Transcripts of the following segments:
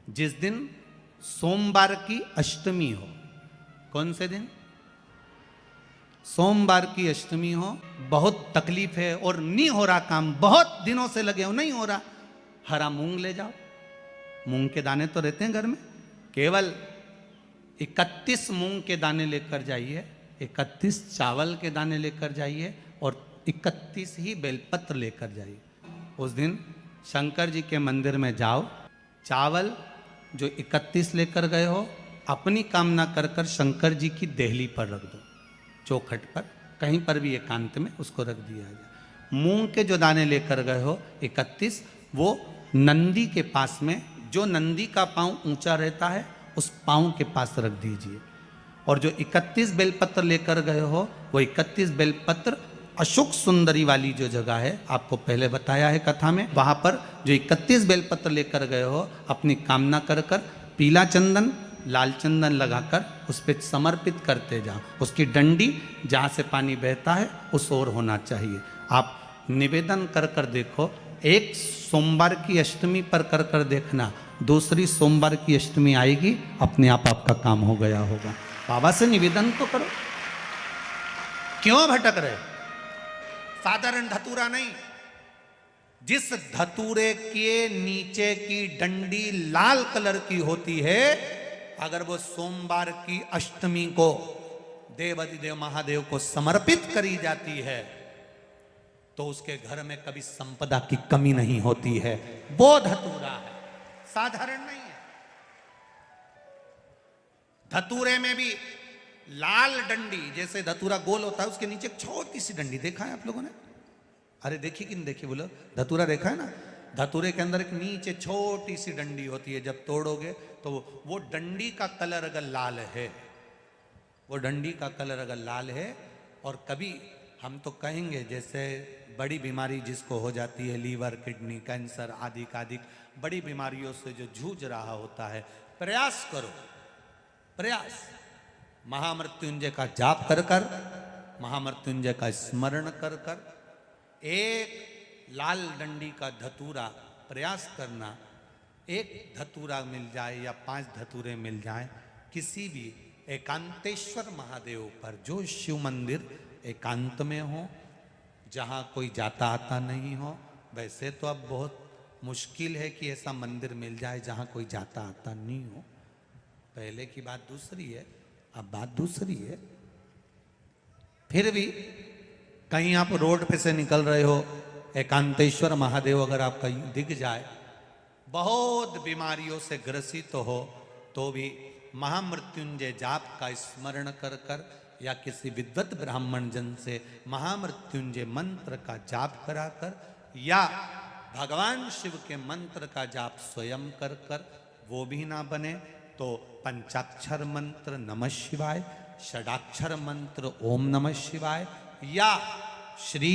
जिस दिन सोमवार की अष्टमी हो। कौन से दिन? सोमवार की अष्टमी हो। बहुत तकलीफ है और नहीं हो रहा काम, बहुत दिनों से लगे हो, नहीं हो रहा। हरा मूंग ले जाओ। मूंग के दाने तो रहते हैं घर में, केवल 31 मूंग के दाने लेकर जाइए, 31 चावल के दाने लेकर जाइए और 31 ही बेलपत्र लेकर जाइए। उस दिन शंकर जी के मंदिर में जाओ, चावल जो 31 लेकर गए हो अपनी कामना कर कर शंकर जी की देहली पर रख दो, चौखट पर, कहीं पर भी एकांत में उसको रख दिया जाए। मूंग के जो दाने लेकर गए हो 31, वो नंदी के पास में, जो नंदी का पांव ऊंचा रहता है उस पांव के पास रख दीजिए। और जो 31 बेलपत्र लेकर गए हो वो 31 बेलपत्र अशोक सुंदरी वाली जो जगह है, आपको पहले बताया है कथा में, वहां पर जो 31 बेलपत्र लेकर गए हो अपनी कामना कर कर पीला चंदन लाल चंदन लगाकर उस पर समर्पित करते जाओ। उसकी डंडी जहाँ से पानी बहता है उस ओर होना चाहिए। आप निवेदन कर कर देखो, एक सोमवार की अष्टमी पर कर कर देखना, दूसरी सोमवार की अष्टमी आएगी, अपने आप आपका काम हो गया होगा। बाबा से निवेदन तो करो। क्यों भटक रहे? साधारण धतूरा नहीं, जिस धतूरे के नीचे की डंडी लाल कलर की होती है, अगर वो सोमवार की अष्टमी को देवाधिदेव महादेव को समर्पित करी जाती है तो उसके घर में कभी संपदा की कमी नहीं होती है। वो धतूरा है, साधारण नहीं है। धतूरे में भी लाल डंडी, जैसे धतूरा गोल होता है उसके नीचे एक छोटी सी डंडी, देखा है आप लोगों ने? अरे देखी कि नहीं देखी? बोलो, धतूरा देखा है ना? धतूरे के अंदर एक नीचे छोटी सी डंडी होती है, जब तोड़ोगे तो वो डंडी का कलर अगर लाल है, वो डंडी का कलर अगर लाल है, और कभी हम तो कहेंगे जैसे बड़ी बीमारी जिसको हो जाती है, लीवर किडनी कैंसर आदि आदि बड़ी बीमारियों से जो जूझ रहा होता है, प्रयास करो, प्रयास महामृत्युंजय का जाप कर कर, महामृत्युंजय का स्मरण कर कर, एक लाल डंडी का धतूरा प्रयास करना। एक धतूरा मिल जाए या 5 धतूरे मिल जाए किसी भी एकांतेश्वर महादेव पर, जो शिव मंदिर एकांत में हो, जहाँ कोई जाता आता नहीं हो। वैसे तो अब बहुत मुश्किल है कि ऐसा मंदिर मिल जाए जहाँ कोई जाता आता नहीं हो। पहले की बात दूसरी है, अब बात दूसरी है। फिर भी कहीं आप रोड पे से निकल रहे हो, एकांतेश्वर महादेव अगर आपका दिख जाए, बहुत बीमारियों से ग्रसित हो, तो भी महामृत्युंजय जाप का स्मरण कर कर या किसी विद्वत ब्राह्मण जन से महामृत्युंजय मंत्र का जाप कराकर या भगवान शिव के मंत्र का जाप स्वयं कर कर, वो भी ना बने तो पंचाक्षर मंत्र नमः शिवाय, षडाक्षर मंत्र ओम नमः शिवाय या श्री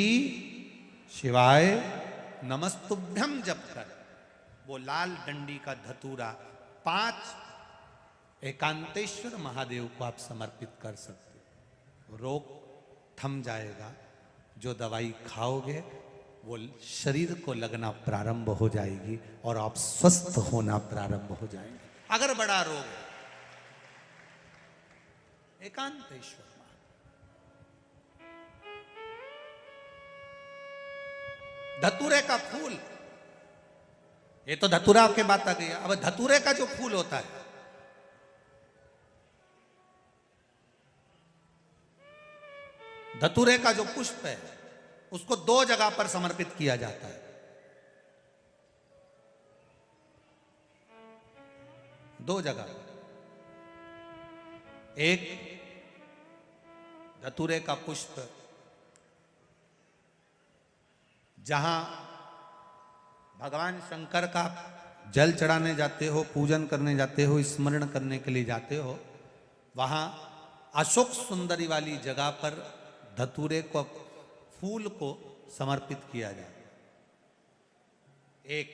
शिवाय नमस्तुभ्यम जप कर वो लाल डंडी का धतूरा 5 एकांतेश्वर महादेव को आप समर्पित कर सकते हो। रोग थम जाएगा, जो दवाई खाओगे वो शरीर को लगना प्रारंभ हो जाएगी और आप स्वस्थ होना प्रारंभ हो जाएंगे। अगर बड़ा रोग है, एकांतेश्वर धतूरे का फूल, ये तो धतूरा के बात आ गई। अब धतूरे का जो फूल होता है, धतूरे का जो पुष्प है, उसको 2 जगह पर समर्पित किया जाता है। 2 जगह। एक धतूरे का पुष्प जहां भगवान शंकर का जल चढ़ाने जाते हो, पूजन करने जाते हो, स्मरण करने के लिए जाते हो, वहां अशोक सुंदरी वाली जगह पर धतूरे को, फूल को समर्पित किया जाए। एक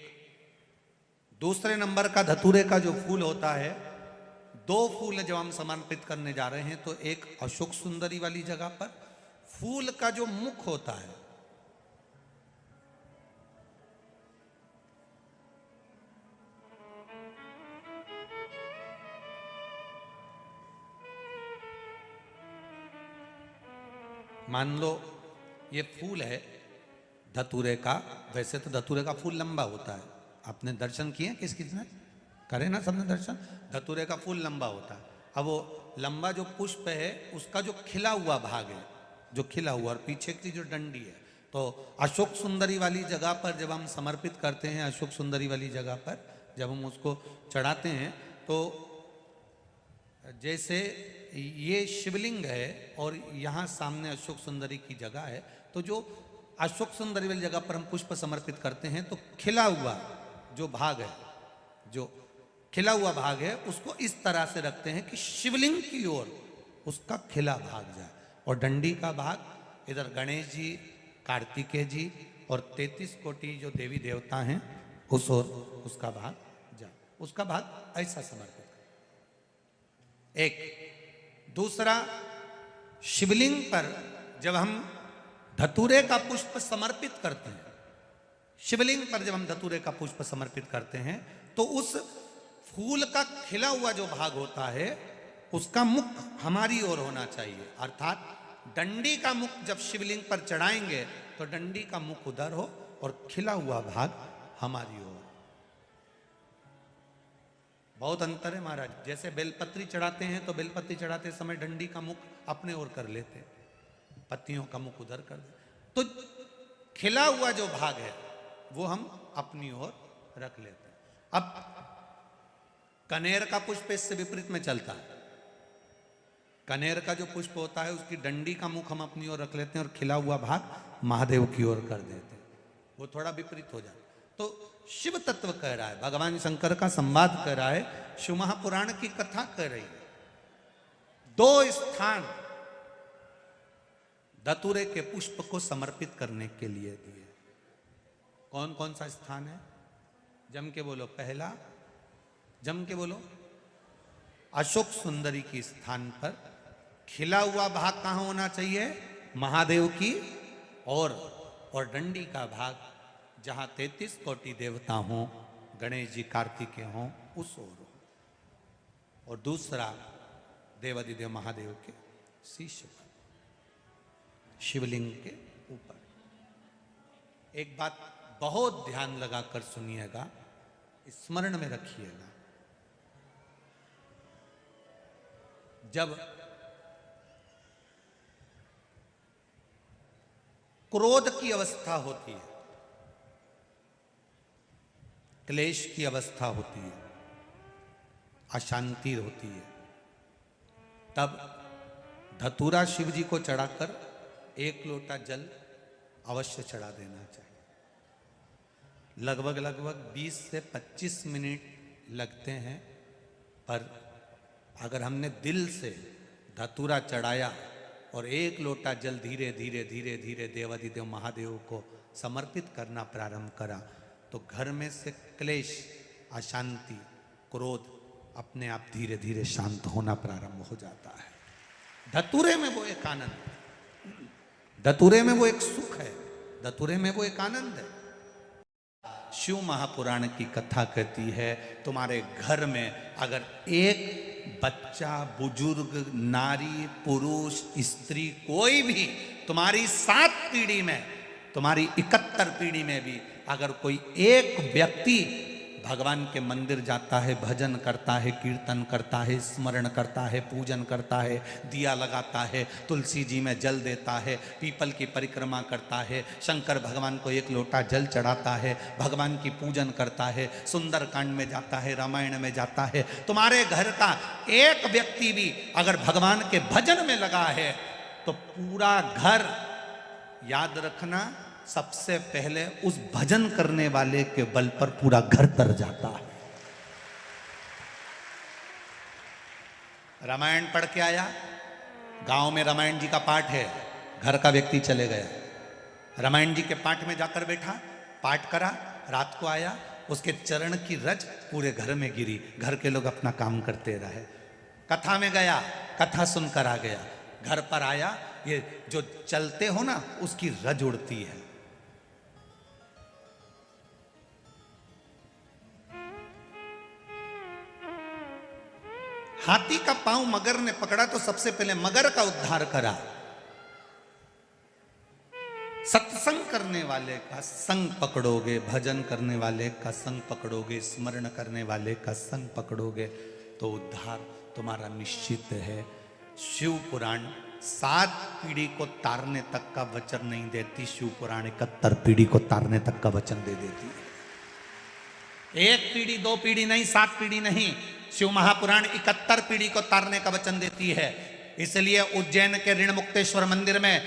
दूसरे नंबर का धतूरे का जो फूल होता है, 2 फूल जब हम समर्पित करने जा रहे हैं तो एक अशोक सुंदरी वाली जगह पर, फूल का जो मुख होता है, मान लो ये फूल है धतूरे का, वैसे तो धतूरे का फूल लंबा होता है, आपने दर्शन किए किस किसने करे ना सबने दर्शन, धतूरे का फूल लंबा होता है। अब वो लंबा जो पुष्प है उसका जो खिला हुआ भाग है, जो खिला हुआ, और पीछे की जो डंडी है, तो अशोक सुंदरी वाली जगह पर जब हम समर्पित करते हैं, अशोक सुंदरी वाली जगह पर जब हम उसको चढ़ाते हैं, तो जैसे ये शिवलिंग है और यहाँ सामने अशोक सुंदरी की जगह है, तो जो अशोक सुंदरी वाली जगह पर हम पुष्प समर्पित करते हैं तो खिला हुआ जो भाग है, जो खिला हुआ भाग है उसको इस तरह से रखते हैं कि शिवलिंग की ओर उसका खिला भाग जाए, और डंडी का भाग इधर गणेश जी, कार्तिकेय जी और 33 कोटि जो देवी देवता हैं उस ओर उसका भाग जाए, उसका भाग ऐसा समर्पित करें। एक दूसरा, शिवलिंग पर जब हम धतूरे का पुष्प समर्पित करते हैं, शिवलिंग पर जब हम धतूरे का पुष्प समर्पित करते हैं तो उस फूल का खिला हुआ जो भाग होता है उसका मुख हमारी ओर होना चाहिए, अर्थात डंडी का मुख जब शिवलिंग पर चढ़ाएंगे तो डंडी का मुख उधर हो और खिला हुआ भाग हमारी ओर। बहुत अंतर है महाराज, जैसे बेलपत्री चढ़ाते हैं तो बेलपत्री चढ़ाते समय डंडी का मुख अपने ओर कर लेते, पत्तियों का मुख उधर कर दे, तो खिला हुआ जो भाग है वो हम अपनी ओर रख लेते हैं। अब कनेर का पुष्प इससे विपरीत में चलता है, कनेर का जो पुष्प होता है उसकी डंडी का मुख हम अपनी ओर रख लेते हैं और खिला हुआ भाग महादेव की ओर कर देते हैं, वो थोड़ा विपरीत हो जाता है। तो शिव तत्व कह रहा है, भगवान शंकर का संवाद कर रहा है, शिव महापुराण की कथा कह रही है। दो स्थान धतूरे के पुष्प को समर्पित करने के लिए दिए, कौन कौन सा स्थान है? जम के बोलो, पहला जम के बोलो, अशोक सुंदरी के स्थान पर खिला हुआ भाग कहां होना चाहिए? महादेव की और डंडी का भाग जहां 33 कोटि देवता हों, गणेश जी कार्तिकेय हों, उस ओर हो। और दूसरा देवादिदेव महादेव के शीश पर, शिवलिंग के ऊपर। एक बात बहुत ध्यान लगाकर सुनिएगा, स्मरण में रखिएगा, जब क्रोध की अवस्था होती है, क्लेश की अवस्था होती है, अशांति होती है, तब धतूरा शिव जी को चढ़ाकर 1 लोटा जल अवश्य चढ़ा देना चाहिए। लगभग 20 से 25 मिनट लगते हैं, पर अगर हमने दिल से धतूरा चढ़ाया और 1 लोटा जल धीरे धीरे धीरे धीरे देवादिदेव महादेव को समर्पित करना प्रारंभ करा तो घर में से क्लेश, अशांति, क्रोध अपने आप धीरे धीरे शांत होना प्रारंभ हो जाता है। धतूरे में वो एक आनंद, धतूरे में वो एक सुख है, धतूरे में वो एक आनंद है। शिव महापुराण की कथा कहती है, तुम्हारे घर में अगर एक बच्चा, बुजुर्ग, नारी, पुरुष, स्त्री, कोई भी तुम्हारी 7 पीढ़ी में, तुम्हारी 71 पीढ़ी में भी अगर कोई एक व्यक्ति भगवान के मंदिर जाता है, भजन करता है, कीर्तन करता है, स्मरण करता है, पूजन करता है, दिया लगाता है, तुलसी जी में जल देता है, पीपल की परिक्रमा करता है, शंकर भगवान को 1 लोटा जल चढ़ाता है, भगवान की पूजन करता है, सुंदर कांड में जाता है, रामायण में जाता है, तुम्हारे घर का एक व्यक्ति भी अगर भगवान के भजन में लगा है तो पूरा घर, याद रखना, सबसे पहले उस भजन करने वाले के बल पर पूरा घर तर जाता है। रामायण पढ़ के आया, गांव में रामायण जी का पाठ है, घर का व्यक्ति चले गया, रामायण जी के पाठ में जाकर बैठा, पाठ करा, रात को आया, उसके चरण की रज पूरे घर में गिरी, घर के लोग अपना काम करते रहे। कथा में गया, कथा सुनकर आ गया, घर पर आया, ये जो चलते हो ना उसकी रज उड़ती है। हाथी का पांव मगर ने पकड़ा तो सबसे पहले मगर का उद्धार करा, करने वाले का संग पकड़ोगे, भजन करने वाले का संग पकड़ोगे, स्मरण करने वाले का संग पकड़ोगे तो उद्धार तुम्हारा निश्चित है। शिव पुराण 7 पीढ़ी को तारने तक का वचन नहीं देती, शिव पुराण 71 पीढ़ी को तारने तक का वचन दे देती है। 1 पीढ़ी 2 पीढ़ी नहीं, 7 पीढ़ी नहीं, शिव महापुराण 71 पीढ़ी को तारने का वचन देती है। इसलिए उज्जैन के ऋण मुक्तेश्वर मंदिर में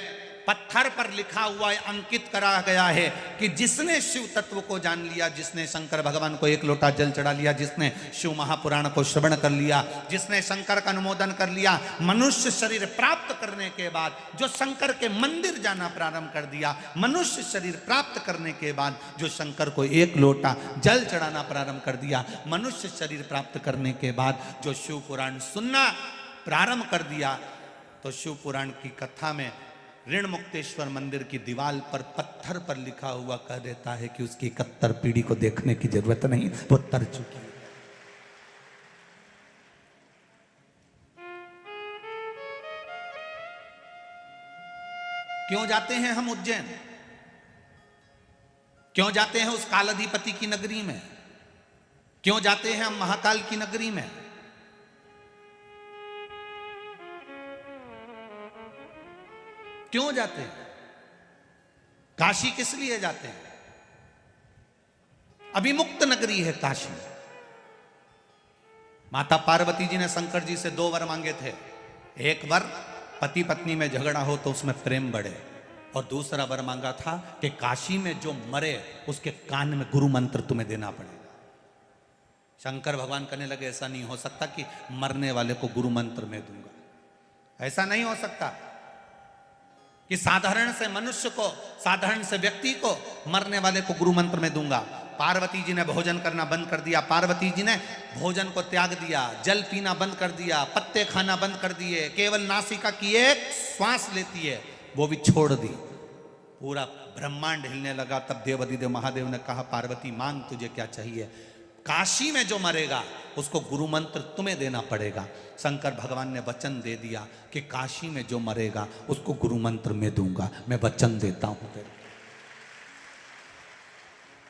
पत्थर पर लिखा हुआ अंकित करा गया है कि जिसने शिव तत्व को जान लिया, जिसने शंकर भगवान को 1 लोटा जल चढ़ा लिया, जिसने शिव महापुराण को श्रवण कर लिया, जिसने शंकर का अनुमोदन कर लिया, मनुष्य शरीर प्राप्त करने के बाद जो शंकर के मंदिर जाना प्रारंभ कर दिया, मनुष्य शरीर प्राप्त करने के बाद जो शंकर को 1 लोटा जल चढ़ाना प्रारंभ कर दिया, मनुष्य शरीर प्राप्त करने के बाद जो शिव पुराण सुनना प्रारंभ कर दिया, तो शिव पुराण की कथा में ऋण मुक्तेश्वर मंदिर की दीवार पर पत्थर पर लिखा हुआ कह देता है कि उसकी 71 पीढ़ी को देखने की जरूरत नहीं, वो तर चुकी है। क्यों जाते हैं हम उज्जैन? क्यों जाते हैं उस कालाधिपति की नगरी में? क्यों जाते हैं हम महाकाल की नगरी में? क्यों जाते हैं? काशी किस लिए जाते हैं? अभिमुक्त नगरी है काशी। माता पार्वती जी ने शंकर जी से 2 वर मांगे थे। एक वर पति पत्नी में झगड़ा हो तो उसमें प्रेम बढ़े, और दूसरा वर मांगा था कि काशी में जो मरे उसके कान में गुरु मंत्र तुम्हें देना पड़ेगा। शंकर भगवान कहने लगे ऐसा नहीं हो सकता कि मरने वाले को गुरु मंत्र में दूंगा। ऐसा नहीं हो सकता कि साधारण से मनुष्य को, साधारण से व्यक्ति को, मरने वाले को गुरु मंत्र में दूंगा। पार्वती जी ने भोजन करना बंद कर दिया, पार्वती जी ने भोजन को त्याग दिया, जल पीना बंद कर दिया, पत्ते खाना बंद कर दिए, केवल नासिका की एक श्वास लेती है वो भी छोड़ दी। पूरा ब्रह्मांड हिलने लगा। तब देवाधिदेव महादेव ने कहा पार्वती मांग तुझे क्या चाहिए? काशी में जो मरेगा उसको गुरु मंत्र तुम्हें देना पड़ेगा। शंकर भगवान ने वचन दे दिया कि काशी में जो मरेगा उसको गुरु मंत्र में दूंगा, मैं वचन देता हूं तेरे।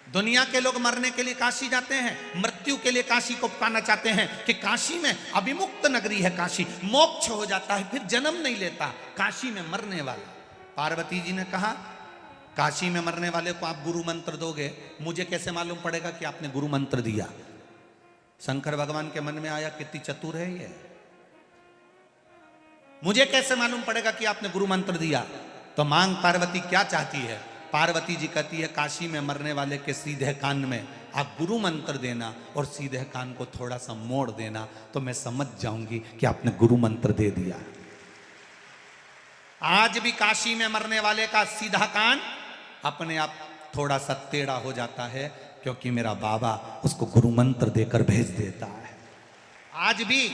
दुनिया के लोग मरने के लिए काशी जाते हैं, मृत्यु के लिए काशी को पाना चाहते हैं कि काशी में अभिमुक्त नगरी है, काशी मोक्ष हो जाता है, फिर जन्म नहीं लेता, काशी में मरने वाला। पार्वती जी ने कहा काशी में मरने वाले को आप गुरु मंत्र दोगे, मुझे कैसे मालूम पड़ेगा कि आपने गुरु मंत्र दिया? शंकर भगवान के मन में आया कितनी चतुर है ये, मुझे कैसे मालूम पड़ेगा कि आपने गुरु मंत्र दिया? तो मांग पार्वती क्या चाहती है? पार्वती जी कहती है काशी में मरने वाले के सीधे कान में आप गुरु मंत्र देना और सीधे कान को थोड़ा सा मोड़ देना, तो मैं समझ जाऊंगी कि आपने गुरु मंत्र दे दिया। आज भी काशी में मरने वाले का सीधा कान अपने आप थोड़ा सा टेढ़ा हो जाता है, क्योंकि मेरा बाबा उसको गुरु मंत्र देकर भेज देता है। आज भी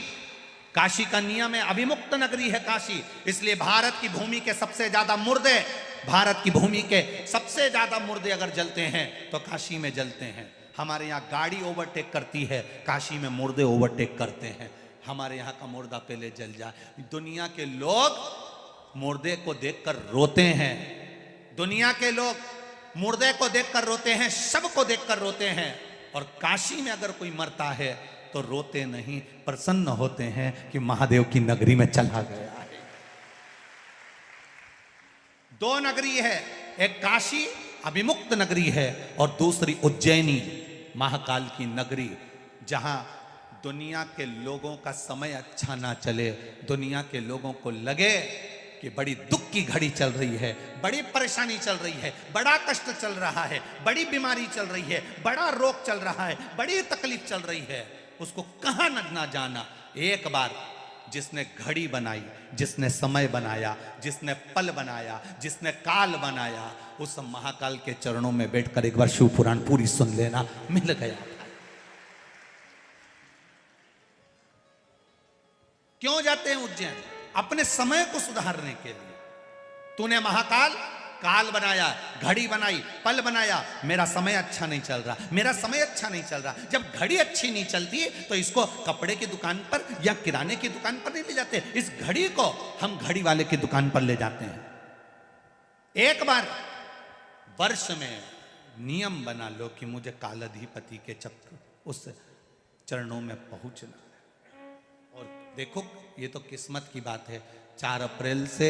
काशी का नियम है, अभिमुक्त नगरी है काशी, इसलिए भारत की भूमि के सबसे ज्यादा मुर्दे, भारत की भूमि के सबसे ज्यादा मुर्दे अगर जलते हैं तो काशी में जलते हैं। हमारे यहाँ गाड़ी ओवरटेक करती है, काशी में मुर्दे ओवरटेक करते हैं। हमारे यहाँ का मुर्दा पहले जल जाए। दुनिया के लोग मुर्दे को देखकर रोते हैं, दुनिया के लोग मुर्दे को देखकर रोते हैं, शव को देखकर रोते हैं, और काशी में अगर कोई मरता है तो रोते नहीं, प्रसन्न होते हैं कि महादेव की नगरी में चला गया है। 2 नगरी है, एक काशी अभिमुक्त नगरी है और दूसरी उज्जैनी महाकाल की नगरी, जहां दुनिया के लोगों का समय अच्छा ना चले, दुनिया के लोगों को लगे कि बड़ी दुख की घड़ी चल रही है, बड़ी परेशानी चल रही है, बड़ा कष्ट चल रहा है, बड़ी बीमारी चल रही है, बड़ा रोग चल रहा है, बड़ी तकलीफ चल रही है, उसको कहां ना जाना। एक बार जिसने घड़ी बनाई, जिसने समय बनाया, जिसने पल बनाया, जिसने काल बनाया, उस महाकाल के चरणों में बैठकर एक बार शिव पुराण पूरी सुन लेना, मिल गया। क्यों जाते हैं उज्जैन? अपने समय को सुधारने के लिए। तूने महाकाल काल बनाया, घड़ी बनाई, पल बनाया, मेरा समय अच्छा नहीं चल रहा, मेरा समय अच्छा नहीं चल रहा। जब घड़ी अच्छी नहीं चलती तो इसको कपड़े की दुकान पर या किराने की दुकान पर नहीं ले जाते, इस घड़ी को हम घड़ी वाले की दुकान पर ले जाते हैं। एक बार वर्ष में नियम बना लो कि मुझे कालाधिपति के चक्र उस चरणों में पहुंचना है। और देखो ये तो किस्मत की बात है, 4 अप्रैल से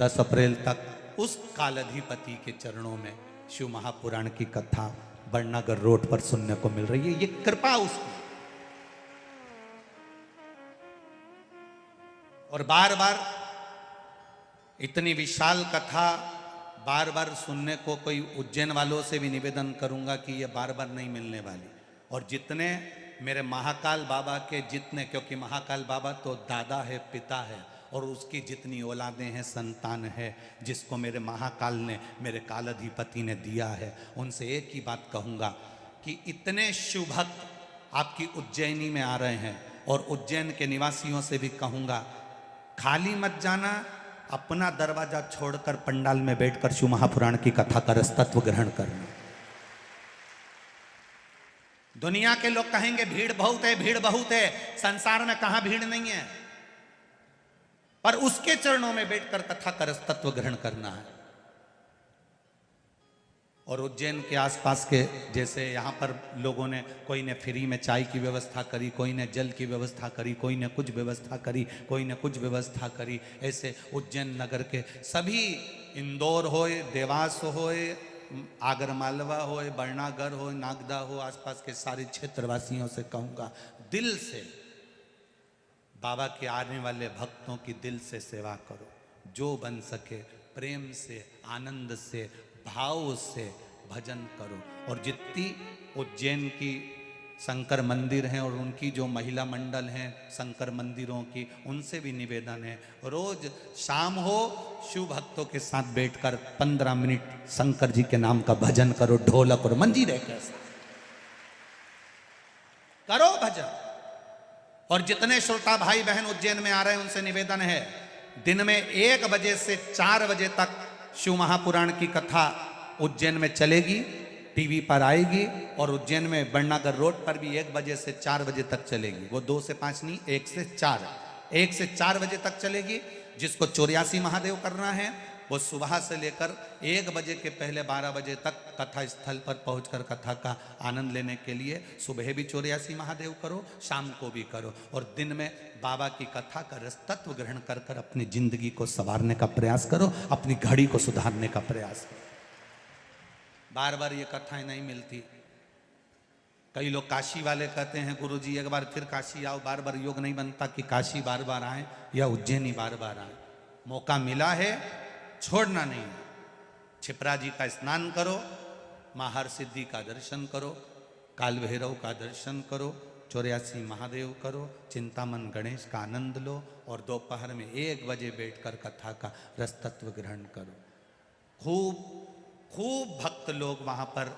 10 अप्रैल तक उस कालाधिपति के चरणों में शिव महापुराण की कथा बड़नागर रोड पर सुनने को मिल रही है। ये कृपा उसकी। और बार बार इतनी विशाल कथा बार बार सुनने को कोई उज्जैन वालों से भी निवेदन करूंगा कि ये बार बार नहीं मिलने वाली। और जितने मेरे महाकाल बाबा के जितने, क्योंकि महाकाल बाबा तो दादा है, पिता है, और उसकी जितनी औलादें हैं, संतान है, जिसको मेरे महाकाल ने, मेरे कालाधिपति ने दिया है, उनसे एक ही बात कहूँगा कि इतने शिव भक्त आपकी उज्जैनी में आ रहे हैं। और उज्जैन के निवासियों से भी कहूँगा, खाली मत जाना, अपना दरवाजा छोड़कर पंडाल में बैठकर शिव महापुराण की कथा का रस तत्व ग्रहण करना। दुनिया के लोग कहेंगे भीड़ बहुत है, भीड़ बहुत है। संसार में कहां भीड़ नहीं है, पर उसके चरणों में बैठकर कथा का रस तत्व ग्रहण करना है। और उज्जैन के आसपास के जैसे यहाँ पर लोगों ने, कोई ने फ्री में चाय की व्यवस्था करी, कोई ने जल की व्यवस्था करी, कोई ने कुछ व्यवस्था करी, कोई ने कुछ व्यवस्था करी। ऐसे उज्जैन नगर के सभी, इंदौर होए, देवास होए, आगरमालवा होए, बड़नागर हो, नागदा हो, आसपास के सारे क्षेत्रवासियों से कहूँगा, दिल से बाबा के आने वाले भक्तों की दिल से सेवा करो, जो बन सके प्रेम से, आनंद से, भाव से भजन करो। और जितनी उज्जैन की शंकर मंदिर हैं और उनकी जो महिला मंडल हैं शंकर मंदिरों की, उनसे भी निवेदन है, रोज शाम हो शिव भक्तों के साथ बैठकर 15 मिनट शंकर जी के नाम का भजन करो, ढोलक और मंजीरे कैसे करो भजन। और जितने श्रोता भाई बहन उज्जैन में आ रहे हैं उनसे निवेदन है, दिन में 1 बजे से 4 बजे तक शिव महापुराण की कथा उज्जैन में चलेगी, टीवी पर आएगी। और उज्जैन में बड़नागर रोड पर भी 1 बजे से 4 बजे तक चलेगी। वो 2 से 5 नहीं, 1 से 4, 1 से 4 बजे तक चलेगी। जिसको 84 महादेव करना है वो सुबह से लेकर 1 बजे के पहले 12 बजे तक कथा स्थल पर पहुंचकर कथा का आनंद लेने के लिए सुबह भी 84 महादेव करो, शाम को भी करो। और दिन में बाबा की कथा का रस तत्व ग्रहण कर कर अपनी जिंदगी को संवारने का प्रयास करो, अपनी घड़ी को सुधारने का प्रयास करो। बार बार ये कथाएं नहीं मिलती। कई लोग काशी वाले कहते हैं गुरुजी एक बार फिर काशी आओ, बार बार योग नहीं बनता कि काशी बार बार आए या उज्जैनी बार बार आए। मौका मिला है, छोड़ना नहीं। छिपरा जी का स्नान करो, महार सिद्धि का दर्शन करो, काल भैरव का दर्शन करो, 84 महादेव करो, चिंतामन गणेश का आनंद लो और दोपहर में 1 बजे बैठकर कथा का रस तत्व ग्रहण करो। खूब खूब भक्त लोग वहाँ पर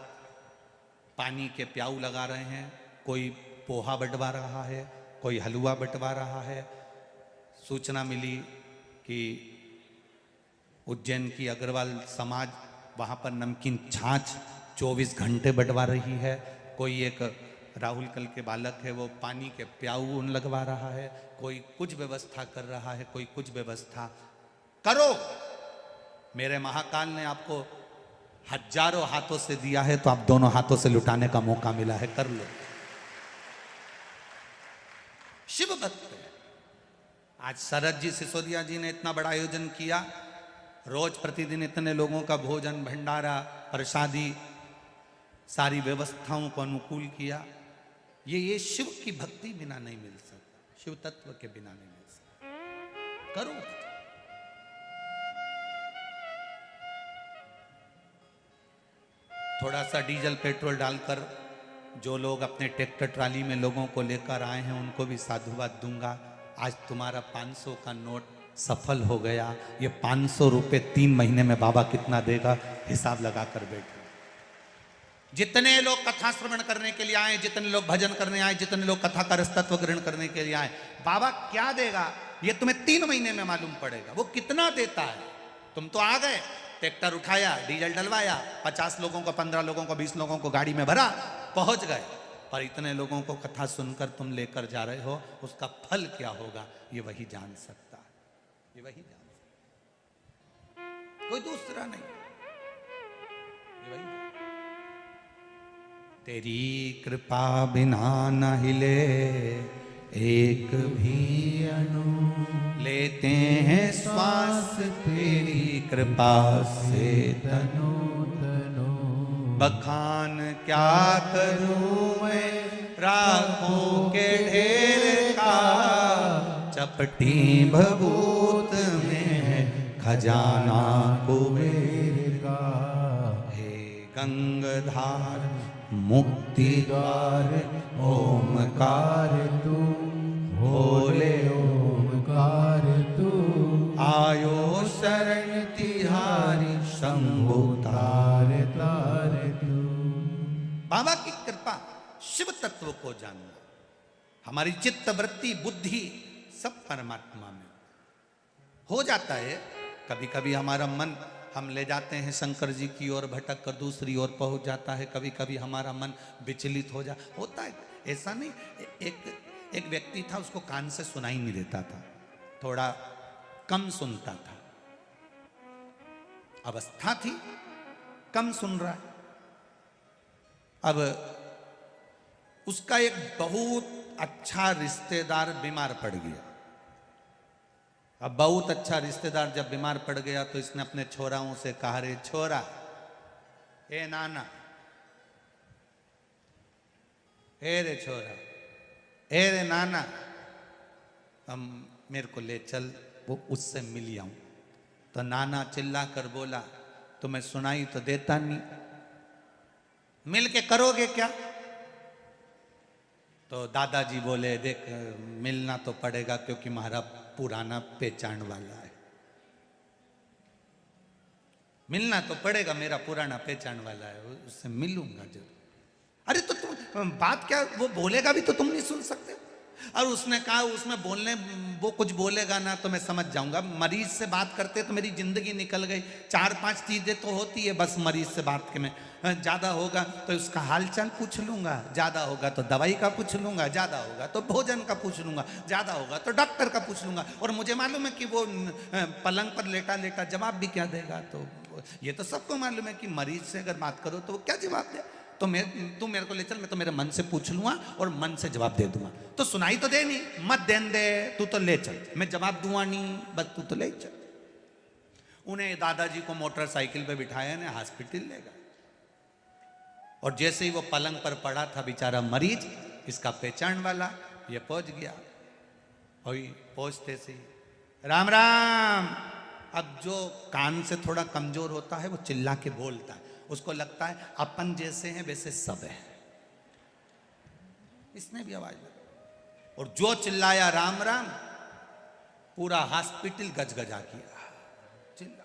पानी के प्याऊ लगा रहे हैं, कोई पोहा बंटवा रहा है, कोई हलवा बंटवा रहा है। सूचना मिली कि उज्जैन की अग्रवाल समाज वहाँ पर नमकीन छाछ 24 घंटे बंटवा रही है। कोई एक राहुल कल के बालक है वो पानी के प्याऊ लगवा रहा है, कोई कुछ व्यवस्था कर रहा है, कोई कुछ व्यवस्था करो। मेरे महाकाल ने आपको हजारों हाथों से दिया है तो आप दोनों हाथों से लुटाने का मौका मिला है, कर लो। शिव भक्त आज शरद जी सिसोदिया जी ने इतना बड़ा आयोजन किया, रोज प्रतिदिन इतने लोगों का भोजन भंडारा प्रसादी सारी व्यवस्थाओं को अनुकूल किया। ये शिव की भक्ति बिना नहीं मिल सकता, शिव तत्व के बिना नहीं मिल सकता। करो। थोड़ा सा डीजल पेट्रोल डालकर जो लोग अपने ट्रैक्टर ट्राली में लोगों को लेकर आए हैं उनको भी साधुवाद दूंगा। आज तुम्हारा 500 का नोट सफल हो गया। ये 500 रुपये 3 महीने में बाबा कितना देगा हिसाब लगा कर बैठो। जितने लोग कथा श्रवण करने के लिए आए, जितने लोग भजन करने आए, जितने लोग कथा का रस तत्व ग्रहण करने के लिए आए, बाबा क्या देगा ये तुम्हें 3 महीने में मालूम पड़ेगा। वो कितना देता है। तुम तो आ गए, ट्रैक्टर उठाया, डीजल डलवाया, 50 लोगों को, 15 लोगों को, 20 लोगों को गाड़ी में भरा, पहुंच गए। पर इतने लोगों को कथा सुनकर तुम लेकर जा रहे हो, उसका फल क्या होगा ये वही जान सकता है, ये वही जान सकता, कोई दूसरा नहीं। ये वही तेरी कृपा बिना न हिले एक भी अणु, लेते हैं श्वास तेरी कृपा से तनु तनु। बखान क्या करूं मैं राखों के ढेर का, चपटी भभूत में है खजाना कुबेर का। हे गंगाधार मुक्ति द्वार ओमकार तू, भोले ओमकार तू। आयो शरण तिहारी शंभु तार तार तू। बाबा की कृपा शिव तत्व को जानना, हमारी चित्त वृत्ति बुद्धि सब परमात्मा में हो जाता है। कभी कभी हमारा मन हम ले जाते हैं शंकर जी की ओर, भटक कर दूसरी ओर पहुंच जाता है। कभी कभी हमारा मन विचलित होता है। ऐसा नहीं, एक व्यक्ति था, उसको कान से सुनाई नहीं देता था, थोड़ा कम सुनता था, अवस्था थी, कम सुन रहा है। अब उसका एक बहुत अच्छा रिश्तेदार बीमार पड़ गया। अब बहुत अच्छा रिश्तेदार जब बीमार पड़ गया तो इसने अपने छोराओं से कहा, रे छोरा, ए नाना, ए रे छोरा, ए रे नाना, हम मेरे को ले चल, वो उससे मिल आऊं। तो नाना चिल्ला कर बोला, तुम्हें सुनाई तो देता नहीं, मिल के करोगे क्या? तो दादाजी बोले, देख मिलना तो पड़ेगा क्योंकि हमारा पुराना पहचान वाला है, मिलना तो पड़ेगा, मेरा पुराना पहचान वाला है, उससे मिलूंगा जरूर। अरे तो तुम बात क्या, वो बोलेगा भी तो तुम नहीं सुन सकते? और उसने कहा, उसमें बोलने, वो कुछ बोलेगा ना तो मैं समझ जाऊंगा। मरीज से बात करते तो मेरी जिंदगी निकल गई। 4-5 चीजें तो होती है बस मरीज से बात के में। ज्यादा होगा तो उसका हालचाल पूछ लूंगा, ज्यादा होगा तो दवाई का पूछ लूंगा, ज्यादा होगा तो भोजन का पूछ लूंगा, ज्यादा होगा तो डॉक्टर का पूछ लूंगा। और मुझे मालूम है कि वो पलंग पर लेटा लेटा जवाब भी क्या देगा। तो ये तो सबको मालूम है कि मरीज से अगर बात करो तो वो क्या जवाब दे। तो तू मेरे को ले चल, मैं तो मेरे मन से पूछ लूंगा और मन से जवाब दे दूंगा। तो सुनाई तो दे नहीं, मत देन दे, तू तो ले चल, मैं जवाब दूंगा नहीं, बस तू तो ले चल। उन्हें दादाजी को मोटरसाइकिल पे बिठाया ने हॉस्पिटल ले गए। और जैसे ही वो पलंग पर पड़ा था बेचारा मरीज, इसका पहचान वाला ये पहुंच गया। और पहुंचते से राम राम। अब जो कान से थोड़ा कमजोर होता है वो चिल्ला के बोलता है, उसको लगता है अपन जैसे हैं वैसे सब है। इसने भी आवाज लगाई और जो चिल्लाया राम राम, पूरा हॉस्पिटल गजगजा किया, चिल्ला।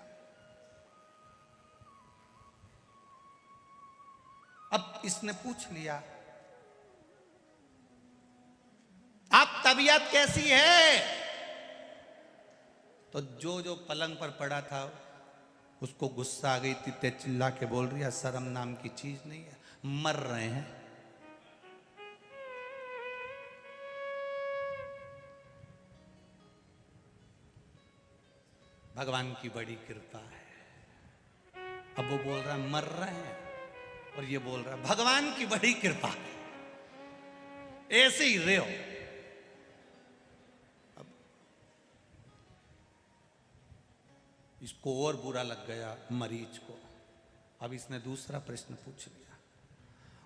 अब इसने पूछ लिया, आप तबीयत कैसी है? तो जो पलंग पर पड़ा था उसको गुस्सा आ गई थी, ते चिल्ला के बोल रही है, शर्म नाम की चीज नहीं है, मर रहे हैं। भगवान की बड़ी कृपा है। अब वो बोल रहा है मर रहे हैं और ये बोल रहा है भगवान की बड़ी कृपा है, ऐसे ही रहो। अब इसको और बुरा लग गया मरीज को। अब इसने दूसरा प्रश्न पूछ लिया,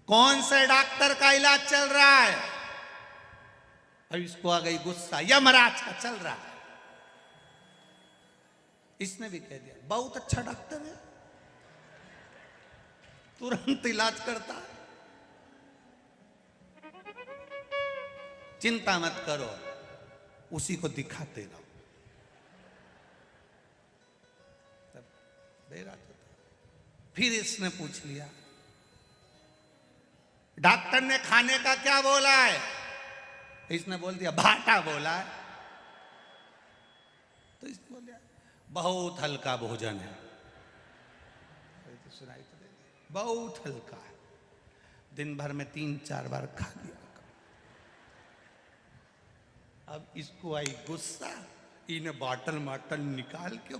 कौन से डॉक्टर का इलाज चल रहा है? अब इसको आ गई गुस्सा, यमराज का चल रहा है। इसने भी कह दिया बहुत अच्छा डॉक्टर है, तुरंत इलाज करता है, चिंता मत करो, उसी को दिखाते रहो। तब बेरा फिर इसने पूछ लिया, डॉक्टर ने खाने का क्या बोला है? इसने बोल दिया भाटा बोला है। तो इसने बोल दिया बहुत हल्का भोजन है। तो सुनाई तो दे, बहुत हल्का है, दिन भर में 3-4 बार खा लिया। अब इसको आई गुस्सा, इन्हें बाटल निकाल के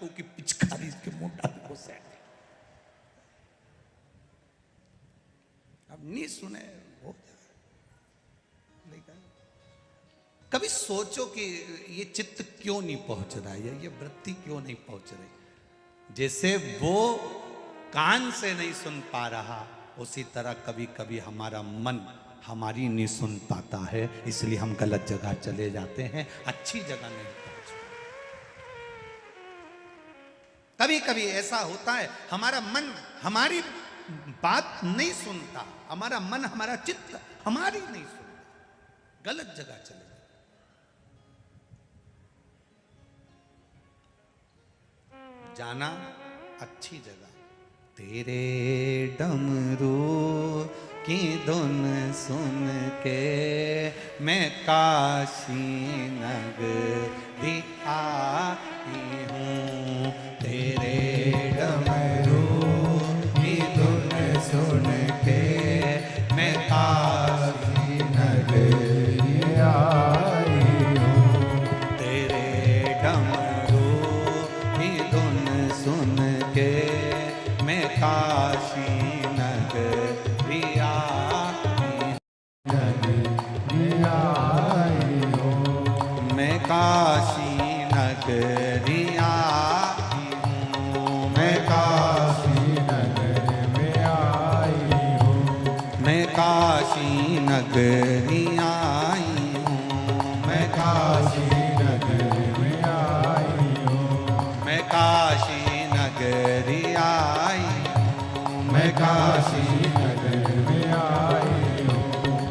उसकी पिचकारी इसके मुंह डाल घुसा। नहीं सुने हो जाए। लेकिन कभी सोचो कि ये चित्त क्यों नहीं पहुंच रहा है, ये वृत्ति क्यों नहीं पहुंच रही। जैसे वो कान से नहीं सुन पा रहा, उसी तरह कभी कभी हमारा मन हमारी नहीं सुन पाता है, इसलिए हम गलत जगह चले जाते हैं, अच्छी जगह नहीं पहुंचते। कभी कभी ऐसा होता है हमारा मन हमारी बात नहीं सुनता, हमारा मन हमारा चित्त हमारी नहीं सुनता, गलत जगह चले जाते। जाना अच्छी जगह। तेरे डमरू की धुन सुन के मैं काशी नगरी आई हूँ। तेरे डमरू की धुन सुन के मैं काशी नगरी आई हूँ। तेरे डमरू की धुन सुन के मैं काशी नगरी आई हूँ। मैं काशी नगरी आई हूँ। मैं काशी नगरी में आई हूँ। मैं काशी नगरी आई हूँ। मैं काशी नगरी में आई हूँ। मैं काशी नगरी आई हूँ। मैं काशी नगरी में आई हूँ।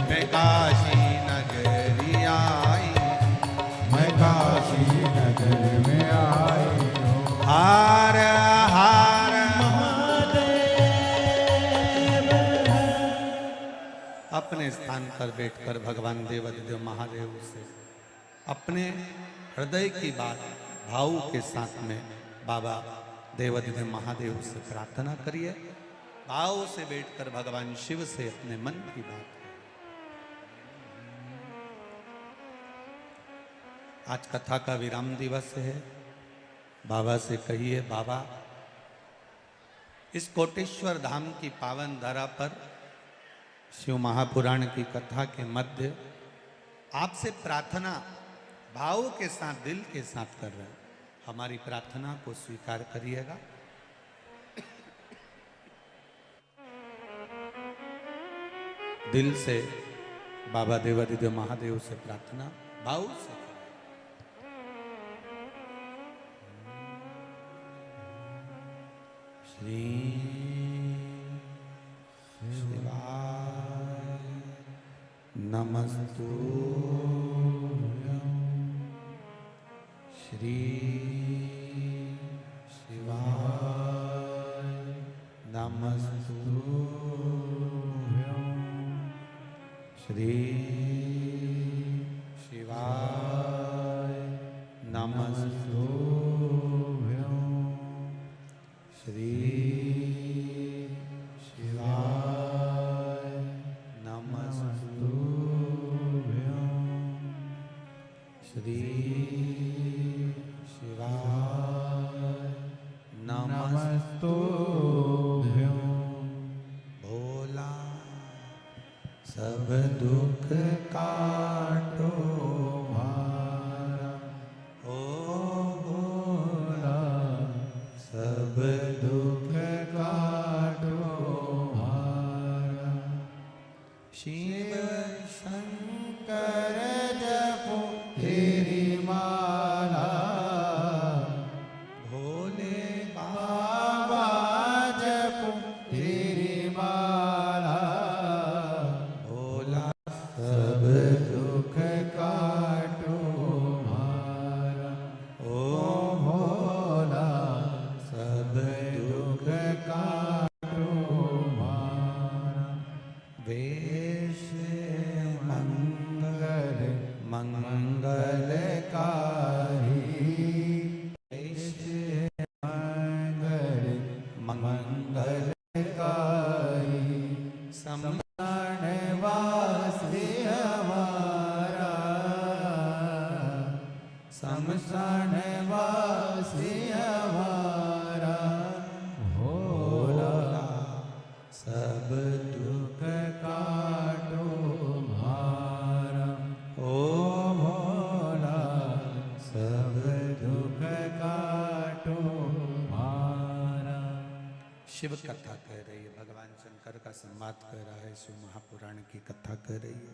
मैं काशी नगरी आई हूँ। मैं काशी नगरी में आई हूँ। हर हर महादेव। अपने स्थान पर बैठकर भगवान देवाधिदेव महादेव से अपने हृदय की बात भाव के साथ में बाबा देवाधिदेव महादेव से प्रार्थना करिए। भाव से बैठकर भगवान शिव से अपने मन की बात। आज कथा का विराम दिवस है। बाबा से कहिए, बाबा इस कोटेश्वर धाम की पावन धरा पर शिव महापुराण की कथा के मध्य आपसे प्रार्थना भाव के साथ दिल के साथ कर रहे हैं। हमारी प्रार्थना को स्वीकार करिएगा। दिल से बाबा देवाधिदेव महादेव से प्रार्थना भाव से। श्री शिवाय नमस्तु। श्री शिवाय नमस्तु। श्री शिवाय नमस्तु। श्री शिवाय नमस्तु। श्री शिवाय नमस्तुभ्यं। भोला सब दुख काटो मारा, ओ भोला सब दुख काटो मारा। शिव शंकर जपो तेरी माला, भोले बाबा जपो तेरी माला। भोला सब दुख काटो मारा, ओ भोला सब दुख काटो मारा। वेश मंगल मंगलकारी, वेश मंगल मंगलकारी। समरण वासी हमारा, समरण वासी हमारा। भोला सब दुख का शिव कथा कह रही है, भगवान शंकर का संवाद कह रहा है, शिव महापुराण की कथा कह रही है।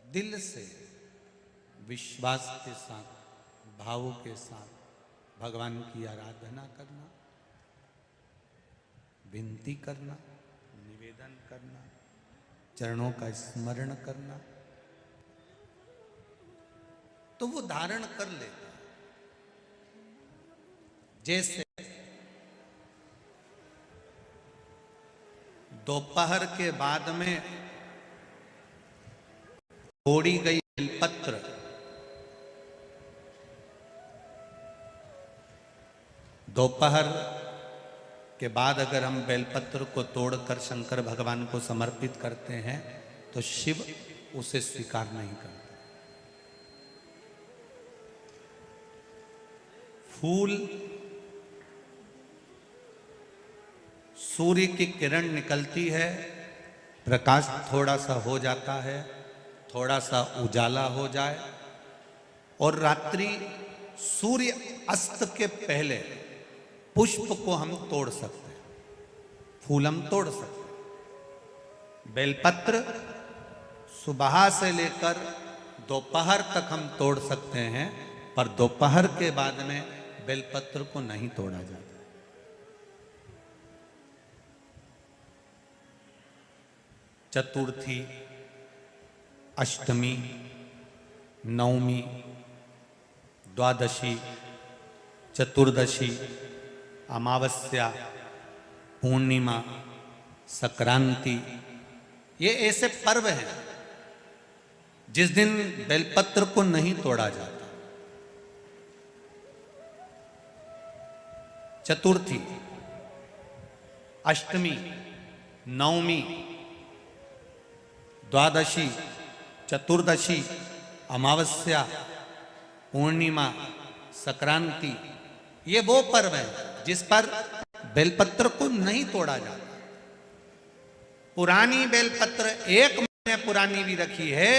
दिल से विश्वास के साथ, भाव के साथ भगवान की आराधना करना, विनती करना, निवेदन करना, चरणों का स्मरण करना, तो वो धारण कर लेता। जैसे दोपहर के बाद में तोड़ी गई बेलपत्र दोपहर के बाद अगर हम बेलपत्र को तोड़कर शंकर भगवान को समर्पित करते हैं तो शिव उसे स्वीकार नहीं करते। फूल सूर्य की किरण निकलती है, प्रकाश थोड़ा सा हो जाता है, थोड़ा सा उजाला हो जाए, और रात्रि सूर्य अस्त के पहले पुष्प को हम तोड़ सकते हैं, फूल हम तोड़ सकते हैं। बेलपत्र सुबह से लेकर दोपहर तक हम तोड़ सकते हैं, पर दोपहर के बाद में बेलपत्र को नहीं तोड़ा जाता। चतुर्थी, अष्टमी, नवमी, द्वादशी, चतुर्दशी, अमावस्या, पूर्णिमा, संक्रांति, ये ऐसे पर्व हैं जिस दिन बेलपत्र को नहीं तोड़ा जाता। चतुर्थी, अष्टमी, नवमी, द्वादशी, चतुर्दशी, अमावस्या, पूर्णिमा, संक्रांति, ये वो पर्व है जिस पर बेलपत्र को नहीं तोड़ा जाता। पुरानी बेलपत्र 1 महीने पुरानी भी रखी है।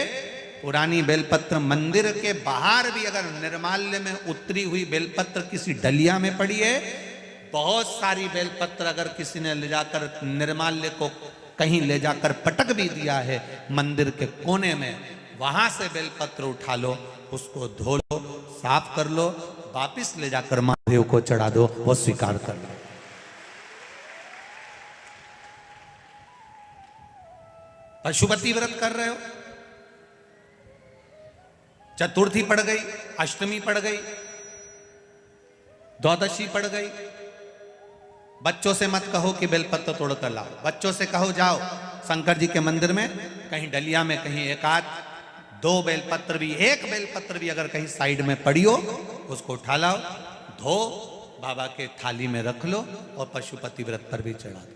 पुरानी बेलपत्र मंदिर के बाहर भी अगर निर्माल्य में उतरी हुई बेलपत्र किसी डलिया में पड़ी है, बहुत सारी बेलपत्र अगर किसी ने ले जाकर निर्माल्य को कहीं ले जाकर पटक भी दिया है मंदिर के कोने में, वहां से बेलपत्र उठा लो, उसको धो लो, साफ कर लो, वापिस ले जाकर महादेव को चढ़ा दो, वो स्वीकार कर लो। पशुपति व्रत कर रहे हो, चतुर्थी पड़ गई, अष्टमी पड़ गई, द्वादशी पड़ गई, बच्चों से मत कहो कि बेलपत्र तोड़ कर लाओ। बच्चों से कहो जाओ शंकर जी के मंदिर में, कहीं डलिया में कहीं 1-2 बेलपत्र भी, 1 बेलपत्र भी अगर कहीं साइड में पड़ी हो, उसको उठा लाओ, धो, बाबा के थाली में रख लो और पशुपति व्रत पर भी चढ़ा दो।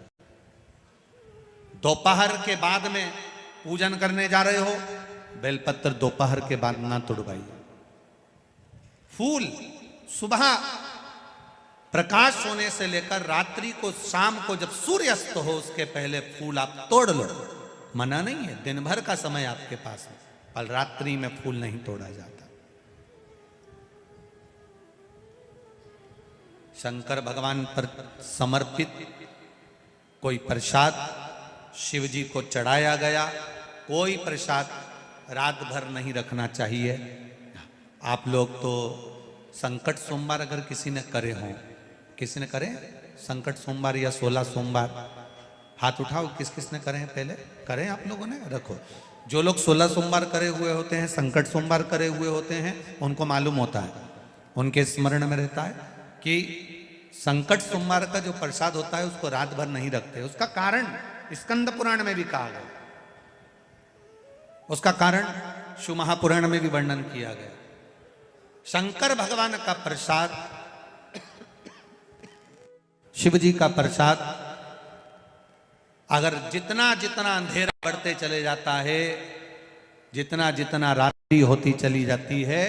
दोपहर के बाद में पूजन करने जा रहे हो, बेलपत्र दोपहर के बाद ना तोड़वाइए। फूल सुबह प्रकाश होने से लेकर रात्रि को, शाम को जब सूर्यास्त हो उसके पहले फूल आप तोड़ लो, मना नहीं है, दिन भर का समय आपके पास है, पर रात्रि में फूल नहीं तोड़ा जाता। शंकर भगवान पर समर्पित कोई प्रसाद शिव जी को चढ़ाया गया, कोई प्रसाद रात भर नहीं रखना चाहिए। आप लोग तो संकट सोमवार अगर किसी ने करे हों, किसी ने करे संकट सोमवार या 16 सोमवार, हाथ उठाओ, किस किस ने करे हैं, पहले करें आप लोगों ने, रखो। जो लोग 16 सोमवार करे हुए होते हैं, संकट सोमवार करे हुए होते हैं, उनको मालूम होता है, उनके स्मरण में रहता है कि संकट सोमवार का जो प्रसाद होता है उसको रात भर नहीं रखते। उसका कारण स्कंद पुराण में भी कहा गया, उसका कारण शिव महापुराण में भी वर्णन किया गया। शंकर भगवान का प्रसाद, शिव जी का प्रसाद, अगर जितना जितना अंधेरा बढ़ते चले जाता है, जितना जितना रात्रि होती चली जाती है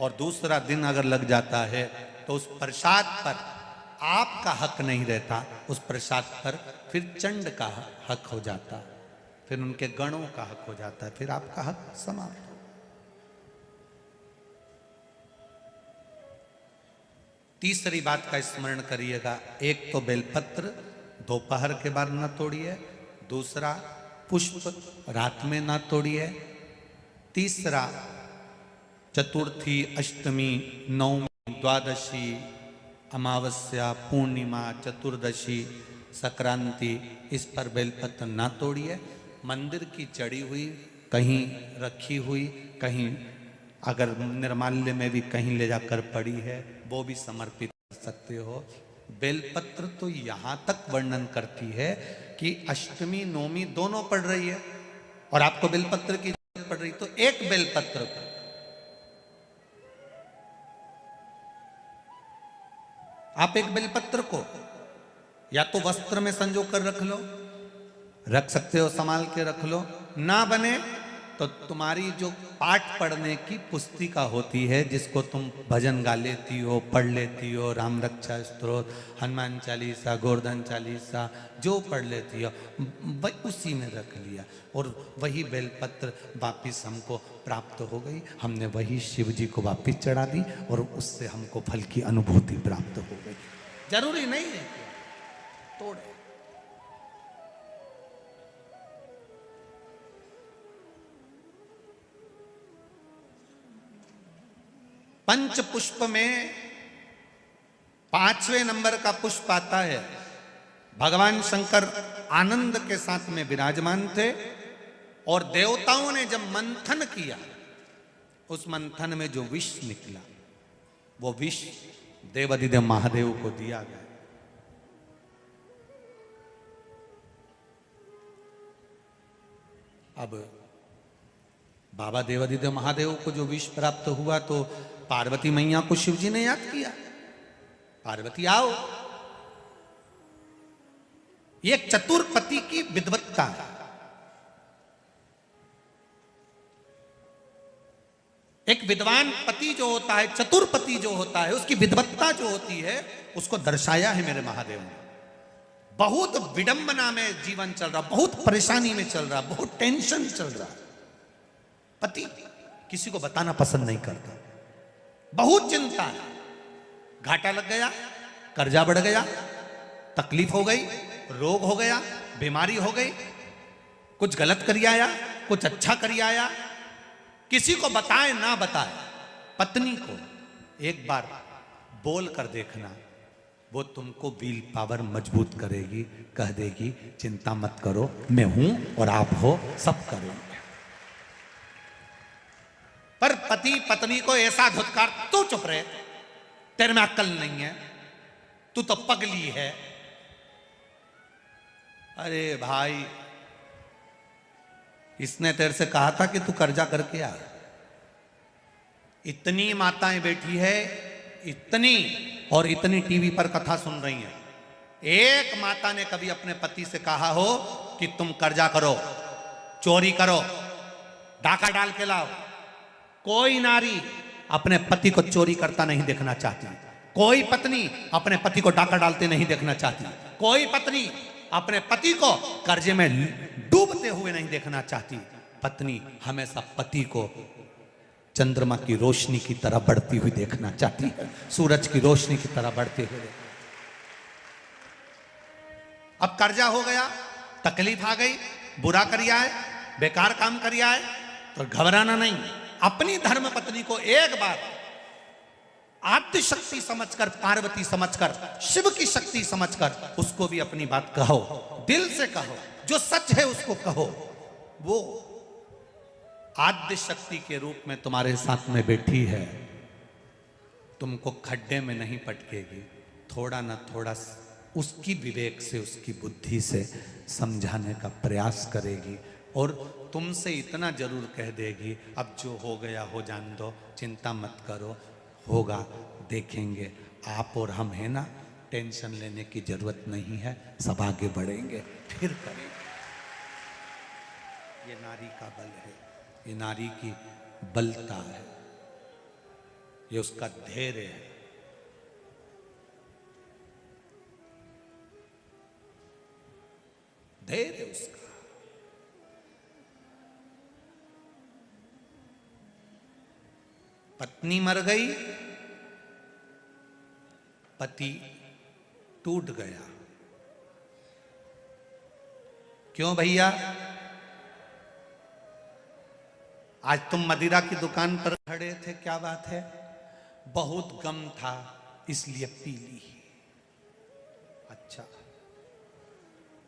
और दूसरा दिन अगर लग जाता है, तो उस प्रसाद पर आपका हक नहीं रहता, उस प्रसाद पर फिर चंड का हक हो जाता, फिर उनके गणों का हक हो जाता है, फिर आपका हक समाप्त। तीसरी बात का स्मरण करिएगा, एक तो बेलपत्र दोपहर के बाद न तोड़िए, दूसरा पुष्प रात में ना तोड़िए, तीसरा चतुर्थी, अष्टमी, नवमी, द्वादशी, अमावस्या, पूर्णिमा, चतुर्दशी, संक्रांति, इस पर बेलपत्र ना तोड़िए। मंदिर की चढ़ी हुई, कहीं रखी हुई, कहीं अगर निर्माल्य में भी कहीं ले जाकर पड़ी है, वो भी समर्पित कर सकते हो। बेलपत्र तो यहाँ तक वर्णन करती है कि अष्टमी नवमी दोनों पड़ रही है और आपको बेलपत्र की जरूरत पड़ रही, तो एक बेलपत्र को आप, एक बेलपत्र को या तो वस्त्र में संजो कर रख लो, रख सकते हो, संभाल के रख लो, ना बने तो तुम्हारी जो पाठ पढ़ने की पुस्तिका होती है, जिसको तुम भजन गा लेती हो, पढ़ लेती हो, राम रक्षा स्तोत्र, हनुमान चालीसा, गोवर्धन चालीसा, जो पढ़ लेती हो, उसी में रख लिया और वही बेलपत्र वापिस हमको प्राप्त हो गई। हमने वही शिव जी को वापिस चढ़ा दी और उससे हमको फल की अनुभूति प्राप्त हो गई। जरूरी नहीं है तोड़े। पंच पुष्प में 5वें नंबर का पुष्प आता है। भगवान शंकर आनंद के साथ में विराजमान थे और देवताओं ने जब मंथन किया, उस मंथन में जो विष निकला, वो विष देवाधिदेव महादेव को दिया गया। अब बाबा देवाधिदेव महादेव को जो विष प्राप्त हुआ, तो पार्वती मैया को शिव जी ने याद किया, पार्वती आओ। ये चतुर्पति की विद्वत्ता है। एक विद्वान पति जो होता है, चतुर्पति जो होता है, उसकी विद्वत्ता जो होती है, उसको दर्शाया है मेरे महादेव ने। बहुत विडंबना में जीवन चल रहा, बहुत परेशानी में चल रहा, बहुत टेंशन चल रहा, पति किसी को बताना पसंद नहीं करता, बहुत चिंता है, घाटा लग गया, कर्जा बढ़ गया, तकलीफ हो गई, रोग हो गया, बीमारी हो गई, कुछ गलत करी आया, कुछ अच्छा करी आया, किसी को बताए ना बताए, पत्नी को एक बार बोल कर देखना, वो तुमको विल पावर मजबूत करेगी, कह देगी चिंता मत करो, मैं हूं और आप हो, सब करेंगे। पर पति पत्नी को ऐसा धुतकार, तू चुप रहे, तेरे में अक्ल नहीं है, तू तो पगली है। अरे भाई, इसने तेरे से कहा था कि तू कर्जा करके आ। इतनी माताएं बैठी है, इतनी, और इतनी टीवी पर कथा सुन रही हैं। एक माता ने कभी अपने पति से कहा हो कि तुम कर्जा करो, चोरी करो, डाका डाल के लाओ? कोई नारी अपने पति को चोरी करता नहीं देखना चाहती, कोई पत्नी अपने पति को डाका डालते नहीं देखना चाहती, कोई पत्नी अपने पति को कर्जे में डूबते हुए नहीं देखना चाहती। पत्नी हमेशा पति को चंद्रमा की रोशनी की तरह बढ़ती हुई देखना चाहती है, सूरज की रोशनी की तरह बढ़ते हुए। अब कर्जा हो गया, तकलीफ आ गई, बुरा करिया है, बेकार काम करिया है, तो घबराना नहीं। अपनी धर्म पत्नी को एक बार आद्य शक्ति समझकर, पार्वती समझकर, शिव की शक्ति समझकर उसको भी अपनी बात कहो, दिल से कहो, जो सच है उसको कहो। वो आद्य शक्ति के रूप में तुम्हारे साथ में बैठी है, तुमको खड्डे में नहीं पटकेगी, थोड़ा ना थोड़ा उसकी विवेक से, उसकी बुद्धि से समझाने का प्रयास करेगी और तुमसे इतना जरूर कह देगी, अब जो हो गया हो जान दो, चिंता मत करो, होगा, देखेंगे, आप और हम है ना, टेंशन लेने की जरूरत नहीं है, सब आगे बढ़ेंगे, फिर करेंगे। ये नारी का बल है, ये नारी की बलता है, ये उसका धैर्य है। धैर्य उसका। पत्नी मर गई, पति टूट गया। क्यों भैया? आज तुम मदिरा की दुकान पर खड़े थे, क्या बात है? बहुत गम था इसलिए पी ली। अच्छा,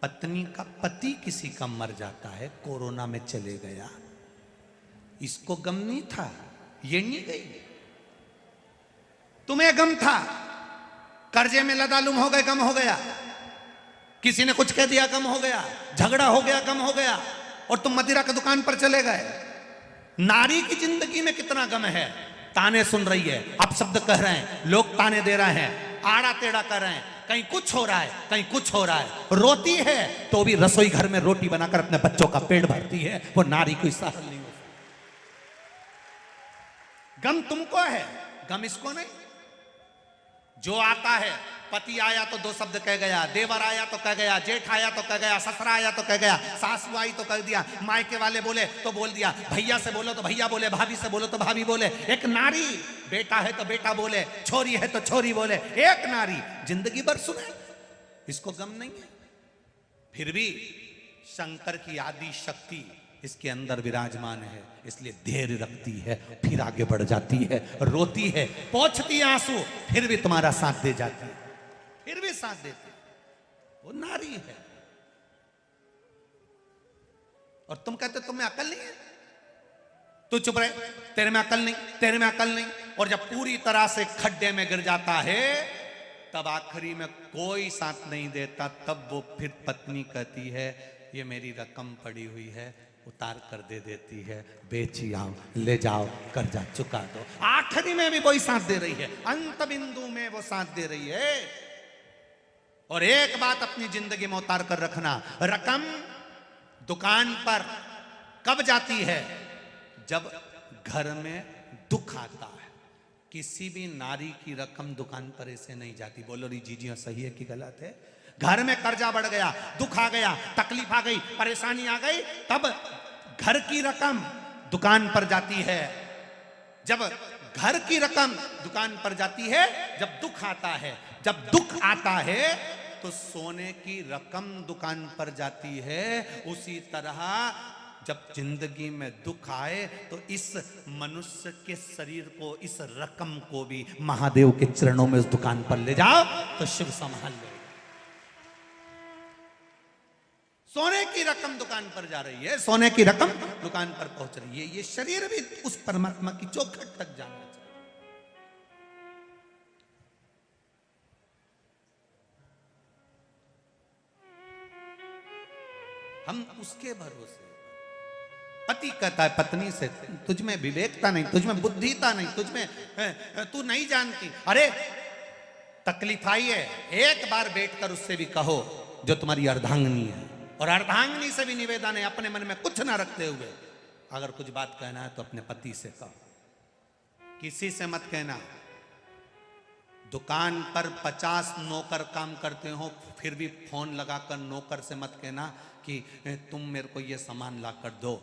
पत्नी का पति किसी का मर जाता है, कोरोना में चले गया, इसको गम नहीं था, ये नहीं गई। तुम्हें गम था, कर्जे में लदालुम हो गए, गम हो गया। किसी ने कुछ कह दिया, गम हो गया। झगड़ा हो गया, गम हो गया। और तुम मदिरा की दुकान पर चले गए। नारी की जिंदगी में कितना गम है। ताने सुन रही है, आप शब्द कह रहे हैं, लोग ताने दे रहे हैं, आड़ा टेढ़ा कर रहे हैं, कहीं कुछ हो रहा है, कहीं कुछ हो रहा है। रोती है तो भी रसोई घर में रोटी बनाकर अपने बच्चों का पेट भरती है। वो नारी कोई सहल नहीं हो। गम तुमको है, गम इसको नहीं। जो आता है, पति आया तो दो शब्द कह गया, देवर आया तो कह गया, जेठ आया तो कह गया, ससुरा आया तो कह गया, सासू आई तो कह दिया, मायके वाले बोले तो बोल दिया, भैया से बोलो तो भैया बोले, भाभी से बोलो तो भाभी बोले। एक नारी, बेटा है तो बेटा बोले, छोरी है तो छोरी बोले। एक नारी जिंदगी भर सुने, इसको गम नहीं है। फिर भी शंकर की आदि शक्ति इसके अंदर विराजमान है, इसलिए धैर्य रखती है, फिर आगे बढ़ जाती है, रोती है, पोंछती है आंसू, फिर भी तुम्हारा साथ दे जाती है, फिर भी साथ देती है। वो नारी है। और तुम कहते तुम्हें अकल नहीं है, तू चुप रहे, तेरे में अकल नहीं, तेरे में अकल नहीं। और जब पूरी तरह से खड्डे में गिर जाता है, तब आखिरी में कोई साथ नहीं देता, तब वो फिर पत्नी कहती है, ये मेरी रकम पड़ी हुई है, उतार कर दे देती है, बेची आओ, ले जाओ, कर्जा चुका दो। आखिरी में भी वही साथ दे रही है, अंत बिंदु में वो साथ दे रही है। और एक बात अपनी जिंदगी में उतार कर रखना, रकम दुकान पर कब जाती है? जब घर में दुख आता है। किसी भी नारी की रकम दुकान पर ऐसे नहीं जाती। बोलो री जीजी सही है कि गलत है? घर में कर्जा बढ़ गया, दुख आ गया, तकलीफ आ गई, परेशानी आ गई, तब घर की रकम दुकान पर जाती है। जब घर की रकम दुकान पर जाती है, जब दुख आता है। जब दुख आता है तो सोने की रकम दुकान पर जाती है। उसी तरह जब जिंदगी में दुख आए तो इस मनुष्य के शरीर को, इस रकम को भी महादेव के चरणों में उस दुकान पर ले जाओ तो शिव संभाल ले। सोने की रकम दुकान पर जा रही है, सोने की रकम दुकान पर पहुंच रही है। ये शरीर भी उस परमात्मा की चौखट तक जाना चाहिए। हम उसके भरोसे। पति कहता है पत्नी से, तुझमें विवेकता नहीं, तुझमें बुद्धिता नहीं, तुझमें तू नहीं जानती। अरे तकलीफ आई है, एक बार बैठकर उससे भी कहो जो तुम्हारी अर्धांगिनी है। और अर्धांगिनी से भी निवेदन है, अपने मन में कुछ ना रखते हुए अगर कुछ बात कहना है तो अपने पति से कहो, किसी से मत कहना। दुकान पर 50 नौकर काम करते हो, फिर भी फोन लगाकर नौकर से मत कहना कि तुम मेरे को ये सामान ला कर दो।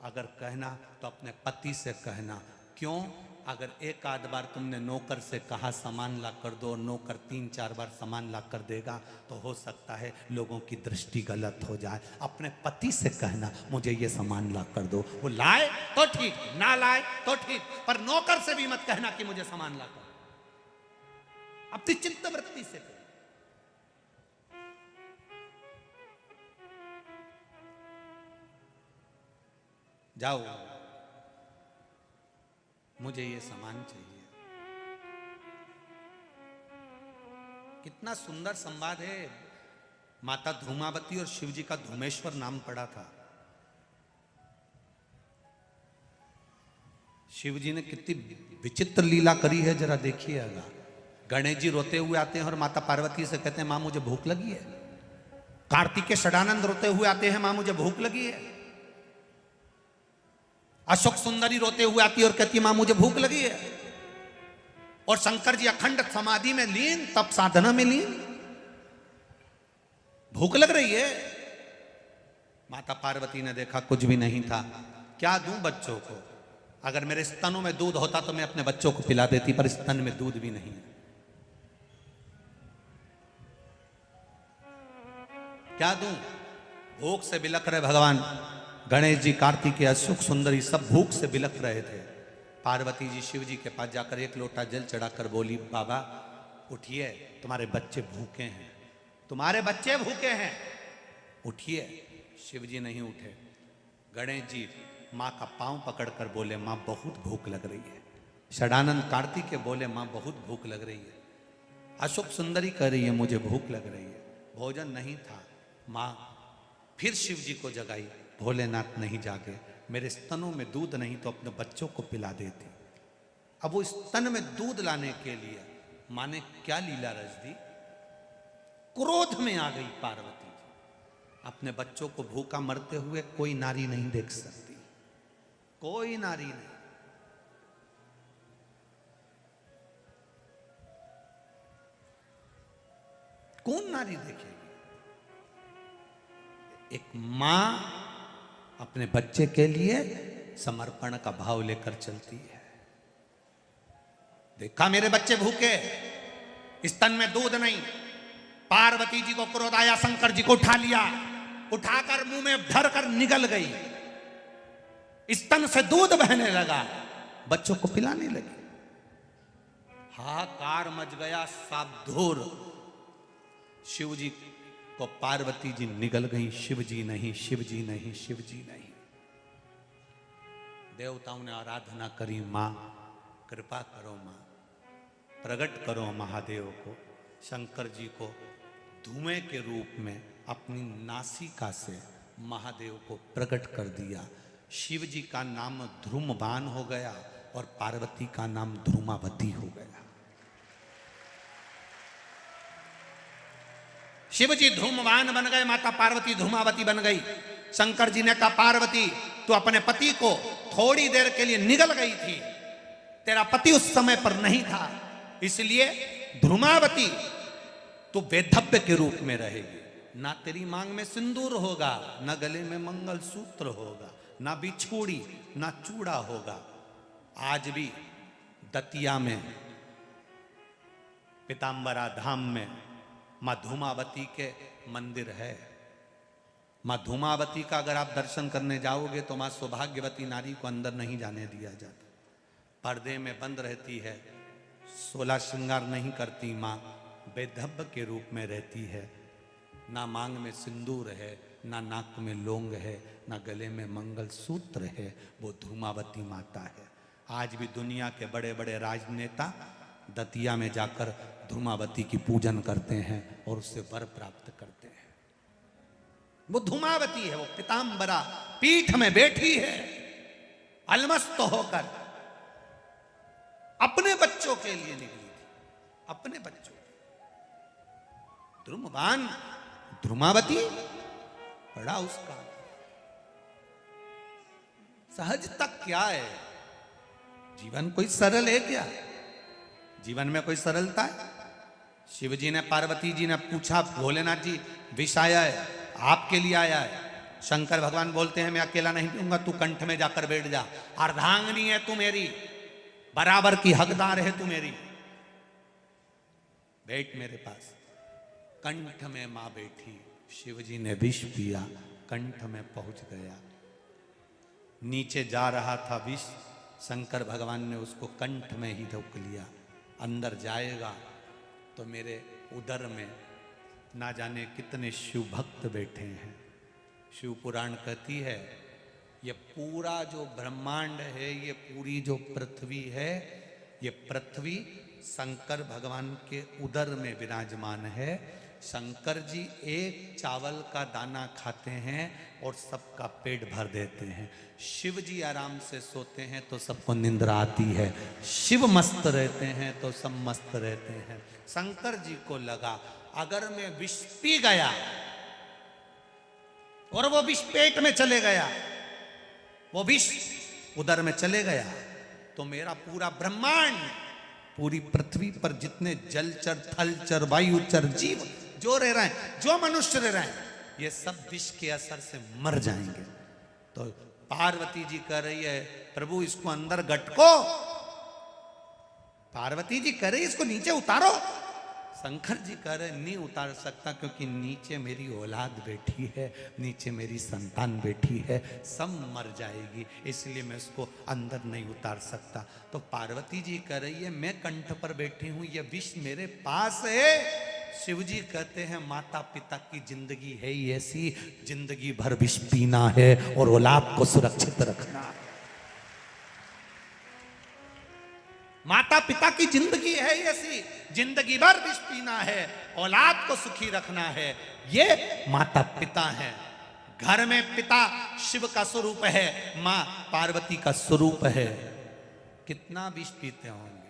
अगर कहना तो अपने पति से कहना। क्यों? अगर एक आध बार तुमने नौकर से कहा सामान ला कर दो, नौकर 3-4 बार सामान ला कर देगा, तो हो सकता है लोगों की दृष्टि गलत हो जाए। अपने पति से कहना मुझे ये सामान ला कर दो। वो लाए तो ठीक, ना लाए तो ठीक, पर नौकर से भी मत कहना कि मुझे सामान ला कर। अपनी चिंता वृत्ति से कहो। जाओ, मुझे ये सामान चाहिए। कितना सुंदर संवाद है। माता धूमावती और शिवजी का धूमेश्वर नाम पड़ा था। शिवजी ने कितनी विचित्र लीला करी है, जरा देखिएगा। गणेश जी रोते हुए आते हैं और माता पार्वती से कहते हैं मां मुझे भूख लगी है। कार्तिकेय षडानंद रोते हुए आते हैं, मां मुझे भूख लगी है। अशोक सुंदरी रोते हुए आती है और कहती है मां मुझे भूख लगी है। और शंकर जी अखंड समाधि में लीन, तप साधना में लीन, भूख लग रही है। माता पार्वती ने देखा कुछ भी नहीं था, क्या दूं बच्चों को? अगर मेरे स्तनों में दूध होता तो मैं अपने बच्चों को पिला देती, पर स्तन में दूध भी नहीं है। क्या दूं? भूख से बिलख रहे भगवान गणेश जी, कार्तिकेय, अशोक सुंदरी सब भूख से बिलख रहे थे। पार्वती जी शिव जी के पास जाकर एक लोटा जल चढ़ाकर बोली, बाबा उठिए, तुम्हारे बच्चे भूखे हैं, तुम्हारे बच्चे भूखे हैं, उठिए। शिव जी नहीं उठे। गणेश जी माँ का पांव पकड़कर बोले, माँ बहुत भूख लग रही है। षडानंद कार्तिकेय बोले, माँ बहुत भूख लग रही है। अशोक सुंदरी कह रही है, मुझे भूख लग रही है। भोजन नहीं था। माँ फिर शिव जी को जगाई, भोलेनाथ नहीं जागे, मेरे स्तनों में दूध नहीं तो अपने बच्चों को पिला देती। अब वो स्तन में दूध लाने के लिए माँ ने क्या लीला रच दी, क्रोध में आ गई पार्वती जी। अपने बच्चों को भूखा मरते हुए कोई नारी नहीं देख सकती, कोई नारी नहीं। कौन नारी देखेगी? एक मां अपने बच्चे के लिए समर्पण का भाव लेकर चलती है। देखा मेरे बच्चे भूखे, स्तन में दूध नहीं। पार्वती जी को क्रोध आया, शंकर जी को उठा लिया, उठाकर मुंह में भरकर निगल गई। स्तन से दूध बहने लगा, बच्चों को पिलाने लगी। हाहाकार मच गया, साबधूर। शिव जी को पार्वती जी निगल गई, शिव जी नहीं, शिव जी नहीं, शिव जी नहीं। देवताओं ने आराधना करी, मां कृपा करो, मां प्रकट करो महादेव को। शंकर जी को धुएं के रूप में अपनी नासिका से महादेव को प्रकट कर दिया। शिव जी का नाम ध्रुमवान हो गया और पार्वती का नाम ध्रुमावती हो गया। शिव जी धूमवान बन गए, माता पार्वती धूमावती बन गई। शंकर जी ने कहा, पार्वती तू अपने पति को थोड़ी देर के लिए निगल गई थी, तेरा पति उस समय पर नहीं था, इसलिए धूमावती तू वेधव्य के रूप में रहेगी। ना तेरी मांग में सिंदूर होगा, ना गले में मंगलसूत्र होगा, ना बिछुड़ी, ना चूड़ा होगा। आज भी दतिया में पीताम्बरा धाम में माँ धूमावती के मंदिर है। माँ धूमावती का अगर आप दर्शन करने जाओगे तो माँ सौभाग्यवती नारी को अंदर नहीं जाने दिया जाता, पर्दे में बंद रहती है, 16 श्रृंगार नहीं करती। माँ बेधब्ब के रूप में रहती है, ना मांग में सिंदूर है, ना नाक में लौंग है, ना गले में मंगलसूत्र है। वो धूमावती माता है। आज भी दुनिया के बड़े बड़े राजनेता दतिया में जाकर धूमावती की पूजन करते हैं और उससे वर प्राप्त करते हैं। वो धूमावती है, वो पीताम्बरा पीठ में बैठी है, अलमस्त होकर अपने बच्चों के लिए निकली थी, अपने बच्चों। ध्रुमवान ध्रुमावती बड़ा उसका सहजता क्या है? जीवन कोई सरल है क्या? जीवन में कोई सरलता है? शिव जी ने, पार्वती जी ने पूछा, भोलेनाथ जी विष आया है, आपके लिए आया है। शंकर भगवान बोलते हैं, मैं अकेला नहीं पीऊंगा, तू कंठ में जाकर बैठ जा, अर्धांगनी है तू मेरी, बराबर की हकदार है तू मेरी, बैठ मेरे पास। कंठ में मां बैठी, शिव जी ने विष पिया, कंठ में पहुंच गया। नीचे जा रहा था विष, शंकर भगवान ने उसको कंठ में ही रोक लिया। अंदर जाएगा तो मेरे उदर में ना जाने कितने शिव भक्त बैठे हैं। शिव पुराण कहती है, ये पूरा जो ब्रह्मांड है, ये पूरी जो पृथ्वी है, ये पृथ्वी शंकर भगवान के उदर में विराजमान है। शंकर जी एक चावल का दाना खाते हैं और सबका पेट भर देते हैं। शिव जी आराम से सोते हैं तो सबको निंद्रा आती है। शिव मस्त रहते हैं तो सब मस्त रहते हैं। शंकर जी को लगा, अगर मैं विष पी गया और वो विष पेट में चले गया, वो विष उदर में चले गया, तो मेरा पूरा ब्रह्मांड, पूरी पृथ्वी पर जितने जलचर, थलचर, वायुचर, जीव जो रह रहे हैं, जो मनुष्य रह रहे हैं, ये सब विष के असर से मर जाएंगे। तो पार्वती जी कह रही है, प्रभु इसको अंदर गटको। पार्वती जी कह रही, इसको नीचे उतारो। शंकर जी कह रहे नहीं उतार सकता, क्योंकि नीचे मेरी औलाद बैठी है, नीचे मेरी संतान बैठी है, सब मर जाएगी, इसलिए मैं उसको अंदर नहीं उतार सकता। तो पार्वती जी कह रही है मैं कंठ पर बैठी हूं, ये विष मेरे पास है। शिव जी कहते हैं माता पिता की जिंदगी है ही ऐसी, जिंदगी भर विष पीना है और औलाद को सुरक्षित रखना है। माता पिता की जिंदगी है ऐसी, जिंदगी भर विष पीना है, औलाद को सुखी रखना है। ये माता पिता है। घर में पिता शिव का स्वरूप है, मां पार्वती का स्वरूप है। कितना विष पीते होंगे।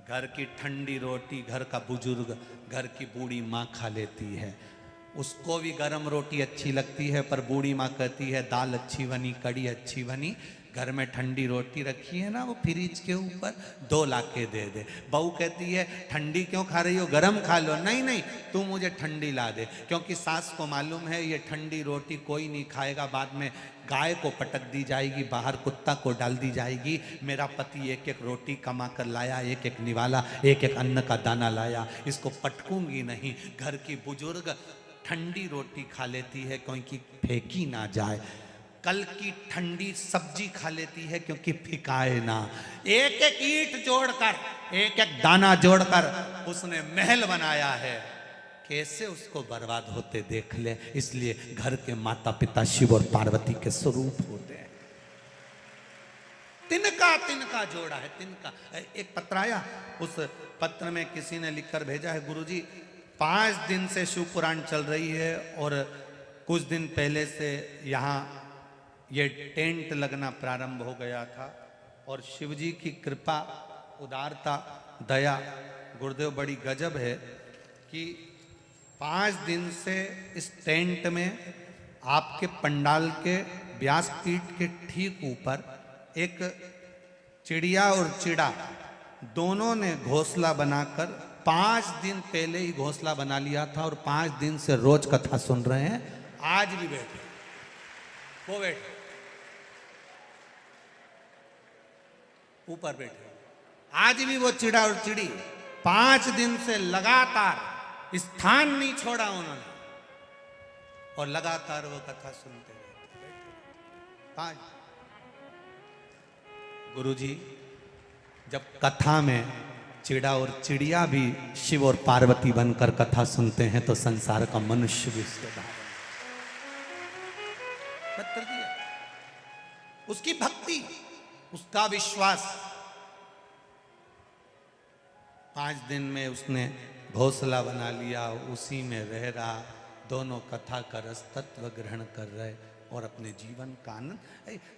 घर की ठंडी रोटी घर का बुजुर्ग, घर की बूढ़ी माँ खा लेती है, उसको भी गर्म रोटी अच्छी लगती है, पर बूढ़ी माँ कहती है दाल अच्छी बनी, कड़ी अच्छी बनी। घर में ठंडी रोटी रखी है ना, वो फ्रिज के ऊपर 2 लाके दे दे। बहू कहती है ठंडी क्यों खा रही हो, गरम खा लो। नहीं नहीं, तू मुझे ठंडी ला दे, क्योंकि सास को मालूम है ये ठंडी रोटी कोई नहीं खाएगा, बाद में गाय को पटक दी जाएगी, बाहर कुत्ता को डाल दी जाएगी। मेरा पति एक एक रोटी कमा कर लाया, एक एक निवाला, एक एक अन्न का दाना लाया, इसको पटकूंगी नहीं। घर की बुजुर्ग ठंडी रोटी खा लेती है क्योंकि फेंकी ना जाए, कल की ठंडी सब्जी खा लेती है क्योंकि फिकाए ना। एक एक ईंट जोड़कर, एक एक दाना जोड़कर उसने महल बनाया है, कैसे उसको बर्बाद होते देख ले। इसलिए घर के माता पिता शिव और पार्वती के स्वरूप होते हैं। तिनका तिनका जोड़ा है, तिनका। एक पत्र आया, उस पत्र में किसी ने लिखकर भेजा है, गुरुजी 5 दिन से शिव पुराण चल रही है और कुछ दिन पहले से यहाँ ये टेंट लगना प्रारंभ हो गया था, और शिव जी की कृपा, उदारता, दया गुरुदेव बड़ी गजब है कि 5 दिन से इस टेंट में आपके पंडाल के व्यासपीठ के ठीक ऊपर एक चिड़िया और चिड़ा दोनों ने घोंसला बनाकर 5 दिन पहले ही घोंसला बना लिया था, और 5 दिन से रोज कथा सुन रहे हैं। आज भी बैठे, वो बैठे ऊपर बैठे, आज भी वो चिड़ा और चिड़ी 5 दिन से लगातार स्थान नहीं छोड़ा उन्होंने, और लगातार वो कथा सुनते रहते। 5 गुरुजी जब कथा में चिड़ा और चिड़िया भी शिव और पार्वती बनकर कथा सुनते हैं तो संसार का मनुष्य भी उसके बारे में दिया। उसकी भक्ति, उसका विश्वास। 5 दिन में उसने घोंसला बना लिया, उसी में रह रहा, दोनों कथा का रस तत्व ग्रहण कर रहे और अपने जीवन का आनंद।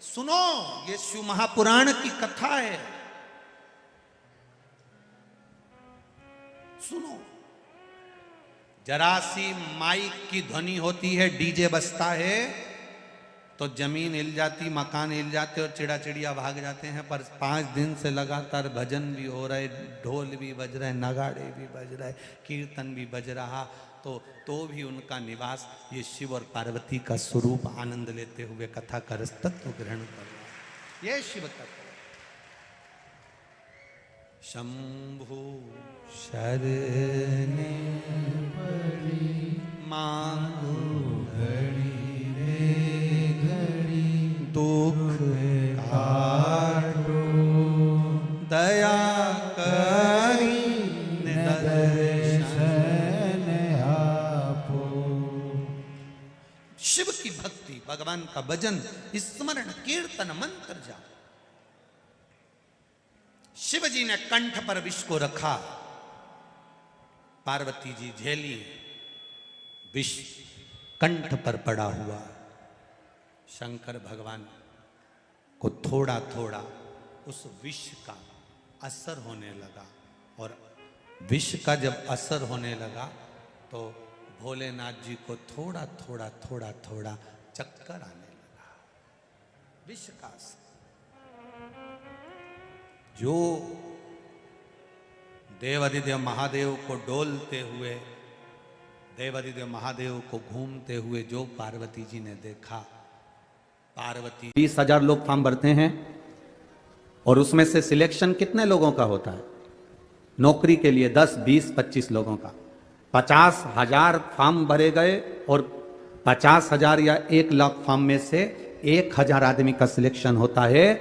सुनो, ये शिव महापुराण की कथा है, सुनो। जरा सी माइक की ध्वनि होती है, डीजे बजता है तो जमीन हिल जाती, मकान हिल जाते और चिड़ा चिड़िया भाग जाते हैं। पर 5 दिन से लगातार भजन भी हो रहे, ढोल भी बज रहे, नगाड़े भी बज रहे, कीर्तन भी बज रहा, तो भी उनका निवास ये शिव और पार्वती का स्वरूप आनंद लेते हुए कथा का रस तत्व ग्रहण कर रहा। ये शिव तत्व। शंभु शरणे पड़ी मांगो घड़ी रे घड़ी, दुख काटो दया करी दर्शन आपो। शिव की भक्ति, भगवान का भजन, स्मरण, कीर्तन, मंत्र जाप। शिव जी ने कंठ पर विष को रखा, पार्वती जी झेली, विष कंठ पर पड़ा हुआ। शंकर भगवान को थोड़ा थोड़ा उस विष का असर होने लगा, और विष का जब असर होने लगा तो भोलेनाथ जी को थोड़ा थोड़ा थोड़ा थोड़ा चक्कर आने लगा। विष का असर जो देवादिदेव महादेव को डोलते हुए, देवादिदेव महादेव को घूमते हुए जो पार्वती जी ने देखा। पार्वती 20,000 लोग फॉर्म भरते हैं और उसमें से सिलेक्शन कितने लोगों का होता है? नौकरी के लिए 10, 20, 25 लोगों का। 50,000 फॉर्म भरे गए और 50,000 या 1,00,000 फॉर्म में से 1,000 आदमी का सिलेक्शन होता है।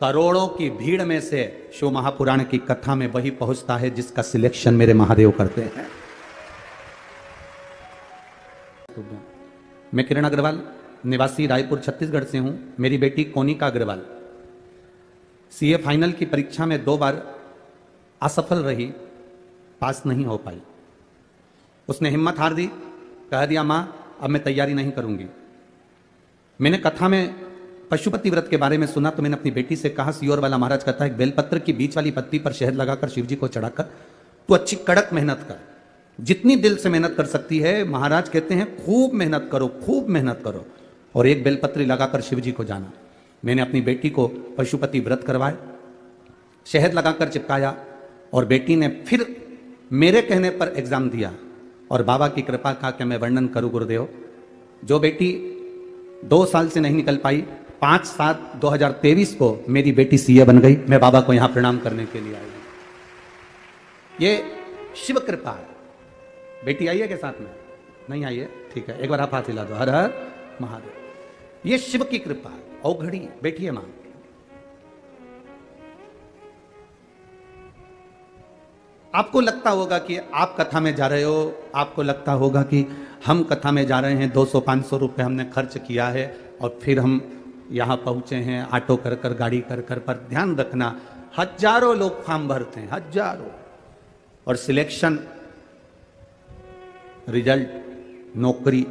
करोड़ों की भीड़ में से शिव महापुराण की कथा में वही पहुंचता है जिसका सिलेक्शन मेरे महादेव करते हैं। मैं किरण अग्रवाल, निवासी रायपुर छत्तीसगढ़ से हूं। मेरी बेटी कोनिका अग्रवाल सीए फाइनल की परीक्षा में 2 बार असफल रही, पास नहीं हो पाई। उसने हिम्मत हार दी, कह दिया मां अब मैं तैयारी नहीं करूंगी। मैंने कथा में पशुपति व्रत के बारे में सुना तो मैंने अपनी बेटी से कहा, सियोर वाला महाराज कहता है बेलपत्र की बीच वाली पत्ती पर शहद लगाकर शिव जी को चढ़ाकर तू अच्छी कड़क मेहनत कर, जितनी दिल से मेहनत कर सकती है। महाराज कहते हैं खूब मेहनत करो, खूब मेहनत करो और एक बेलपत्री लगाकर शिव जी को जाना। मैंने अपनी बेटी को पशुपति व्रत करवाए, शहद लगाकर चिपकाया और बेटी ने फिर मेरे कहने पर एग्जाम दिया और बाबा की कृपा का क्या मैं वर्णन करूं गुरुदेव। जो बेटी 2 साल से नहीं निकल पाई, 5/7/2023 को मेरी बेटी सीए बन गई। मैं बाबा को यहां प्रणाम करने के लिए आई। ये शिव कृपा है। बेटी आई है के साथ में? नहीं आई है? ठीक है, एक बार आप हाथ हिला दो। हर हर महादेव। ये शिव की कृपा है। औघड़ी बैठिए मां। आपको लगता होगा कि आप कथा में जा रहे हो, आपको लगता होगा कि हम कथा में जा रहे हैं, 200-500 रुपए हमने खर्च किया है और फिर हम यहां पहुंचे हैं ऑटो कर कर, गाड़ी कर कर। पर ध्यान रखना, हजारों लोग फॉर्म भरते हैं, हजारों, और सिलेक्शन, रिजल्ट, नौकरी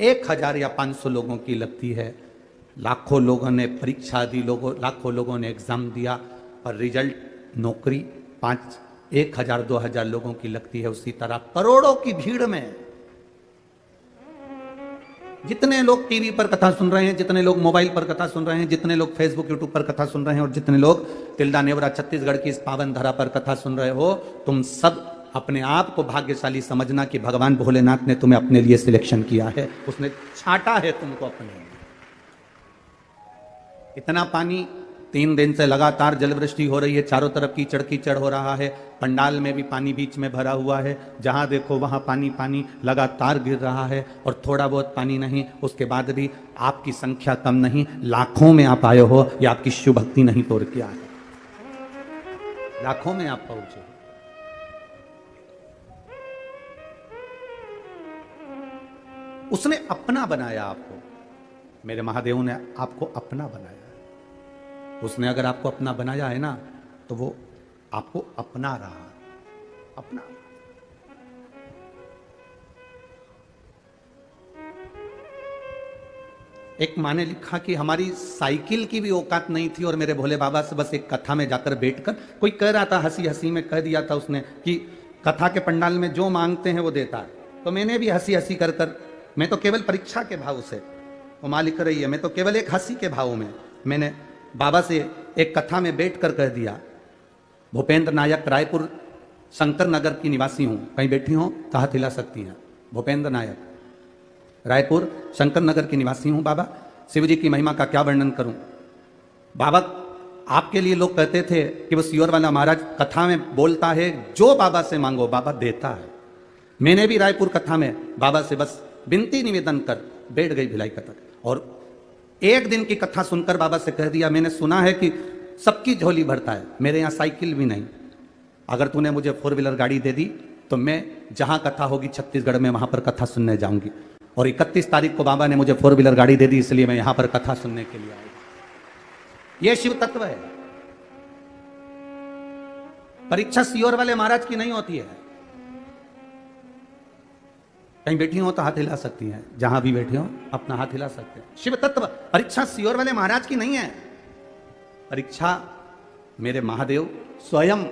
1,000 या 500 लोगों की लगती है। लाखों लोगों ने परीक्षा दी, लाखों लोगों ने एग्जाम दिया, पर रिजल्ट, नौकरी 1,000-2,000 लोगों की लगती है। उसी तरह करोड़ों की भीड़ में जितने लोग टीवी पर कथा सुन रहे हैं, जितने लोग मोबाइल पर कथा सुन रहे हैं, जितने लोग फेसबुक यूट्यूब पर कथा सुन रहे हैं और जितने लोग तिल्दा नेवरा छत्तीसगढ़ की इस पावन धरा पर कथा सुन रहे हो, तुम सब अपने आप को भाग्यशाली समझना कि भगवान भोलेनाथ ने तुम्हें अपने लिए सिलेक्शन किया है, उसने छांटा है तुमको अपने लिए। इतना पानी 3 दिन से लगातार जलवृष्टि हो रही है, चारों तरफ कीचड़ कीचड़ हो रहा है, पंडाल में भी पानी बीच में भरा हुआ है, जहां देखो वहां पानी पानी लगातार गिर रहा है और थोड़ा बहुत पानी नहीं। उसके बाद भी आपकी संख्या कम नहीं, लाखों में आप आए हो, या आपकी शिव भक्ति नहीं तोड़ के आए, लाखों में आप पहुंचे। उसने अपना बनाया आपको, मेरे महादेव ने आपको अपना बनाया। उसने अगर आपको अपना बनाया है ना, तो वो आपको अपना रहा है, अपना। एक माँ ने लिखा कि हमारी साइकिल की भी औकात नहीं थी और मेरे भोले बाबा से बस एक कथा में जाकर बैठकर, कोई कह रहा था, हंसी हंसी में कह दिया था उसने कि कथा के पंडाल में जो मांगते हैं वो देता है। तो मैंने भी हंसी हंसी कर कर, मैं तो केवल परीक्षा के भाव से, वो माँ लिख रही है, मैं तो केवल एक हंसी के भाव में मैंने बाबा से एक कथा में बैठकर कह दिया, भूपेंद्र नायक, रायपुर शंकर नगर की निवासी हूं, कहीं बैठी हो तो हाथ हिला सकती हैं। भूपेंद्र नायक, रायपुर शंकर नगर की निवासी हूं बाबा, शिव जी की महिमा का क्या वर्णन करूं। बाबा, आपके लिए लोग कहते थे कि वो सियोर वाला महाराज कथा में बोलता है, जो बाबा से मांगो बाबा देता है। मैंने भी रायपुर कथा में बाबा से बस विनती निवेदन कर बैठ गई भिलाई कथा, और एक दिन की कथा सुनकर बाबा से कह दिया, मैंने सुना है कि सबकी झोली भरता है, मेरे यहां साइकिल भी नहीं, अगर तूने मुझे 4 व्हीलर गाड़ी दे दी तो मैं जहां कथा होगी छत्तीसगढ़ में वहां पर कथा सुनने जाऊंगी। और 31 तारीख को बाबा ने मुझे 4 व्हीलर गाड़ी दे दी, इसलिए मैं यहां पर कथा सुनने के लिए आई। यह शिव तत्व है। परीक्षा सियोर वाले महाराज की नहीं होती है। कहीं बैठी हो तो हाथ हिला सकती हैं, जहां भी बैठे हो अपना हाथ हिला सकते हैं। शिव तत्व, परीक्षा सियोर वाले महाराज की नहीं है। परीक्षा मेरे महादेव स्वयं,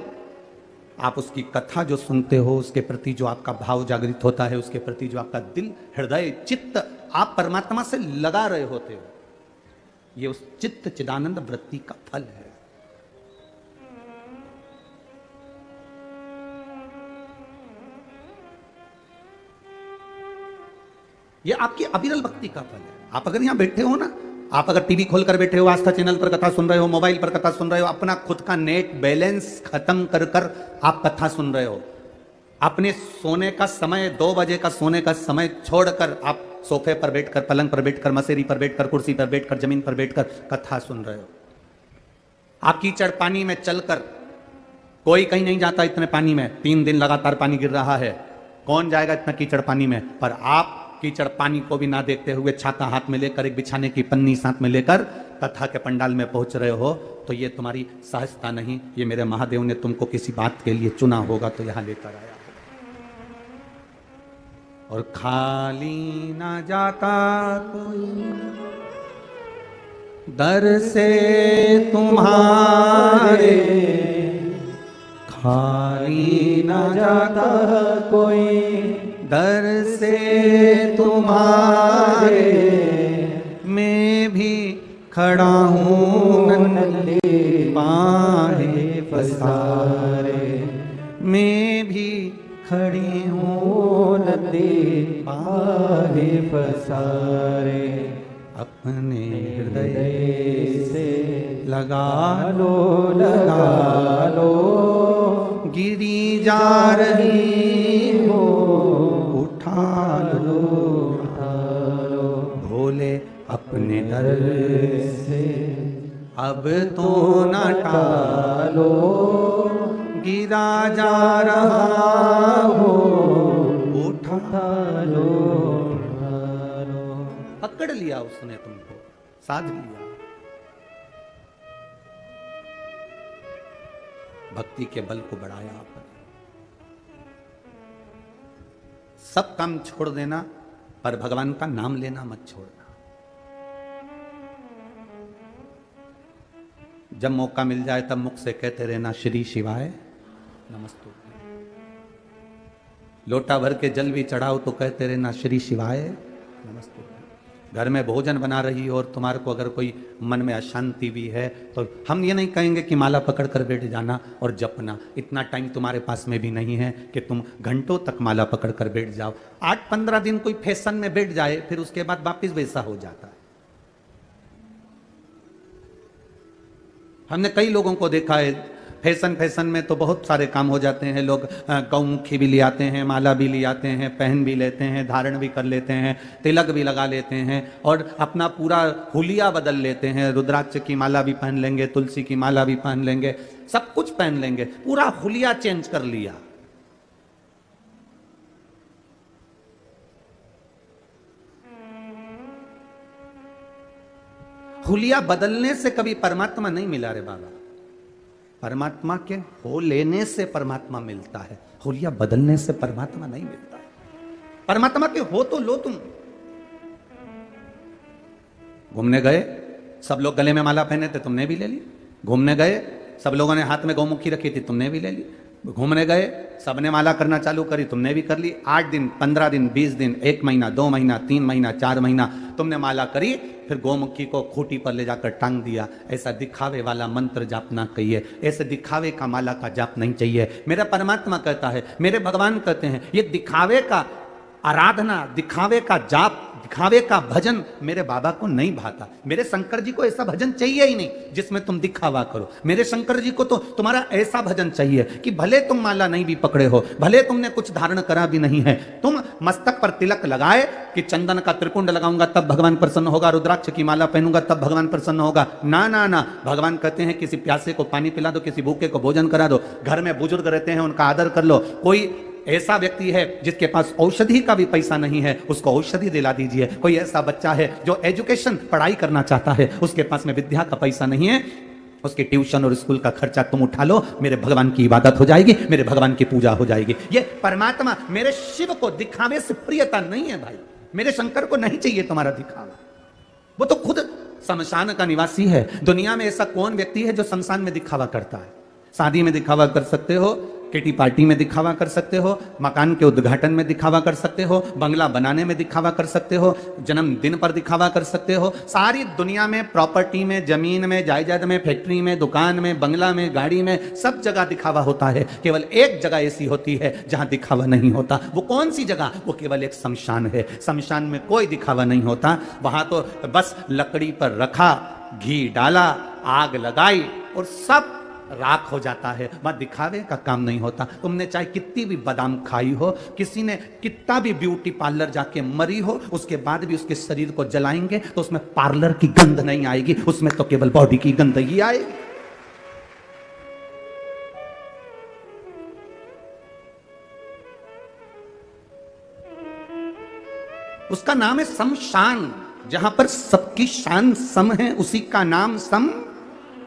आप उसकी कथा जो सुनते हो, उसके प्रति जो आपका भाव जागृत होता है, उसके प्रति जो आपका दिल, हृदय, चित्त आप परमात्मा से लगा रहे होते हो, ये उस चित्त चिदानंद वृत्ति का फल है। ये आपकी अविरल भक्ति का फल है। आप अगर यहां बैठे हो ना, आप अगर टीवी खोलकर बैठे हो, आस्था चैनल पर कथा सुन रहे हो, मोबाइल पर कथा सुन रहे हो, अपना खुद का नेट बैलेंस खत्म कर कर आप कथा सुन रहे हो, अपने सोने का समय 2 बजे का सोने का समय छोड़कर आप सोफे पर बैठकर, पलंग पर बैठकर, मसेरी पर बैठकर, कुर्सी पर बैठकर, जमीन पर बैठकर कथा सुन रहे हो। आप कीचड़ पानी में चलकर, कोई कहीं नहीं जाता इतने पानी में, 3 दिन लगातार पानी गिर रहा है, कौन जाएगा इतना कीचड़ पानी में? पर आप कीचड़ पानी को भी ना देखते हुए छाता हाथ में लेकर, एक बिछाने की पन्नी साथ में लेकर कथा के पंडाल में पहुंच रहे हो, तो ये तुम्हारी सहजता नहीं, ये मेरे महादेव ने तुमको किसी बात के लिए चुना होगा तो यहां लेकर आया। और खाली ना जाता कोई दर से तुम्हारे, खाली ना जाता कोई दर से तुम्हारे, मैं भी खड़ा हूँ नन्हे बाहें पसारे, मैं भी खड़ी हूँ नन्हे बाहें पसारे, अपने हृदय से लगा लो, लगा लो, गिरी जा रही हो, उठा लो, उठा लो, भोले अपने दर से अब तो न टालो, गिरा जा रहा हो, उठा लो, उठा लो। पकड़ लिया उसने तुमको, साध लिया। भक्ति के बल को बढ़ाया आपने। सब काम छोड़ देना, पर भगवान का नाम लेना मत छोड़ना। जब मौका मिल जाए तब मुख से कहते रहना श्री शिवाय नमस्तु। लोटा भर के जल भी चढ़ाओ तो कहते रहना श्री शिवाय नमस्तु। घर में भोजन बना रही हो और तुम्हारे को अगर कोई मन में अशांति भी है तो हम ये नहीं कहेंगे कि माला पकड़ कर बैठ जाना और जपना। इतना टाइम तुम्हारे पास में भी नहीं है कि तुम घंटों तक माला पकड़ कर बैठ जाओ। 8-15 दिन कोई फैशन में बैठ जाए, फिर उसके बाद वापिस वैसा हो जाता है। हमने कई लोगों को देखा है, फैशन में तो बहुत सारे काम हो जाते हैं। लोग गौमुखी भी ले आते हैं, माला भी ले आते हैं, पहन भी लेते हैं, धारण भी कर लेते हैं, तिलक भी लगा लेते हैं और अपना पूरा हुलिया बदल लेते हैं। रुद्राक्ष की माला भी पहन लेंगे, तुलसी की माला भी पहन लेंगे, सब कुछ पहन लेंगे, पूरा हुलिया चेंज कर लिया। हुलिया बदलने से कभी परमात्मा नहीं मिला रे बाबा। परमात्मा के हो लेने से परमात्मा मिलता है, हुलिया बदलने से परमात्मा नहीं मिलता है। परमात्मा के हो तो लो तुम। घूमने गए, सब लोग गले में माला पहने थे, तुमने भी ले ली। घूमने गए, सब लोगों ने हाथ में गौमुखी रखी थी, तुमने भी ले ली। घूमने गए, सबने माला करना चालू करी, तुमने भी कर ली। 8 दिन, 15 दिन, 20 दिन, 1 महीना, 2 महीना, 3 महीना, 4 महीना तुमने माला करी, फिर गौमुखी को खूंटी पर ले जाकर टांग दिया। ऐसा दिखावे वाला मंत्र जाप ना कहिए, ऐसे दिखावे का माला का जाप नहीं चाहिए। मेरा परमात्मा कहता है, मेरे भगवान कहते हैं, ये दिखावे का आराधना, दिखावे का जाप, दिखावे का भजन मेरे बाबा को नहीं भाता। मेरे शंकर जी को ऐसा भजन चाहिए ही नहीं जिसमें तुम दिखावा करो। मेरे शंकर जी को तो तुम्हारा ऐसा भजन चाहिए कि भले तुम माला नहीं भी पकड़े हो, भले तुमने कुछ धारण करा भी नहीं है, तुम मस्तक पर तिलक लगाए कि चंदन का त्रिपुंड लगाऊंगा तब भगवान प्रसन्न होगा, रुद्राक्ष की माला पहनूंगा तब भगवान प्रसन्न होगा। ना ना ना, भगवान कहते हैं किसी प्यासे को पानी पिला दो, किसी भूखे को भोजन करा दो, घर में बुजुर्ग रहते हैं उनका आदर कर लो। कोई ऐसा व्यक्ति है जिसके पास औषधि का भी पैसा नहीं है, उसको औषधि दिला दीजिए। कोई ऐसा बच्चा है जो एजुकेशन पढ़ाई करना चाहता है, उसके पास में विद्या का पैसा नहीं है, उसके ट्यूशन और स्कूल का खर्चा तुम उठा लो, मेरे भगवान की इबादत हो जाएगी, मेरे भगवान की पूजा हो जाएगी। ये परमात्मा, मेरे शिव को दिखावे से प्रियता नहीं है भाई। मेरे शंकर को नहीं चाहिए तुम्हारा दिखावा, वो तो खुद शमशान का निवासी है। दुनिया में ऐसा कौन व्यक्ति है जो शमशान में दिखावा करता है? शादी में दिखावा कर सकते हो, किटी पार्टी में दिखावा कर सकते हो, मकान के उद्घाटन में दिखावा कर सकते हो, बंगला बनाने में दिखावा कर सकते हो, जन्मदिन पर दिखावा कर सकते हो। सारी दुनिया में प्रॉपर्टी में, जमीन में, जायदाद में, फैक्ट्री में, दुकान में, बंगला में, गाड़ी में, सब जगह दिखावा होता है। केवल एक जगह ऐसी होती है जहां दिखावा नहीं होता। वो कौन सी जगह? वो केवल एक शमशान है। शमशान में कोई दिखावा नहीं होता। वहां तो बस लकड़ी पर रखा, घी डाला, आग लगाई और सब राख हो जाता है, वहां दिखावे का काम नहीं होता। तुमने चाहे कितनी भी बादाम खाई हो, किसी ने कितना भी ब्यूटी पार्लर जाके मरी हो, उसके बाद भी उसके शरीर को जलाएंगे तो उसमें पार्लर की गंध नहीं आएगी, उसमें तो केवल बॉडी की गंध ही आएगी। उसका नाम है शमशान। जहां पर सबकी शान सम है, उसी का नाम सम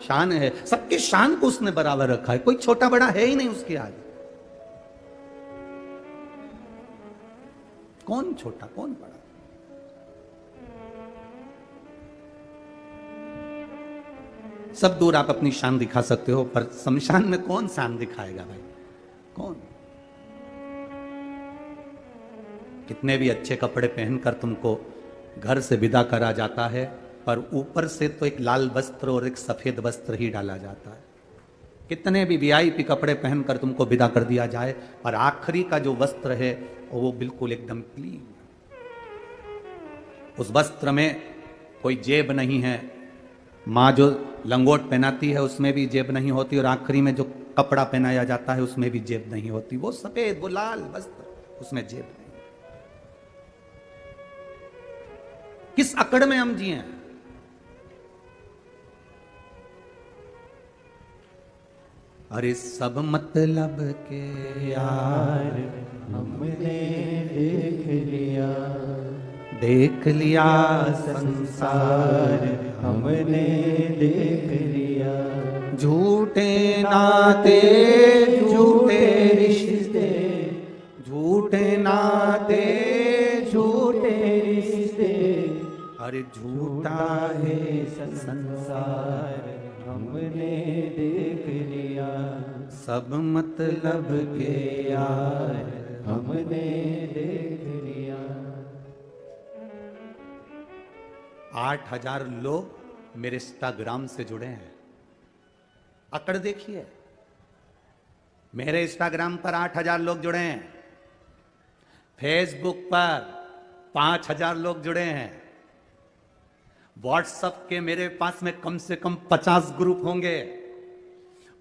शान है। सबकी शान को उसने बराबर रखा है, कोई छोटा बड़ा है ही नहीं उसके आगे। कौन छोटा कौन बड़ा? सब दूर आप अपनी शान दिखा सकते हो, पर शमशान में कौन शान दिखाएगा भाई? कौन? कितने भी अच्छे कपड़े पहनकर तुमको घर से विदा करा जाता है, पर ऊपर से तो एक लाल वस्त्र और एक सफेद वस्त्र ही डाला जाता है। कितने भी वीआईपी कपड़े पहनकर तुमको विदा कर दिया जाए, पर आखिरी का जो वस्त्र है वो बिल्कुल एकदम क्लीन। उस वस्त्र में कोई जेब नहीं है। माँ जो लंगोट पहनाती है उसमें भी जेब नहीं होती, और आखिरी में जो कपड़ा पहनाया जाता है उसमें भी जेब नहीं होती। वो सफेद, वो लाल वस्त्र, उसमें जेब नहीं। किस अकड़ में हम जिए? अरे सब मतलब के यार हमने देख लिया संसार, हमने देख लिया झूठे नाते झूठे रिश्ते, झूठे नाते झूठे रिश्ते, अरे झूठा है संसार, हमने देख लिया सब मतलब के यार, हमने देख लिया। 8,000 लोग मेरे इंस्टाग्राम से जुड़े हैं। अकड़ देखिए, मेरे इंस्टाग्राम पर 8,000 लोग जुड़े हैं, फेसबुक पर 5,000 लोग जुड़े हैं, व्हाट्सएप के मेरे पास में कम से कम 50 ग्रुप होंगे,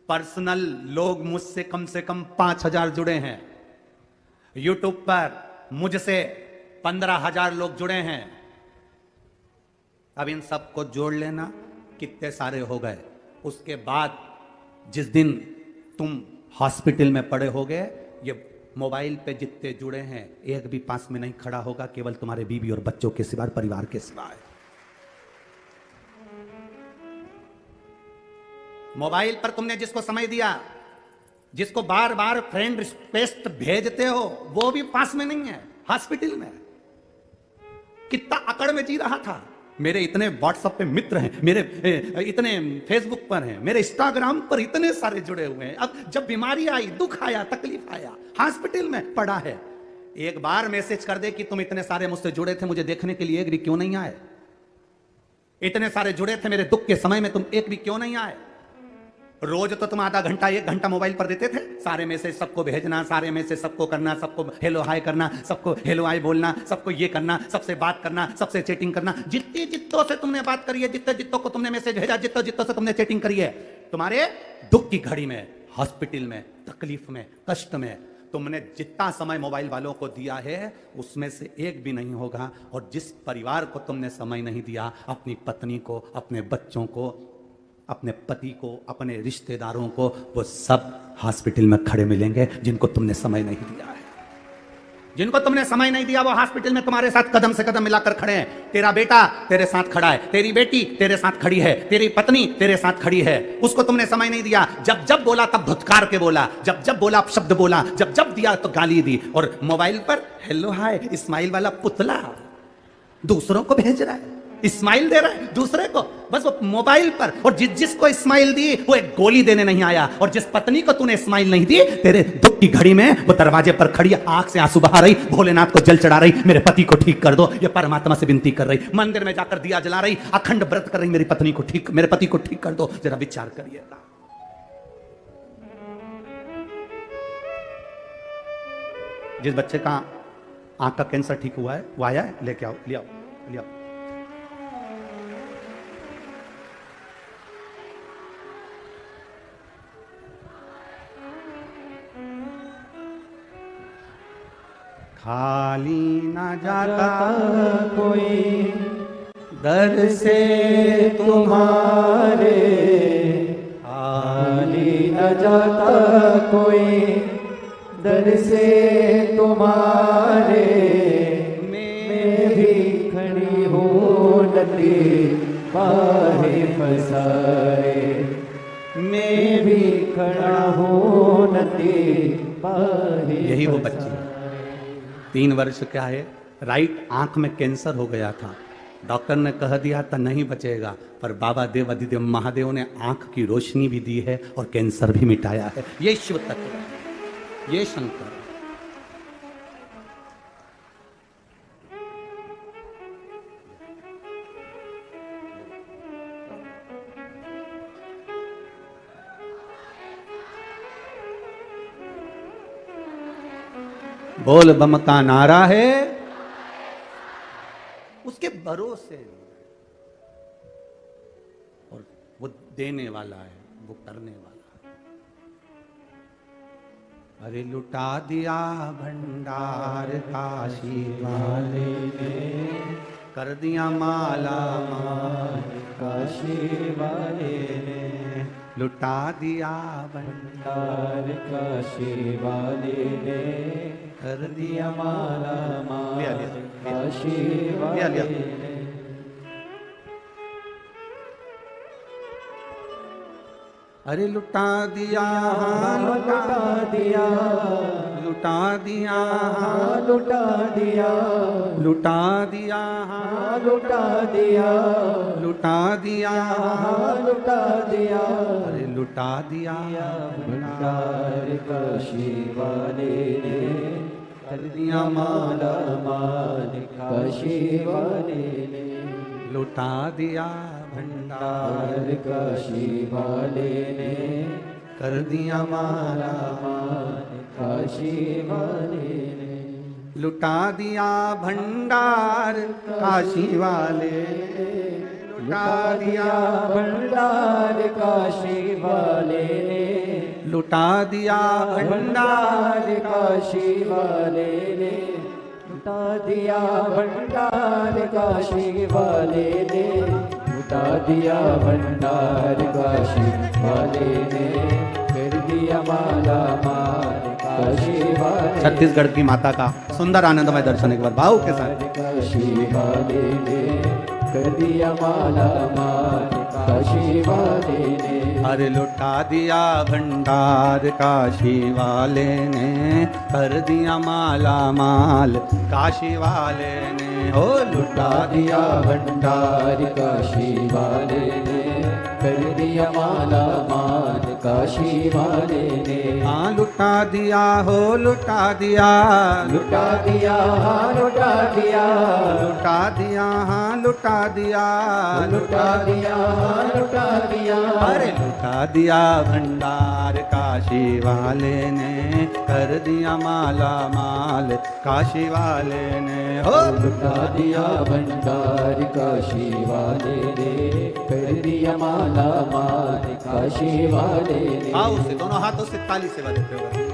पर्सनल लोग मुझसे कम से कम 5,000 जुड़े हैं, यूट्यूब पर मुझसे 15,000 लोग जुड़े हैं। अब इन सबको जोड़ लेना, कितने सारे हो गए। उसके बाद जिस दिन तुम हॉस्पिटल में पड़े होगे, ये मोबाइल पे जितने जुड़े हैं एक भी पास में नहीं खड़ा होगा, केवल तुम्हारे बीवी और बच्चों के सिवाय, परिवार के सिवाय। मोबाइल पर तुमने जिसको समय दिया, जिसको बार बार फ्रेंड रिक्वेस्ट भेजते हो, वो भी पास में नहीं है, हॉस्पिटल में। कितना अकड़ में जी रहा था। मेरे इतने व्हाट्सएप पे मित्र हैं, मेरे इतने फेसबुक पर हैं, मेरे इंस्टाग्राम पर इतने सारे जुड़े हुए हैं। अब जब बीमारी आई, दुख आया, तकलीफ आया, हॉस्पिटल में पड़ा है, एक बार मैसेज कर दे कि तुम इतने सारे मुझसे जुड़े थे, मुझे देखने के लिए एक भी क्यों नहीं आए? इतने सारे जुड़े थे मेरे दुख के समय में, तुम एक भी क्यों नहीं आए? रोज तो तुम आधा घंटा 1 घंटा मोबाइल पर देते थे, सारे मैसेज सबको भेजना, सारे मैसेज सबको करना, सबको हेलो हाय करना, सबको हेलो हाय बोलना, सबको ये करना, सबसे बात करना, सबसे चैटिंग करना। जितने जितों से तुमने बात करी है, जितने जितों को तुमने मैसेज भेजा, जितों जितों से तुमने चैटिंग करी है, तुम्हारे दुख की घड़ी में, हॉस्पिटल में, तकलीफ में, कष्ट में तुमने जितना समय मोबाइल वालों को दिया है, उसमें से एक भी नहीं होगा। और जिस परिवार को तुमने समय नहीं दिया, अपनी पत्नी को, अपने बच्चों को, अपने पति को, अपने रिश्तेदारों को, वो सब हॉस्पिटल में खड़े मिलेंगे जिनको तुमने समय नहीं दिया है। जिनको तुमने समय नहीं दिया वो हॉस्पिटल में तुम्हारे साथ कदम से कदम मिलाकर खड़े हैं। तेरा बेटा तेरे साथ खड़ा है, तेरी बेटी तेरे साथ खड़ी है, तेरी पत्नी तेरे साथ खड़ी है। उसको तुमने समय नहीं दिया। जब जब बोला तब धुतकार के बोला, जब जब बोला शब्द बोला, जब जब दिया तो गाली दी। और मोबाइल पर हेलो हाय इस्माइल वाला पुतला दूसरों को भेज रहा है, इस्माइल दे रहा है दूसरे को, बस वो मोबाइल पर। और जिसको इस्माइल दी वो एक गोली देने नहीं आया। और जिस पत्नी को तूने इस्माइल नहीं दी, तेरे दुख की घड़ी में वो दरवाजे पर खड़ी, आंख से आंसू बहा रही, भोलेनाथ को जल चढ़ा रही, मेरे पति को ठीक कर दो, ये परमात्मा से विनती कर रही, मंदिर में जाकर दिया जला रही, अखंड व्रत कर रही, मेरी पत्नी को ठीक, मेरे पति को ठीक कर दो। जरा विचार करिएगा। जिस बच्चे का आंख का कैंसर ठीक हुआ है, वो आया है, लेके आओ, ले आओ, ले आओ। खाली न जाता कोई दर से तुम्हारे, खाली न जाता कोई दर से तुम्हारे। मैं भी खड़ी हूँ नदी बाहे फसाए, मैं भी खड़ा हूँ नदी बाहे। यही वो बच्ची है, 3 वर्ष का है, राइट आंख में कैंसर हो गया था। डॉक्टर ने कह दिया था नहीं बचेगा, पर बाबा देव अधिदेव महादेव ने आंख की रोशनी भी दी है और कैंसर भी मिटाया है। ये शिव तत्व है, ये शंकर। बोल बम का नारा है, उसके भरोसे, और वो देने वाला है, वो करने वाला है। अरे लुटा दिया भंडार काशी वाले ने, कर दिया माला माल काशी वाले ने, लुटा दिया भंडार काशी वाले ने, कर दिया माला माल काशी वाले ने। अरे लुटा दिया, लुटा दिया, लुटा दिया, लुटा दिया, लुटा दिया, लुटा दिया, लुटा दिया, लुटा दिया। अरे लुटा दिया भंडार काशी वाले ने, कर दिया माला माल काशी वाले ने, लुटा दिया भंडार काशी वाले ने, कर दिया माला माल काशी वाले ने, लुटा दिया भंडार काशी वाले, लुटा दिया भंडार काशी वाले ने, लुटा दिया भंडार भंडार काशी वाले ने, लुटा दिया भंडार काशी वाले ने, लुटा दिया भंडार काशी वाले ने, कर दिया माला माल काशी वाले। छत्तीसगढ़ की माता का सुंदर आनंदमय दर्शन एक बार भाव के साथ। काशी वाले ने, कर दिया माला माल काशी वाले ने, अरे लुटा दिया भंडार काशी वाले ने, कर दिया माला माल काशी वाले ने, हो लुटा दिया भंडार काशी वाले ने, कर दिया माला माल काशी वाले ने, हाँ लुटा दिया, हो लुटा दिया, लुटा दिया, लुटा दिया, लुटा दिया, हाँ लुटा दिया, लुटा दिया, लुटा दिया। अरे लुटा दिया भंडार काशी वाले ने, कर दिया माला माल काशी वाले ने, हो लुटा दिया भंडार काशी वाले ने, कर दिया माला माल काशी वाले ने। आओ से दोनों हाथों से ताली से बजाते हुए।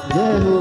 जय हो।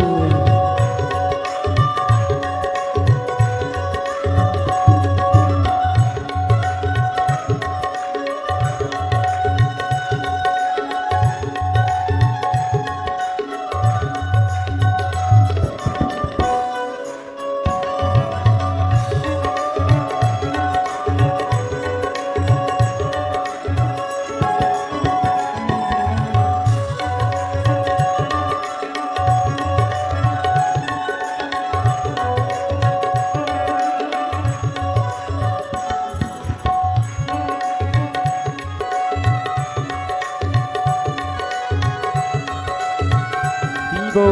को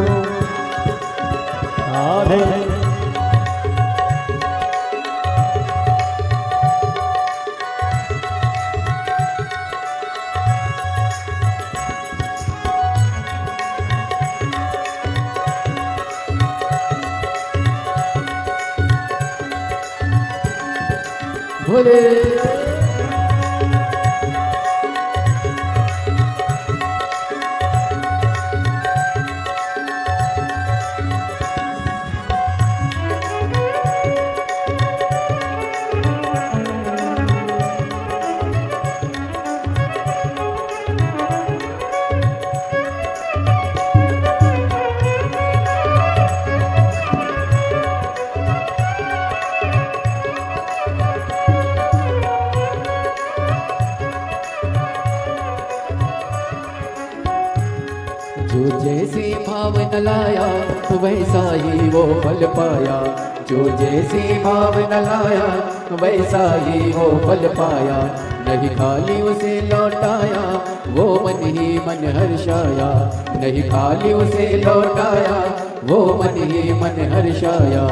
राधे भोले जो जैसी भावना लाया वैसा ही वो फल पाया। जो जैसी भावना लाया वैसा ही वो फल पाया। नहीं खाली उसे लौटाया वो मन ही मन हर्षाया। नहीं खाली उसे लौटाया वो मन ही मन हर्षाया।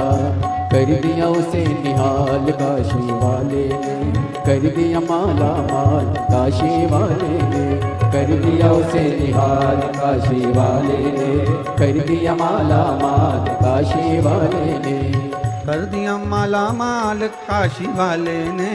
कर दिया उसे निहाल काशी वाले ने। कर दिया माला माल काशी वाले ने। कर दिया उसे निहाल काशी वाले ने। कर दिया माला माल काशी वाले ने। कर दिया माला माल काशी वाले ने।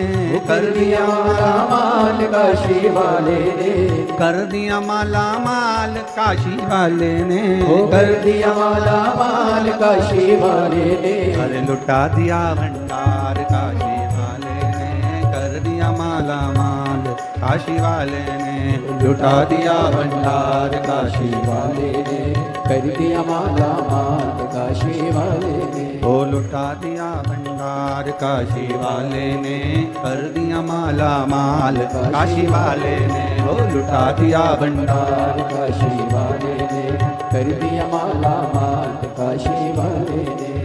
कर दिया माला माल काशी वाले ने। कर दिया माला माल काशी वाले ने। कर दिया माला माल काशी वाले ने। अरे लुटा दिया भंडार काशी वाले ने। कर दिया माला माल काशी वाले ने। लुटा दिया भंडार काशी वाले ने। कर दिया माला माल काशी वाले ने। ओ लुटा दिया भंडार काशी वाले ने। कर दिया माला माल काशी वाले ने। ओ लुटा दिया भंडार काशी वाले ने। कर दिया माला माल काशी वाले ने।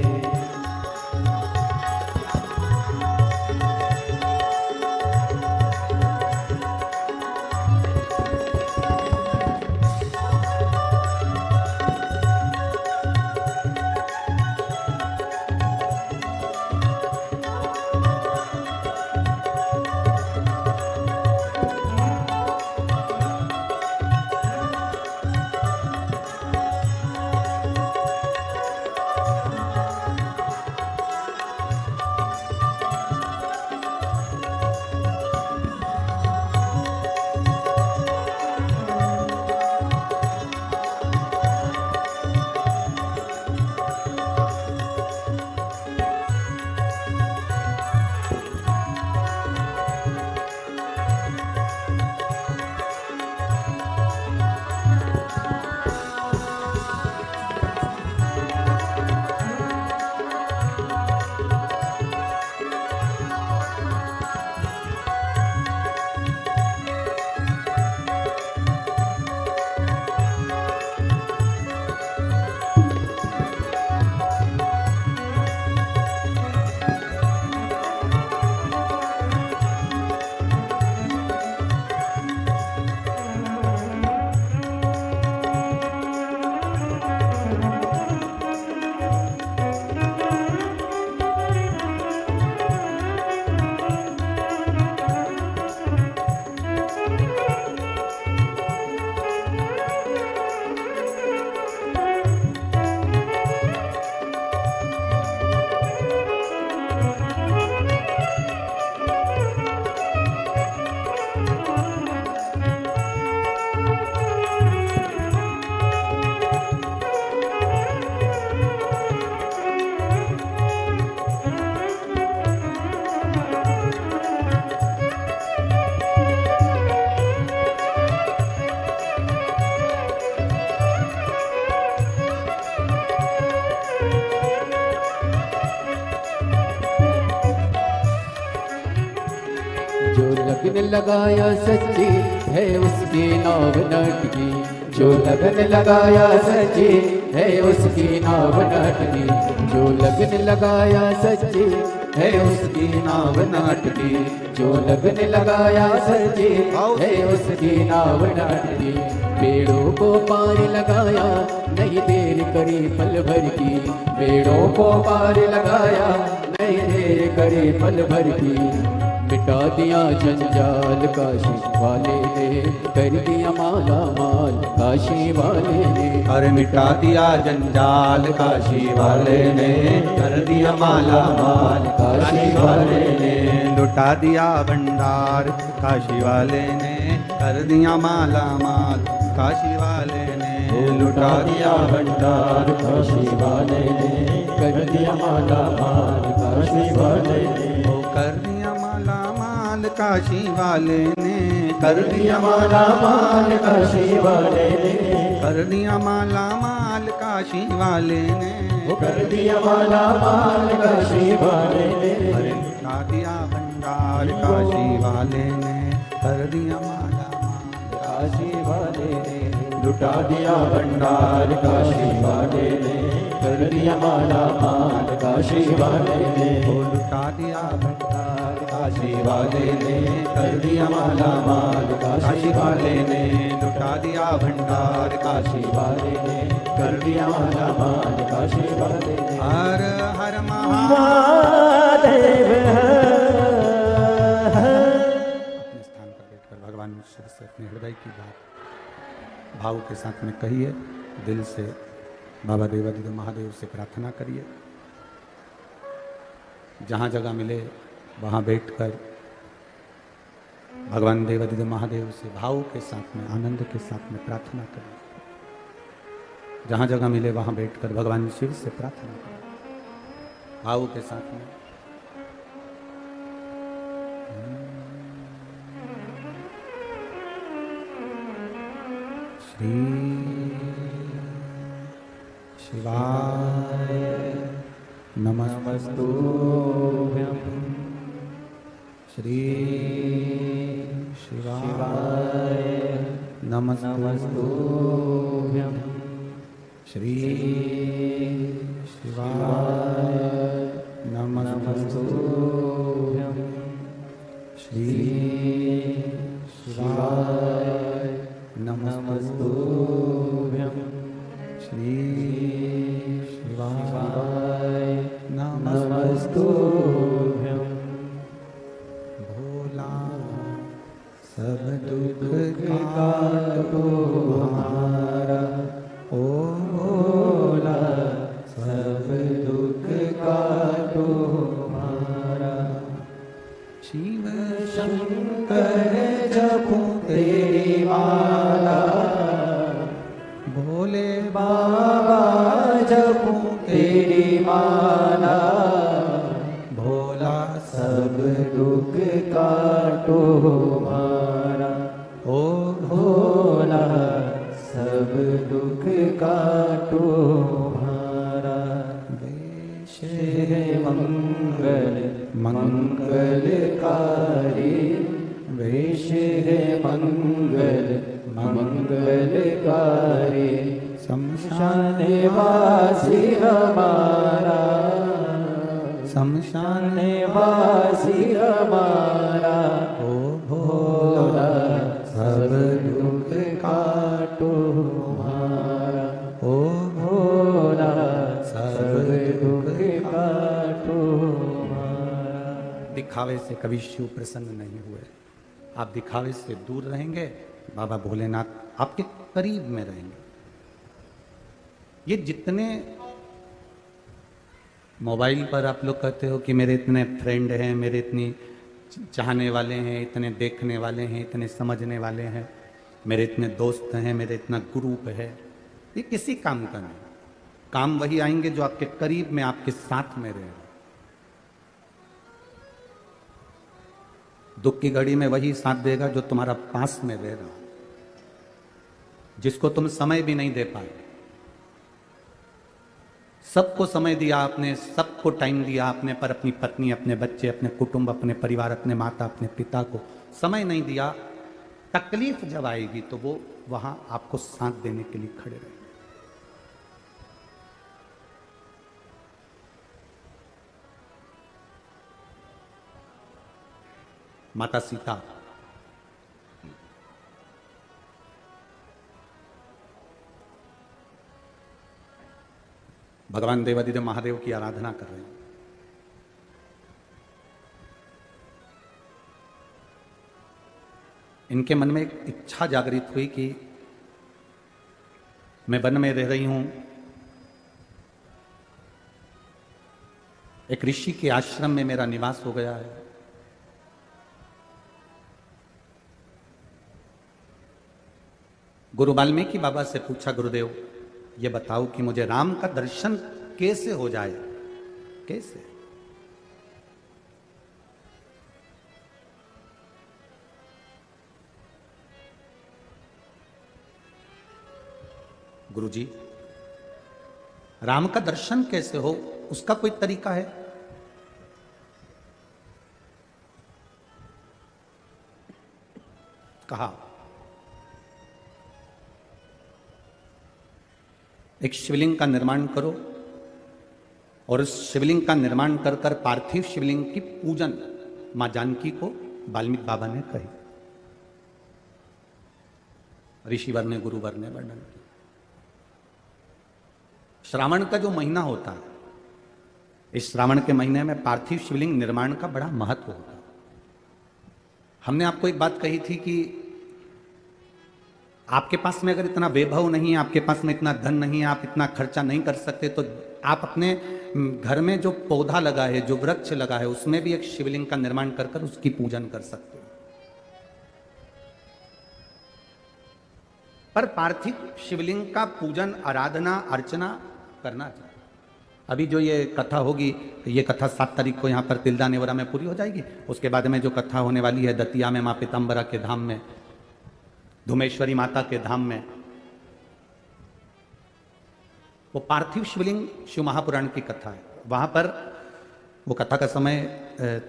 लगन लगाया सच्ची है उसकी नाव नटकी, जो लगन लगाया सच्ची है उसकी नाव नटकी, जो लगन लगाया सच्ची है उसकी नाव न अटकी, जो लगन लगाया सच्ची है उसकी नाव न अटकी। पेड़ों को पार लगाया नहीं देर करी पल भर की, पेड़ों को पार लगाया नहीं देर करी पल भर की। मिटा दिया जंजाल काशी वाले ने, कर दिया माला माल काशी वाले ने। अरे मिटा दिया जंजाल काशी वाले ने, कर दिया माला माल काशी वाले ने। लुटा दिया भंडार काशी वाले ने, कर दिया माला माल काशी वाले ने। लुटा दिया भंडार काशी वाले ने, कर दिया माला माल काशी वाले ने। कर दिया माला माल काशी वाले ने, कर दिया माला माल काशी वाले ने, कर दिया माला माल काशी वाले ने। कर दिया माला माल काशी वाले ने। अरे लुटा दिया भंडार काशी वाले ने, कर दिया माला माल काशी वाले ने। लुटा दिया भंडार काशी वाले ने, कर दिया माला माल काशी वाले ने। लुटा दिया भंडार काशी वाले ने, कर दिया माला माल काशी वाले ने। लुटा दिया भंडार काशी वाले ने, कर दिया माला माल काशी वाले ने। हर हर महादेव। अपने स्थान पर बैठकर भगवान ईश्वर से अपने हृदय की बात भाव के साथ में कहिए, दिल से बाबा देवादिदेव महादेव से प्रार्थना करिए। जहाँ जगह मिले वहाँ बैठकर भगवान देवादिदेव महादेव से भाव के साथ में, आनंद के साथ में प्रार्थना करिए। जहाँ जगह मिले वहाँ बैठकर भगवान शिव से प्रार्थना करिए भाव के साथ में। श्री शिवाय नमस्तुभ्यं। श्री शिवाय नमस्तुभ्यं। श्री शिवाय नमस्तुभ्यं। श्री शिवाय नमस्तुभ्यं। श्री शिवाय नमस्तुभ्यं। भोला सब दुख काटो हमारा, ओ भोला सब दुख काटो हमारा। शिव शंकर जपो तेरी माला, भोले बाबा जपो तेरी माला। भोला सब दुख काटो हमारा, ओ भोला सब दुख काटो हमारा। वेश है मंगल मंगलकारी, वेश है मंगल मंगलकारी। शमशान वासी हमारा, शमशान वासी हमारा। ओ भोला सब दुख काटो हमारा, ओ भोला सब दुख काटो हमारा। दिखावे से कभी शिव प्रसन्न नहीं हुए। आप दिखावे से दूर रहेंगे, बाबा भोलेनाथ आपके करीब में रहेंगे। ये जितने मोबाइल पर आप लोग कहते हो कि मेरे इतने फ्रेंड हैं, मेरे इतनी चाहने वाले हैं, इतने देखने वाले हैं, इतने समझने वाले हैं, मेरे इतने दोस्त हैं, मेरे इतना ग्रुप है, ये किसी काम का नहीं। काम वही आएंगे जो आपके करीब में, आपके साथ में रहे। दुख की घड़ी में वही साथ देगा जो तुम्हारा पास में रह रहा, जिसको तुम समय भी नहीं दे पाए। सबको समय दिया आपने, सबको टाइम दिया आपने, पर अपनी पत्नी, अपने बच्चे, अपने कुटुंब, अपने परिवार, अपने माता, अपने पिता को समय नहीं दिया। तकलीफ जब आएगी तो वो वहां आपको साथ देने के लिए खड़े रहेंगे। माता सीता, भगवान देवादिदेव महादेव की आराधना कर रहे हैं। इनके मन में एक इच्छा जागृत हुई कि मैं वन में रह रही हूं, एक ऋषि के आश्रम में मेरा निवास हो गया है, गुरु वाल्मीकि बाबा से पूछा, गुरुदेव ये बताओ कि मुझे राम का दर्शन कैसे हो जाए, कैसे? गुरुजी, राम का दर्शन कैसे हो, उसका कोई तरीका है? कहा एक शिवलिंग का निर्माण करो और उस शिवलिंग का निर्माण कर कर पार्थिव शिवलिंग की पूजन मां जानकी को वाल्मीकि बाबा ने कही। ऋषिवर ने गुरुवर ने वर्णन किया। श्रावण का जो महीना होता है, इस श्रावण के महीने में पार्थिव शिवलिंग निर्माण का बड़ा महत्व होता है। हमने आपको एक बात कही थी कि आपके पास में अगर इतना वैभव नहीं है, आपके पास में इतना धन नहीं है, आप इतना खर्चा नहीं कर सकते, तो आप अपने घर में जो पौधा लगा है, जो वृक्ष लगा है, उसमें भी एक शिवलिंग का निर्माण कर कर उसकी पूजन कर सकते हो। पर पार्थिव शिवलिंग का पूजन, आराधना, अर्चना करना चाहिए। अभी जो ये कथा होगी, ये कथा 7 तारीख को यहाँ पर तिल्दा नेवरा में पूरी हो जाएगी। उसके बाद में जो कथा होने वाली है दतिया में माँ पीताम्बरा के धाम में, धुमेश्वरी माता के धाम में, वो पार्थिव शिवलिंग शिव महापुराण की कथा है। वहां पर वो कथा का समय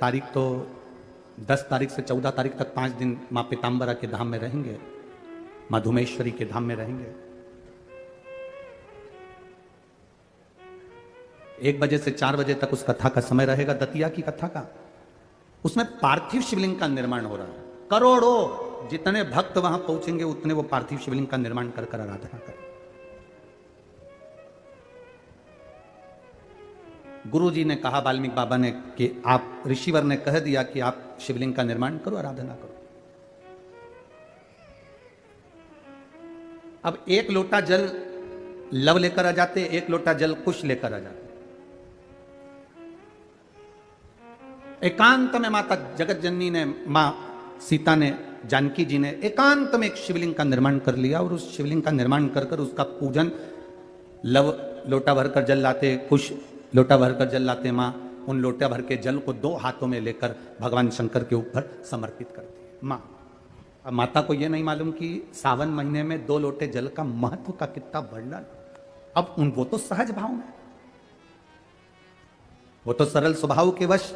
तारीख तो 10 तारीख से 14 तारीख तक 5 दिन माँ पीताम्बरा के धाम में रहेंगे, माँ धुमेश्वरी के धाम में रहेंगे। 1 बजे से 4 बजे तक उस कथा का समय रहेगा, दतिया की कथा का। उसमें पार्थिव शिवलिंग का निर्माण हो रहा है। करोड़ों जितने भक्त वहां पहुंचेंगे उतने वो पार्थिव शिवलिंग का निर्माण कर कर आराधना करें। गुरु जी ने कहा, वाल्मीकि बाबा ने, कि आप, ऋषिवर ने कह दिया कि आप शिवलिंग का निर्माण करो, आराधना करो। अब 1 लोटा जल लव लेकर आ जाते, 1 लोटा जल कुश लेकर आ जाते। एकांत में माता जगत जननी ने, मां सीता ने, जानकी जी ने एकांत में एक शिवलिंग का निर्माण कर लिया और उस शिवलिंग का निर्माण कर कर उसका पूजन, लव लोटा भरकर जल लाते, कुश लोटा भरकर जल लाते, मां उन लोटा भर के जल को 2 हाथों में लेकर भगवान शंकर के ऊपर समर्पित करती है मां। अब माता को यह नहीं मालूम कि सावन महीने में 2 लोटे जल का महत्व का कितना वर्णन। अब वो तो सहज भाव में, वो तो सरल स्वभाव के वश,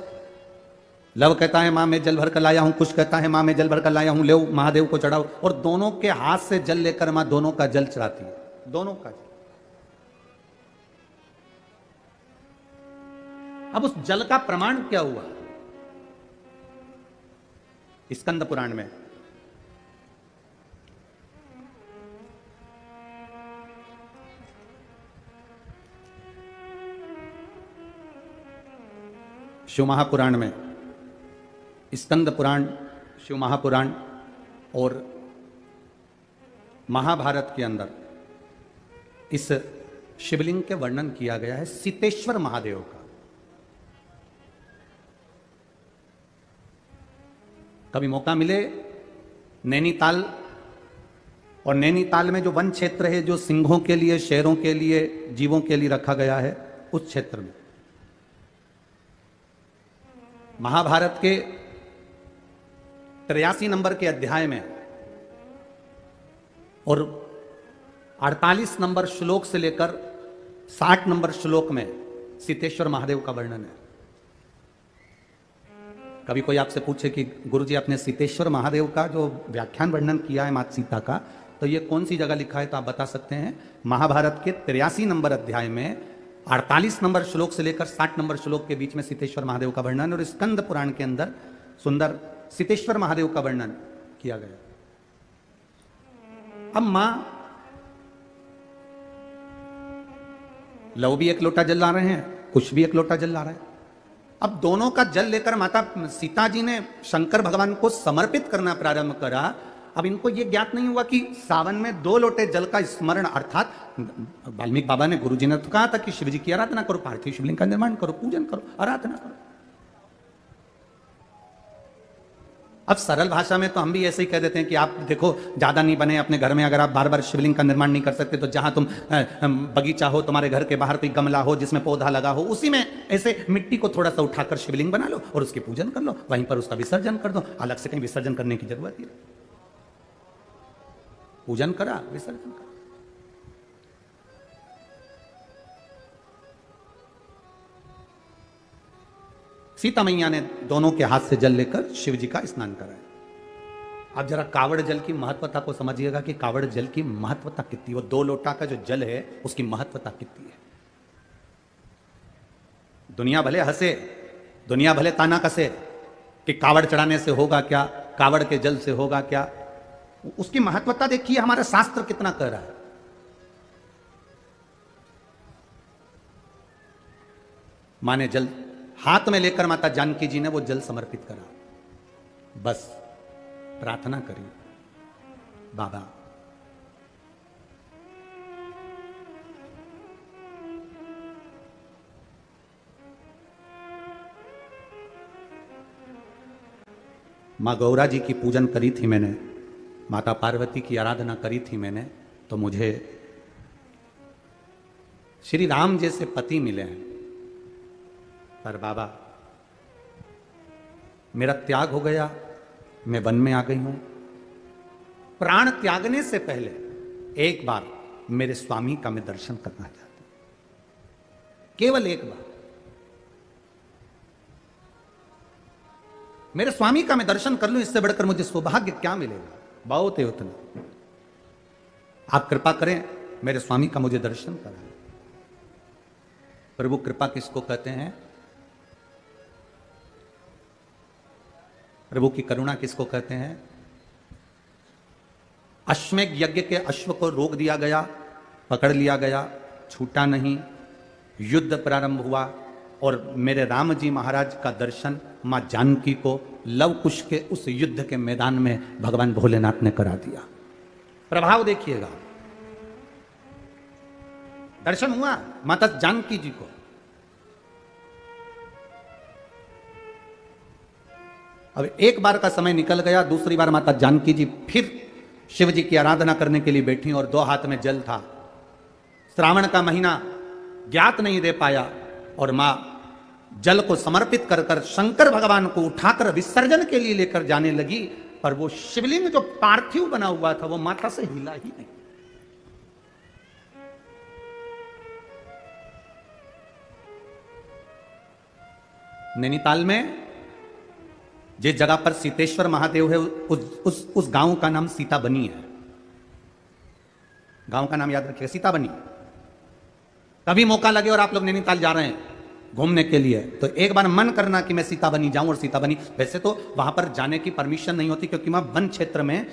लव कहता है मां मैं जल भर कर लाया हूं, कुश कहता है मां मैं जल भर कर लाया हूं, ले महादेव को चढ़ाओ, और दोनों के हाथ से जल लेकर मां दोनों का जल चढ़ाती है, दोनों का जल। अब उस जल का प्रमाण क्या हुआ? स्कंद पुराण में शिव महापुराण में, स्कंद पुराण, शिव महापुराण और महाभारत के अंदर इस शिवलिंग के वर्णन किया गया है सीतेश्वर महादेव का। कभी मौका मिले नैनीताल, और नैनीताल में जो वन क्षेत्र है जो सिंहों के लिए, शेरों के लिए, जीवों के लिए रखा गया है, उस क्षेत्र में महाभारत के 83 नंबर के अध्याय में और 48 नंबर श्लोक से लेकर 60 नंबर श्लोक में सीतेश्वर महादेव का वर्णन है। कभी कोई आपसे पूछे कि गुरुजी आपने सीतेश्वर महादेव का जो व्याख्यान वर्णन किया है माता सीता का, तो ये कौन सी जगह लिखा है, तो आप बता सकते हैं महाभारत के 83 नंबर अध्याय में 48 नंबर श्लोक से लेकर 60 नंबर श्लोक के बीच में सीतेश्वर महादेव का वर्णन, और स्कंद पुराण के अंदर सुंदर सितेश्वर महादेव का वर्णन किया गया। अब मां लव भी एक लोटा जल ला रहे हैं, कुश भी एक लोटा जल ला रहा है। अब दोनों का जल लेकर माता सीता जी ने शंकर भगवान को समर्पित करना प्रारंभ करा। अब इनको यह ज्ञात नहीं हुआ कि सावन में 2 लोटे जल का स्मरण, अर्थात वाल्मीकि बाबा ने, गुरु जी ने तो कहा था कि शिव जी की आराधना करो, पार्थिव शिवलिंग का निर्माण करो, पूजन करो, आराधना करो। अब सरल भाषा में तो हम भी ऐसे ही कह देते हैं कि आप देखो ज्यादा नहीं बने अपने घर में, अगर आप बार बार शिवलिंग का निर्माण नहीं कर सकते तो जहां तुम बगीचा हो, तुम्हारे घर के बाहर कोई गमला हो जिसमें पौधा लगा हो, उसी में ऐसे मिट्टी को थोड़ा सा उठाकर शिवलिंग बना लो और उसकी पूजन कर लो, वहीं पर उसका विसर्जन कर दो। अलग से कहीं विसर्जन करने की जरूरत ही नहीं। पूजन करा, विसर्जन करा। सीता मैया ने दोनों के हाथ से जल लेकर शिव जी का स्नान कराया। अब जरा कावड़ जल की महत्वता को समझिएगा कि कावड़ जल की महत्वता कितनी, वो 2 लोटा का जो जल है उसकी महत्वता कितनी है। दुनिया भले हंसे, दुनिया भले ताना कसे कि कावड़ चढ़ाने से होगा क्या, कावड़ के जल से होगा क्या, उसकी महत्वता देखिए हमारा शास्त्र कितना कह रहा है। माने जल हाथ में लेकर माता जानकी जी ने वो जल समर्पित करा, बस प्रार्थना करी, बाबा मां गौरा जी की पूजन करी थी मैंने, माता पार्वती की आराधना करी थी मैंने, तो मुझे श्री राम जैसे पति मिले हैं। पर बाबा मेरा त्याग हो गया, मैं वन में आ गई हूं। प्राण त्यागने से पहले एक बार मेरे स्वामी का मैं दर्शन करना चाहता हूं, केवल एक बार मेरे स्वामी का मैं दर्शन कर लूं, इससे बढ़कर मुझे सौभाग्य क्या मिलेगा। बहुत है उतना, आप कृपा करें मेरे स्वामी का मुझे दर्शन कराएं। प्रभु कृपा किसको कहते हैं, प्रभु की करुणा किसको कहते हैं। अश्वमेध यज्ञ के अश्व को रोक दिया गया, पकड़ लिया गया, छूटा नहीं, युद्ध प्रारंभ हुआ और मेरे राम जी महाराज का दर्शन मां जानकी को लव कुश के उस युद्ध के मैदान में भगवान भोलेनाथ ने करा दिया। प्रभाव देखिएगा, दर्शन हुआ माता जानकी जी को। अब एक बार का समय निकल गया, दूसरी बार माता जानकी जी फिर शिव जी की आराधना करने के लिए बैठी और 2 हाथ में जल था। श्रावण का महीना ज्ञात नहीं दे पाया और मां जल को समर्पित कर कर शंकर भगवान को उठाकर विसर्जन के लिए लेकर जाने लगी, पर वो शिवलिंग जो पार्थिव बना हुआ था वो माता से हिला ही नहीं। नैनीताल में जिस जगह पर सीतेश्वर महादेव है उस गांव का नाम सीताबनी है। गांव का नाम याद रखिएगा, सीताबनी। कभी मौका लगे और आप लोग नैनीताल जा रहे हैं घूमने के लिए तो एक बार मन करना कि मैं सीताबनी जाऊं। और सीताबनी वैसे तो वहां पर जाने की परमिशन नहीं होती क्योंकि वहां वन क्षेत्र में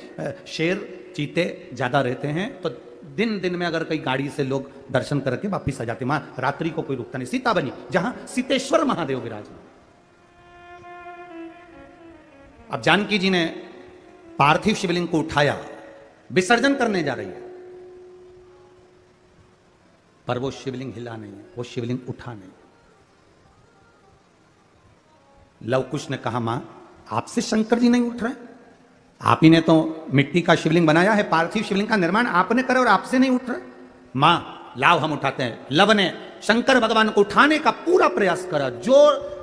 शेर चीते ज्यादा रहते हैं, तो दिन दिन में अगर कई गाड़ी से लोग दर्शन करके वापिस आ जाते, वहां रात्रि को कोई रुकता नहीं। सीताबनी जहां सीतेश्वर महादेव विराजमान। अब जानकी जी ने पार्थिव शिवलिंग को उठाया, विसर्जन करने जा रही है, पर वो शिवलिंग हिला नहीं है, वो शिवलिंग उठा नहीं। लव कुश ने कहा मां आपसे शंकर जी नहीं उठ रहे, आप ही ने तो मिट्टी का शिवलिंग बनाया है, पार्थिव शिवलिंग का निर्माण आपने करे और आपसे नहीं उठ रहे। मां लाव हम उठाते हैं। लव ने शंकर भगवान को उठाने का पूरा प्रयास करा। जो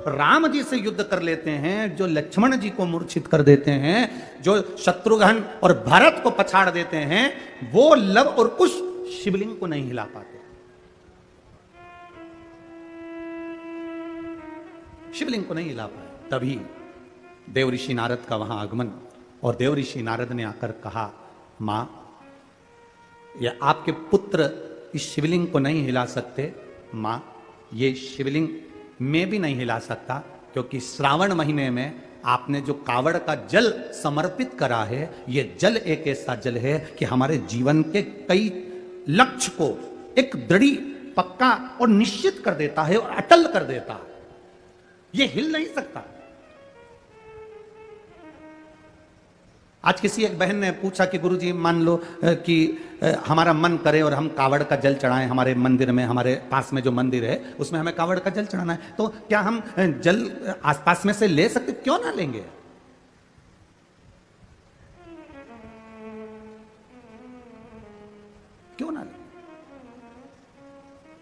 राम जी से युद्ध कर लेते हैं, जो लक्ष्मण जी को मूर्छित कर देते हैं, जो शत्रुघ्न और भरत को पछाड़ देते हैं, वो लव और कुश शिवलिंग को नहीं हिला पाते। शिवलिंग को नहीं हिला पाए। तभी देव ऋषि नारद का वहां आगमन, और देव ऋषि नारद ने आकर कहा मां ये आपके पुत्र इस शिवलिंग को नहीं हिला सकते। मां ये शिवलिंग मैं भी नहीं हिला सकता क्योंकि श्रावण महीने में आपने जो कावड़ का जल समर्पित करा है, ये जल एक ऐसा जल है कि हमारे जीवन के कई लक्ष्य को एक दृढ़, पक्का और निश्चित कर देता है और अटल कर देता है। ये हिल नहीं सकता। आज किसी एक बहन ने पूछा कि गुरुजी मान लो कि हमारा मन करे और हम कावड़ का जल चढ़ाएं, हमारे मंदिर में, हमारे पास में जो मंदिर है उसमें हमें कावड़ का जल चढ़ाना है, तो क्या हम जल आसपास में से ले सकते? क्यों ना लेंगे? क्यों ना लेंगे?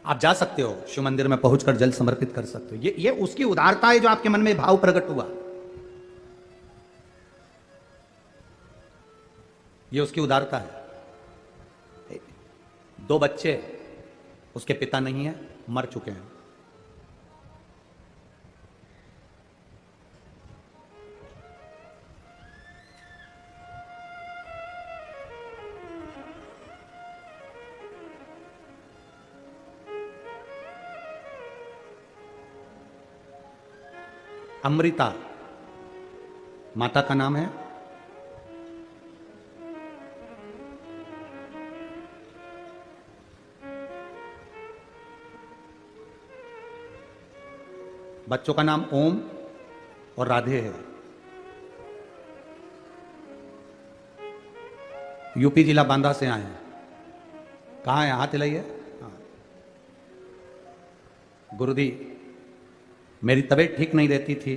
आप जा सकते हो, शिव मंदिर में पहुंचकर जल समर्पित कर सकते हो। ये उसकी उदारता है जो आपके मन में भाव प्रकट हुआ, ये उसकी उदारता है। 2 बच्चे, उसके पिता नहीं है, मर चुके हैं। अमृता माता का नाम है। बच्चों का नाम ओम और राधे है। यूपी जिला बांदा से आए हैं। कहाँ है? हाथ हिलाइए। हाँ। गुरुजी, मेरी तबीयत ठीक नहीं रहती थी।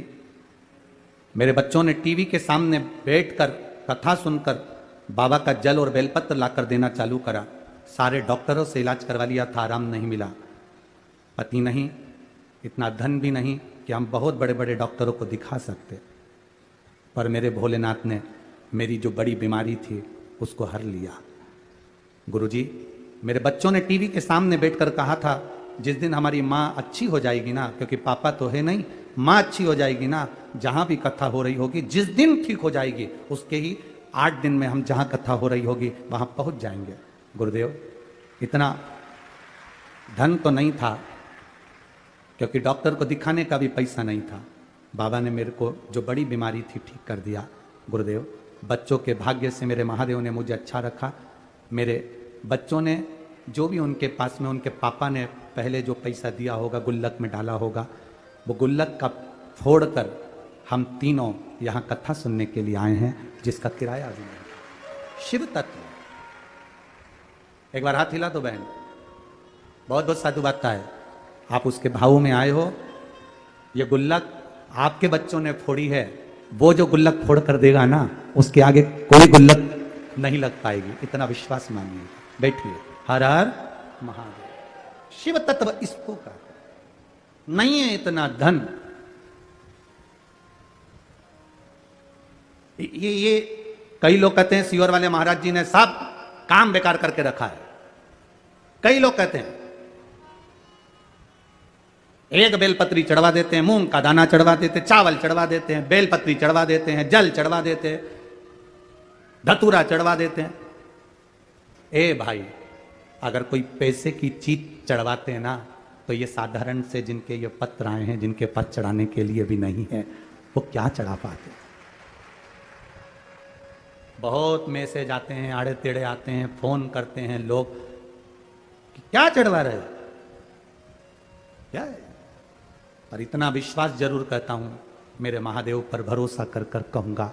मेरे बच्चों ने टीवी के सामने बैठकर कथा सुनकर बाबा का जल और बेलपत्र लाकर देना चालू करा। सारे डॉक्टरों से इलाज करवा लिया था, आराम नहीं मिला। पति नहीं, इतना धन भी नहीं कि हम बहुत बड़े बड़े डॉक्टरों को दिखा सकते, पर मेरे भोलेनाथ ने मेरी जो बड़ी बीमारी थी उसको हर लिया। गुरुजी, मेरे बच्चों ने टीवी के सामने बैठकर कहा था, जिस दिन हमारी माँ अच्छी हो जाएगी ना, क्योंकि पापा तो है नहीं, माँ अच्छी हो जाएगी ना, जहाँ भी कथा हो रही होगी, जिस दिन ठीक हो जाएगी उसके ही 8 दिन में हम जहाँ कथा हो रही होगी वहाँ पहुँच जाएंगे। गुरुदेव, इतना धन तो नहीं था, क्योंकि डॉक्टर को दिखाने का भी पैसा नहीं था। बाबा ने मेरे को जो बड़ी बीमारी थी ठीक कर दिया। गुरुदेव, बच्चों के भाग्य से मेरे महादेव ने मुझे अच्छा रखा। मेरे बच्चों ने जो भी उनके पास में उनके पापा ने पहले जो पैसा दिया होगा, गुल्लक में डाला होगा, वो गुल्लक का फोड़कर हम तीनों यहाँ कथा सुनने के लिए आए हैं, जिसका किराया भी नहीं। शिव तत्व। एक बार हाथ हिला दो बहन। बहुत बहुत साधु बात है। आप उसके भाव में आए हो। ये गुल्लक आपके बच्चों ने फोड़ी है, वो जो गुल्लक फोड़ कर देगा ना, उसके आगे कोई गुल्लक नहीं लग पाएगी, इतना विश्वास मानिए। बैठिए। हर हर महादेव। शिव तत्व इसको कहते हैं। नहीं है इतना धन। ये कई लोग कहते हैं सीहोर वाले महाराज जी ने सब काम बेकार करके रखा है। कई लोग कहते हैं एक बेलपत्री चढ़वा देते हैं, मूंग का दाना चढ़वा देते, चावल चढ़वा देते हैं, बेलपत्री चढ़वा देते हैं, जल चढ़वा देते हैं, धतूरा चढ़वा देते हैं। ए भाई, अगर कोई पैसे की चीज चढ़वाते हैं ना, तो ये साधारण से जिनके ये पत्र आए हैं, जिनके पत्र चढ़ाने के लिए भी नहीं है, वो क्या चढ़ा पाते? बहुत मैसेज आते हैं, आड़े टेढ़े आते हैं, फोन करते हैं लोग कि क्या चढ़वा रहे हो, क्या है? पर इतना विश्वास जरूर कहता हूं, मेरे महादेव पर भरोसा कर कर कहूंगा,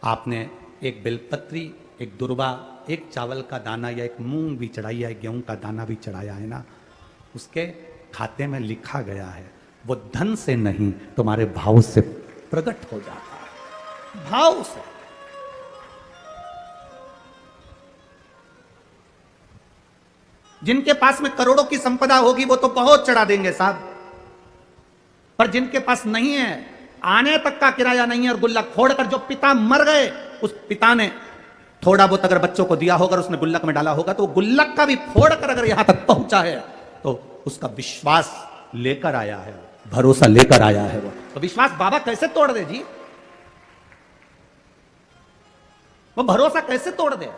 आपने एक बेलपत्री, एक दुर्वा, एक चावल का दाना या एक मूंग भी चढ़ाई है, गेहूं का दाना भी चढ़ाया है ना, उसके खाते में लिखा गया है, वो धन से नहीं तुम्हारे भाव से प्रकट हो जाता है। भाव से। जिनके पास में करोड़ों की संपदा होगी वो तो बहुत चढ़ा देंगे साहब, पर जिनके पास नहीं है, आने तक का किराया नहीं है, और गुल्लक फोड़कर जो पिता मर गए, उस पिता ने थोड़ा बहुत अगर बच्चों को दिया होगा, उसने गुल्लक में डाला होगा, तो गुल्लक का भी फोड़कर अगर यहां तक पहुंचा है, तो उसका विश्वास लेकर आया है, भरोसा लेकर आया है। वो तो विश्वास बाबा कैसे तोड़ दे जी? वो भरोसा कैसे तोड़ दे?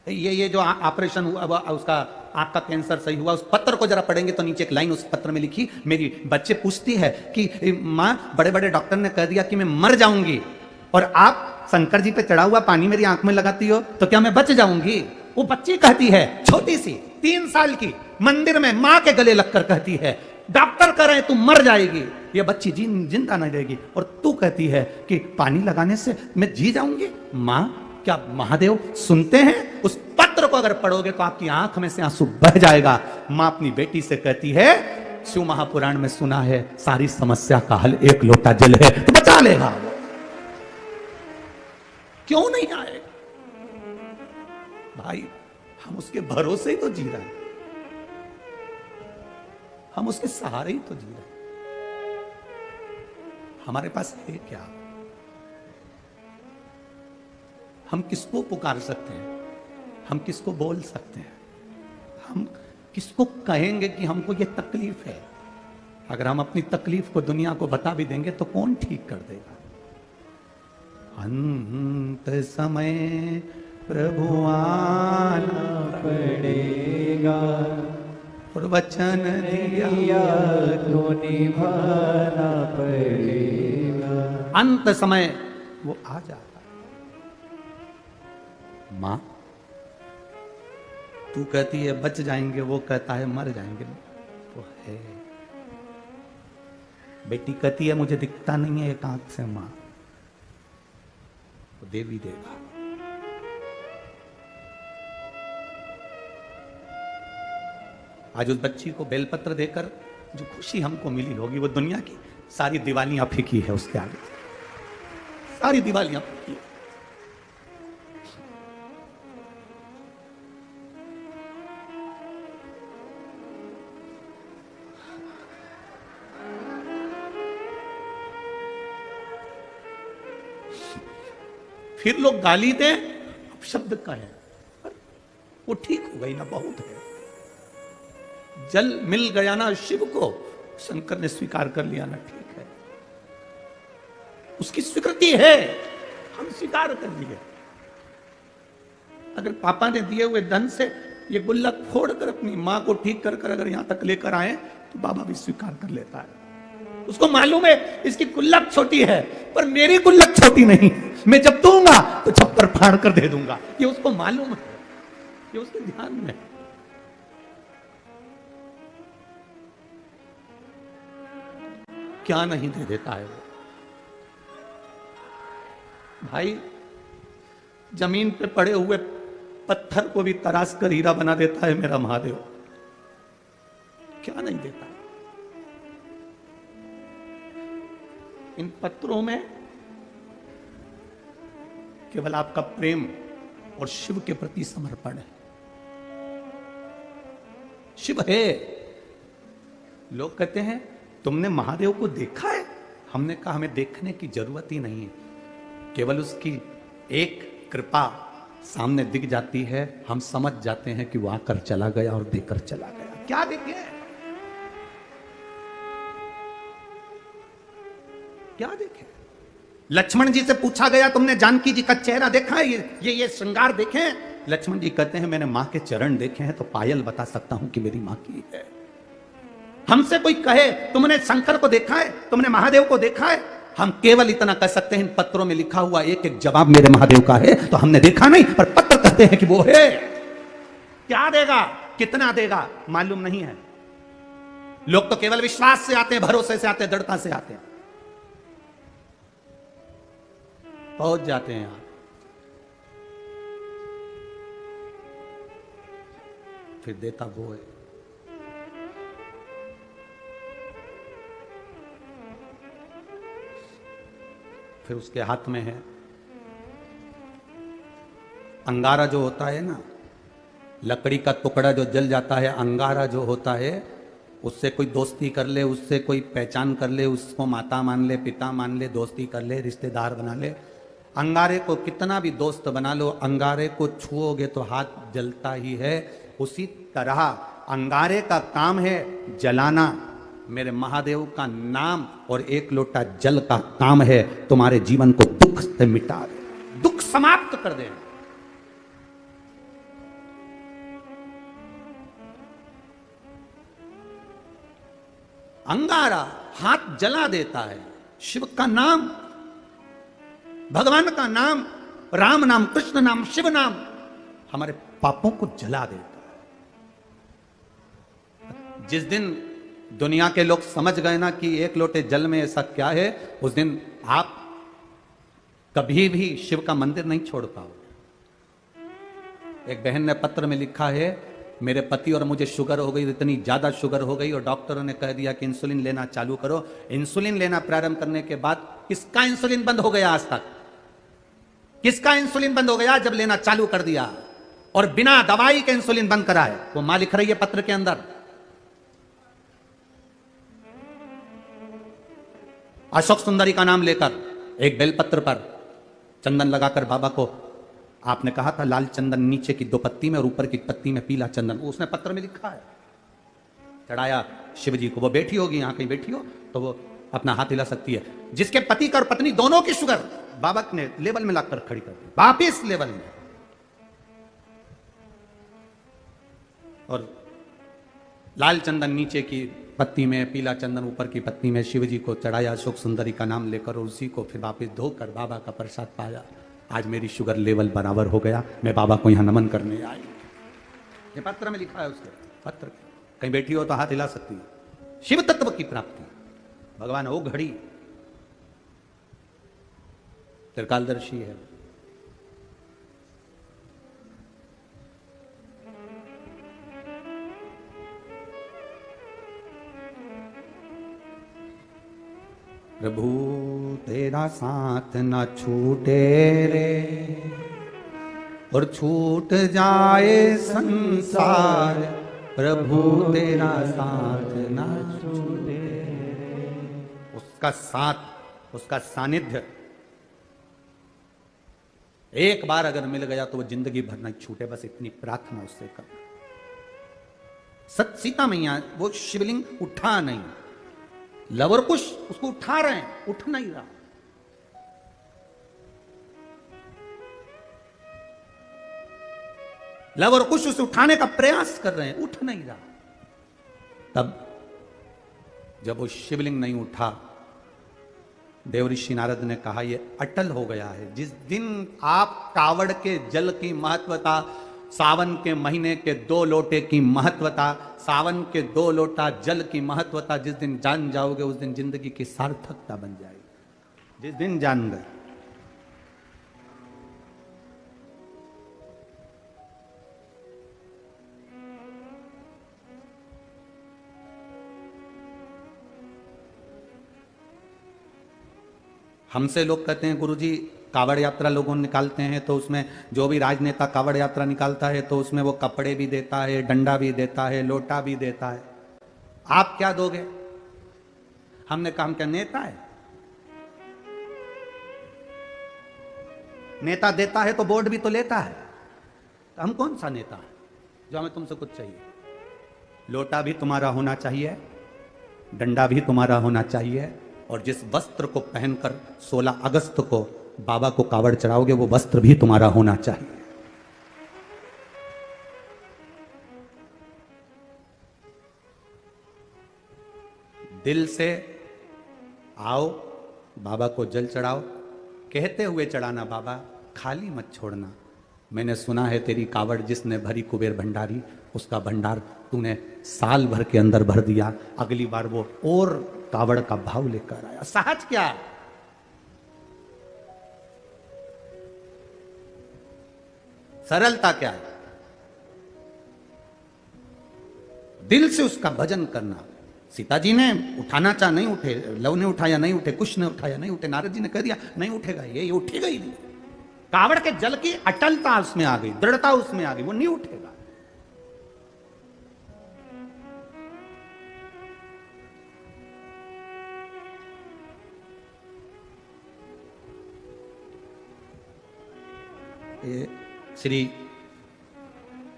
ये जो ऑपरेशन हुआ उसका आंख का कैंसर सही हुआ। उस पत्र को जरा पढ़ेंगे तो नीचे एक लाइन उस पत्र में लिखी, मेरी बच्चे पूछती है कि माँ बड़े बड़े डॉक्टर ने कह दिया कि मैं मर जाऊंगी, और आप शंकर जी पे चढ़ा हुआ पानी मेरी आंख में लगाती हो, तो क्या मैं बच जाऊंगी? वो बच्ची कहती है, छोटी सी 3 साल की, मंदिर में माँ के गले लगकर कहती है, डॉक्टर कह रहे हैं तू मर जाएगी, ये बच्ची जिंदा नहीं रहेगी, और तू कहती है कि पानी लगाने से मैं जी जाऊंगी। माँ, क्या महादेव सुनते हैं? उस पत्र को अगर पढ़ोगे तो आपकी आंख में से आंसू बह जाएगा। माँ अपनी बेटी से कहती है, शिव महापुराण में सुना है सारी समस्या का हल एक लोटा जल है, तो बचा लेगा। क्यों नहीं आएगा? भाई, हम उसके भरोसे ही तो जी रहे हैं, हम उसके सहारे ही तो जी रहे हैं। हमारे पास है क्या? हम किसको पुकार सकते हैं? हम किसको बोल सकते हैं? हम किसको कहेंगे कि हमको ये तकलीफ है? अगर हम अपनी तकलीफ को दुनिया को बता भी देंगे तो कौन ठीक कर देगा? अंत समय प्रभु आना पड़ेगा, और वचन दिया तो निभाना पड़ेगा। अंत समय वो आ जाता है। मां, तू कहती है बच जाएंगे, वो कहता है मर जाएंगे, तो है। बेटी कहती है मुझे दिखता नहीं है एक आंख से, मां, वो देवी देगा। आज उस बच्ची को बेलपत्र देकर जो खुशी हमको मिली होगी, वो दुनिया की सारी दिवालियां फीकी है उसके आगे, सारी दिवालियां फीकी है। फिर लोग गाली दें, अब शब्द का है, वो ठीक हो गई ना, बहुत है। जल मिल गया ना शिव को, शंकर ने स्वीकार कर लिया ना, ठीक है, उसकी स्वीकृति है, हम स्वीकार कर लिए। अगर पापा ने दिए हुए धन से ये गुल्लक फोड़कर अपनी मां को ठीक कर कर अगर यहां तक लेकर आए तो बाबा भी स्वीकार कर लेता है। उसको मालूम है इसकी गुल्लक छोटी है, पर मेरी गुल्लक छोटी नहीं, मैं जब दूंगा तो छप्पर फाड़ कर दे दूंगा, ये उसको मालूम है, ये उसके ध्यान में है। क्या नहीं दे देता है वो? भाई, जमीन पे पड़े हुए पत्थर को भी तराश कर हीरा बना देता है मेरा महादेव, क्या नहीं देता? इन पत्रों में केवल आपका प्रेम और शिव के प्रति समर्पण है। शिव है। लोग कहते हैं तुमने महादेव को देखा है? हमने कहा हमें देखने की जरूरत ही नहीं है, केवल उसकी एक कृपा सामने दिख जाती है, हम समझ जाते हैं कि वो आकर चला गया और देकर चला गया। क्या देखे? क्या देखे? लक्ष्मण जी से पूछा गया तुमने जानकी जी का चेहरा देखा है? ये श्रृंगार देखे हैं? लक्ष्मण जी कहते हैं मैंने मां के चरण देखे हैं, तो पायल बता सकता हूं कि मेरी मां की है। हमसे कोई कहे तुमने शंकर को देखा है, तुमने महादेव को देखा है, हम केवल इतना कह सकते हैं इन पत्रों में लिखा हुआ एक एक जवाब मेरे महादेव का है, तो हमने देखा नहीं, पर पत्र कहते हैं कि वो है। क्या देगा, कितना देगा, मालूम नहीं है। लोग तो केवल विश्वास से आते हैं, भरोसे से आते हैं, दृढ़ता से आते हैं, पहुंच जाते हैं यहां, फिर देता वो है। फिर उसके हाथ में है अंगारा, जो होता है ना, लकड़ी का टुकड़ा जो जल जाता है, अंगारा जो होता है, उससे कोई दोस्ती कर ले, उससे कोई पहचान कर ले, उसको माता मान ले, पिता मान ले, दोस्ती कर ले, रिश्तेदार बना ले। अंगारे को कितना भी दोस्त बना लो, अंगारे को छुओगे तो हाथ जलता ही है। उसी तरह अंगारे का काम है जलाना, मेरे महादेव का नाम और एक लोटा जल का काम है तुम्हारे जीवन को दुख से मिटा दे, दुख समाप्त कर दे। अंगारा हाथ जला देता है। शिव का नाम, भगवान का नाम, राम नाम, कृष्ण नाम, शिव नाम हमारे पापों को जला देता है। जिस दिन दुनिया के लोग समझ गए ना कि एक लोटे जल में ऐसा क्या है, उस दिन आप कभी भी शिव का मंदिर नहीं छोड़ पाओ। एक बहन ने पत्र में लिखा है, मेरे पति और मुझे शुगर हो गई, इतनी ज्यादा शुगर हो गई और डॉक्टरों ने कह दिया कि इंसुलिन लेना चालू करो। इंसुलिन लेना प्रारंभ करने के बाद किसका इंसुलिन बंद हो गया आज तक? किसका इंसुलिन बंद हो गया जब लेना चालू कर दिया? और बिना दवाई के इंसुलिन बंद करा है। वो मां लिख रही है पत्र के अंदर। अशोक सुंदरी का नाम लेकर एक बेलपत्र पर चंदन लगाकर बाबा को आपने कहा था लाल चंदन नीचे की 2 पत्ती में और ऊपर की पत्ती में पीला चंदन, उसने पत्र में लिखा है, चढ़ाया शिव जी को। वो बैठी होगी, यहां कहीं बैठी हो तो वो अपना हाथ हिला सकती है। जिसके पति का और पत्नी दोनों की शुगर बाबा ने लेवल में लाकर खड़ी कर दी, वापिस लेवल में। और लाल चंदन नीचे की पत्ती में, पीला चंदन ऊपर की पत्ती में शिव जी को चढ़ाया अशोक सुंदरी का नाम लेकर, और उसी को फिर वापिस धोकर बाबा का प्रसाद पाया। आज मेरी शुगर लेवल बराबर हो गया, मैं बाबा को यहां नमन करने आई। ये पत्र में लिखा है उसके पत्र। कहीं बैठी हो तो हाथ हिला सकती है। शिव तत्व की प्राप्ति, भगवान वो घड़ी त्रिकालदर्शी है। प्रभु तेरा साथ न छूटे रे, और छूट जाए संसार, प्रभु तेरा साथ न छूटे रे। उसका साथ, उसका सानिध्य एक बार अगर मिल गया तो वो जिंदगी भर नहीं छूटे। बस इतनी प्रार्थना उससे कर। सत सीता मैया, वो शिवलिंग उठा नहीं, लवर कुश उसको उठा रहे हैं, उठ नहीं रहा। लवर कुश उसे उठाने का प्रयास कर रहे हैं, उठ नहीं रहा। तब जब वो शिवलिंग नहीं उठा, देवऋषि नारद ने कहा ये अटल हो गया है। जिस दिन आप कावड़ के जल की महत्वता, सावन के महीने के 2 लोटे की महत्वता, सावन के 2 लोटा जल की महत्वता जिस दिन जान जाओगे, उस दिन जिंदगी की सार्थकता बन जाएगी। जिस दिन जान गए। हमसे लोग कहते हैं गुरुजी कावड़ यात्रा लोगों निकालते हैं तो उसमें जो भी राजनेता कावड़ यात्रा निकालता है तो उसमें वो कपड़े भी देता है, डंडा भी देता है, लोटा भी देता है। आप क्या दोगे? हमने कहा हम क्या नेता है? नेता देता है तो बोर्ड भी तो लेता है। तो हम कौन सा नेता है जो हमें तुमसे कुछ चाहिए? लोटा भी तुम्हारा होना चाहिए, डंडा भी तुम्हारा होना चाहिए, और जिस वस्त्र को पहनकर 16 अगस्त को बाबा को कावड़ चढ़ाओगे वो वस्त्र भी तुम्हारा होना चाहिए। दिल से आओ, बाबा को जल चढ़ाओ, कहते हुए चढ़ाना बाबा खाली मत छोड़ना। मैंने सुना है तेरी कावड़ जिसने भरी कुबेर भंडारी, उसका भंडार तूने साल भर के अंदर भर दिया। अगली बार वो और कावड़ का भाव लेकर आया। सहज क्या है? सरलता क्या है? दिल से उसका भजन करना। सीता जी ने उठाना चाह नहीं उठे, लव ने उठाया नहीं उठे, कुश ने उठाया नहीं उठे, नारद जी ने कह दिया नहीं उठेगा, ये उठेगा ही नहीं। कावड़ के जल की अटलता उसमें आ गई, दृढ़ता उसमें आ गई, वो नहीं उठेगा। ये श्री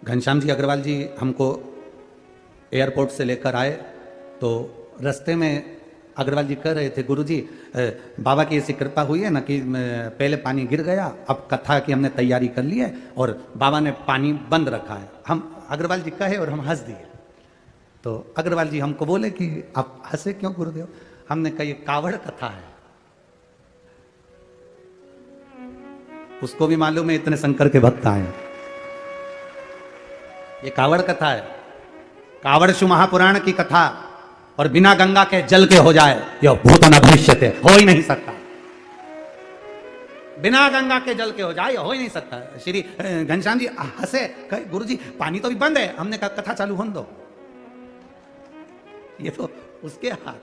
घनश्याम जी अग्रवाल जी हमको एयरपोर्ट से लेकर आए तो रास्ते में अग्रवाल जी कह रहे थे गुरुजी बाबा की ऐसी कृपा हुई है ना कि पहले पानी गिर गया, अब कथा की हमने तैयारी कर ली है और बाबा ने पानी बंद रखा है। हम अग्रवाल जी कहे और हम हंस दिए। तो अग्रवाल जी हमको बोले कि आप हंसे क्यों गुरुदेव? हमने कहा ये कावड़ कथा है। उसको भी मालूम है इतने शंकर के भक्त आए। ये कावड़ कथा है, कावड़शु महापुराण की कथा। और बिना गंगा के जल के हो जाए यह भूत न भविष्यते, हो ही नहीं सकता। बिना गंगा के जल के हो जाए हो ही नहीं सकता। श्री घनश्याम जी हंसे, कहे गुरु जी पानी तो भी बंद है। हमने कहा कथा चालू होने दो, ये तो उसके हाथ।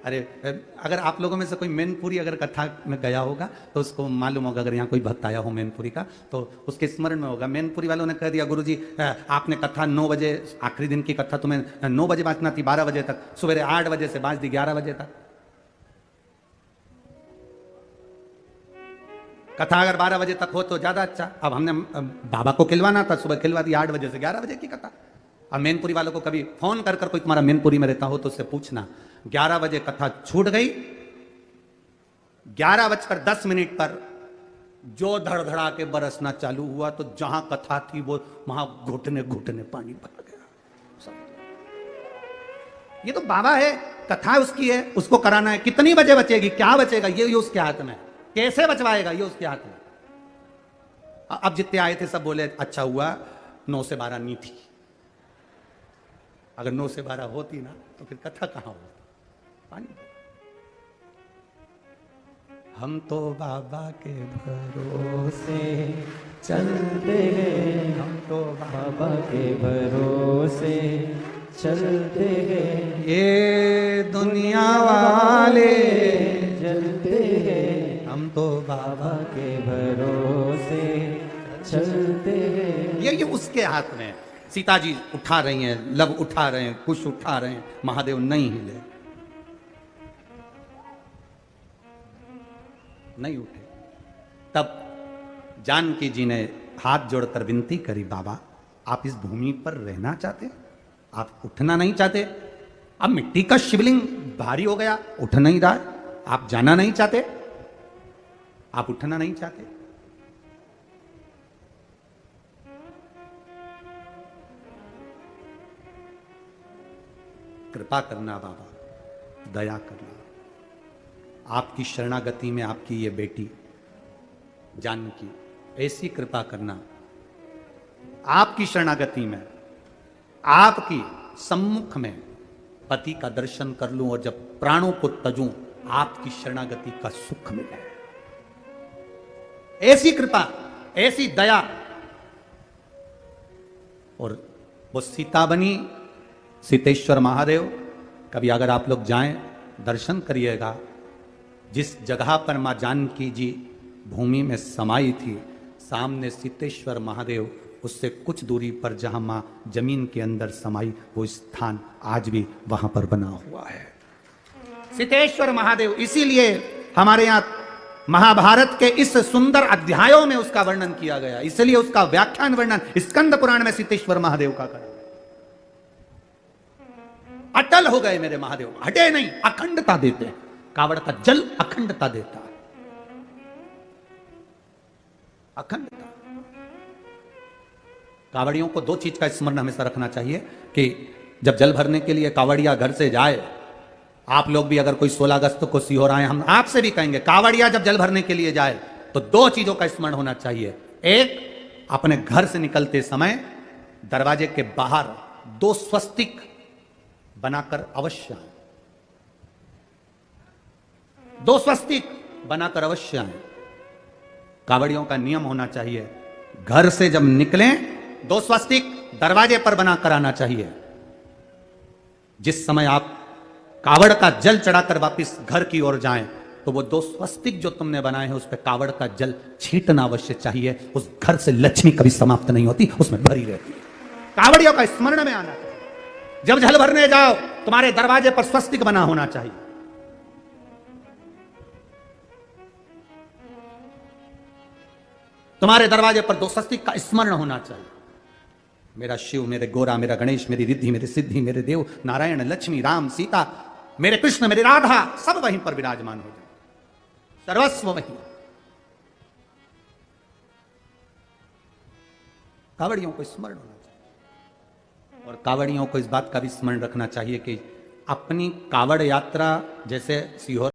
अरे अगर आप लोगों में से कोई मैनपुरी अगर कथा में गया होगा तो उसको मालूम होगा। अगर यहाँ कोई भक्त आया हो मैनपुरी का तो उसके स्मरण में होगा। मैनपुरी वालों ने कह दिया गुरु जी आपने कथा 9 बजे, आखिरी दिन की कथा तुम्हें 9 बजे बांटना थी, 12 बजे तक, सवेरे 8 बजे से बांट दी 11 बजे तक। कथा अगर 12 बजे तक हो तो ज्यादा अच्छा। अब हमने बाबा को खिलवाना था, सुबह खिलवा दी 8 बजे से 11 बजे की कथा। अब मैनपुरी वालों को कभी फोन कर कोई तुम्हारा मैनपुरी में रहता हो तो उससे पूछना 11 बजे कथा छूट गई, 11:10 पर जो धड़धड़ा के बरसना चालू हुआ तो जहां कथा थी वो वहां घुटने घुटने पानी भर गया। ये तो बाबा है, कथा उसकी है, उसको कराना है। कितनी बजे बचेगी, क्या बचेगा, ये उसके हाथ में। कैसे बचवाएगा ये उसके हाथ में। अब जितने आए थे सब बोले अच्छा हुआ 9 से 12 नहीं थी। अगर 9 से 12 होती ना तो फिर कथा कहां होती। पानी। हम तो बाबा के भरोसे चलते हैं, हम तो बाबा के भरोसे चलते हैं। ये दुनिया वाले चलते हैं, हम तो बाबा के भरोसे चलते हैं। ये उसके हाथ में। सीता जी उठा रही हैं, लव उठा रहे हैं, कुश उठा रहे हैं, महादेव नहीं हिले, नहीं उठे। तब जानकी जी ने हाथ जोड़कर विनती करी, बाबा आप इस भूमि पर रहना चाहते, आप उठना नहीं चाहते। अब मिट्टी का शिवलिंग भारी हो गया, उठ नहीं रहा, आप जाना नहीं चाहते, आप उठना नहीं चाहते। कृपा करना बाबा, दया करना। आपकी शरणागति में आपकी ये बेटी जानकी, ऐसी कृपा करना। आपकी शरणागति में, आपकी सम्मुख में पति का दर्शन कर लूं और जब प्राणों को तजूं आपकी शरणागति का सुख मिले। ऐसी कृपा, ऐसी दया। और वो सीता बनी, सीतेश्वर महादेव। कभी अगर आप लोग जाएं दर्शन करिएगा। जिस जगह पर मां जानकी जी भूमि में समाई थी, सामने सीतेश्वर महादेव, उससे कुछ दूरी पर जहां मां जमीन के अंदर समाई, वो स्थान आज भी वहां पर बना हुआ है, सीतेश्वर महादेव। इसीलिए हमारे यहां महाभारत के इस सुंदर अध्यायों में उसका वर्णन किया गया। इसलिए उसका व्याख्यान वर्णन स्कंद पुराण में सीतेश्वर महादेव का करा। अटल हो गए मेरे महादेव, हटे नहीं, अखंडता देते। कावड़ का जल अखंडता देता है, अखंडता। कावड़ियों को 2 चीज का स्मरण हमेशा रखना चाहिए कि जब जल भरने के लिए कावड़िया घर से जाए, आप लोग भी अगर कोई 16 अगस्त को सीहोर आए, हम आपसे भी कहेंगे, कावड़िया जब जल भरने के लिए जाए तो 2 चीजों का स्मरण होना चाहिए। एक, अपने घर से निकलते समय दरवाजे के बाहर 2 स्वस्तिक बनाकर अवश्य आए, 2 स्वस्तिक बनाकर अवश्य आए। कावड़ियों का नियम होना चाहिए, घर से जब निकलें 2 स्वस्तिक दरवाजे पर बनाकर आना चाहिए। जिस समय आप कावड़ का जल चढ़ाकर वापस घर की ओर जाएं तो वो 2 स्वस्तिक जो तुमने बनाए हैं उस पर कावड़ का जल छींटना अवश्य चाहिए। उस घर से लक्ष्मी कभी समाप्त नहीं होती, उसमें भरी रहती है। कावड़ियों का स्मरण में आना चाहिए। जब जल भरने जाओ तुम्हारे दरवाजे पर स्वस्तिक बना होना चाहिए। तुम्हारे दरवाजे पर 2 स्वस्तिक का स्मरण होना चाहिए। मेरा शिव, मेरे गोरा, मेरा गणेश, मेरी रिद्धि, मेरी सिद्धि, मेरे देव, नारायण, लक्ष्मी, राम, सीता, मेरे कृष्ण, मेरी राधा, सब वहीं पर विराजमान हो जाए, सर्वस्व वहीं। कावड़ियों को स्मरण होना चाहिए। और कावड़ियों को इस बात का भी स्मरण रखना चाहिए कि अपनी कावड़ यात्रा जैसे सीहोर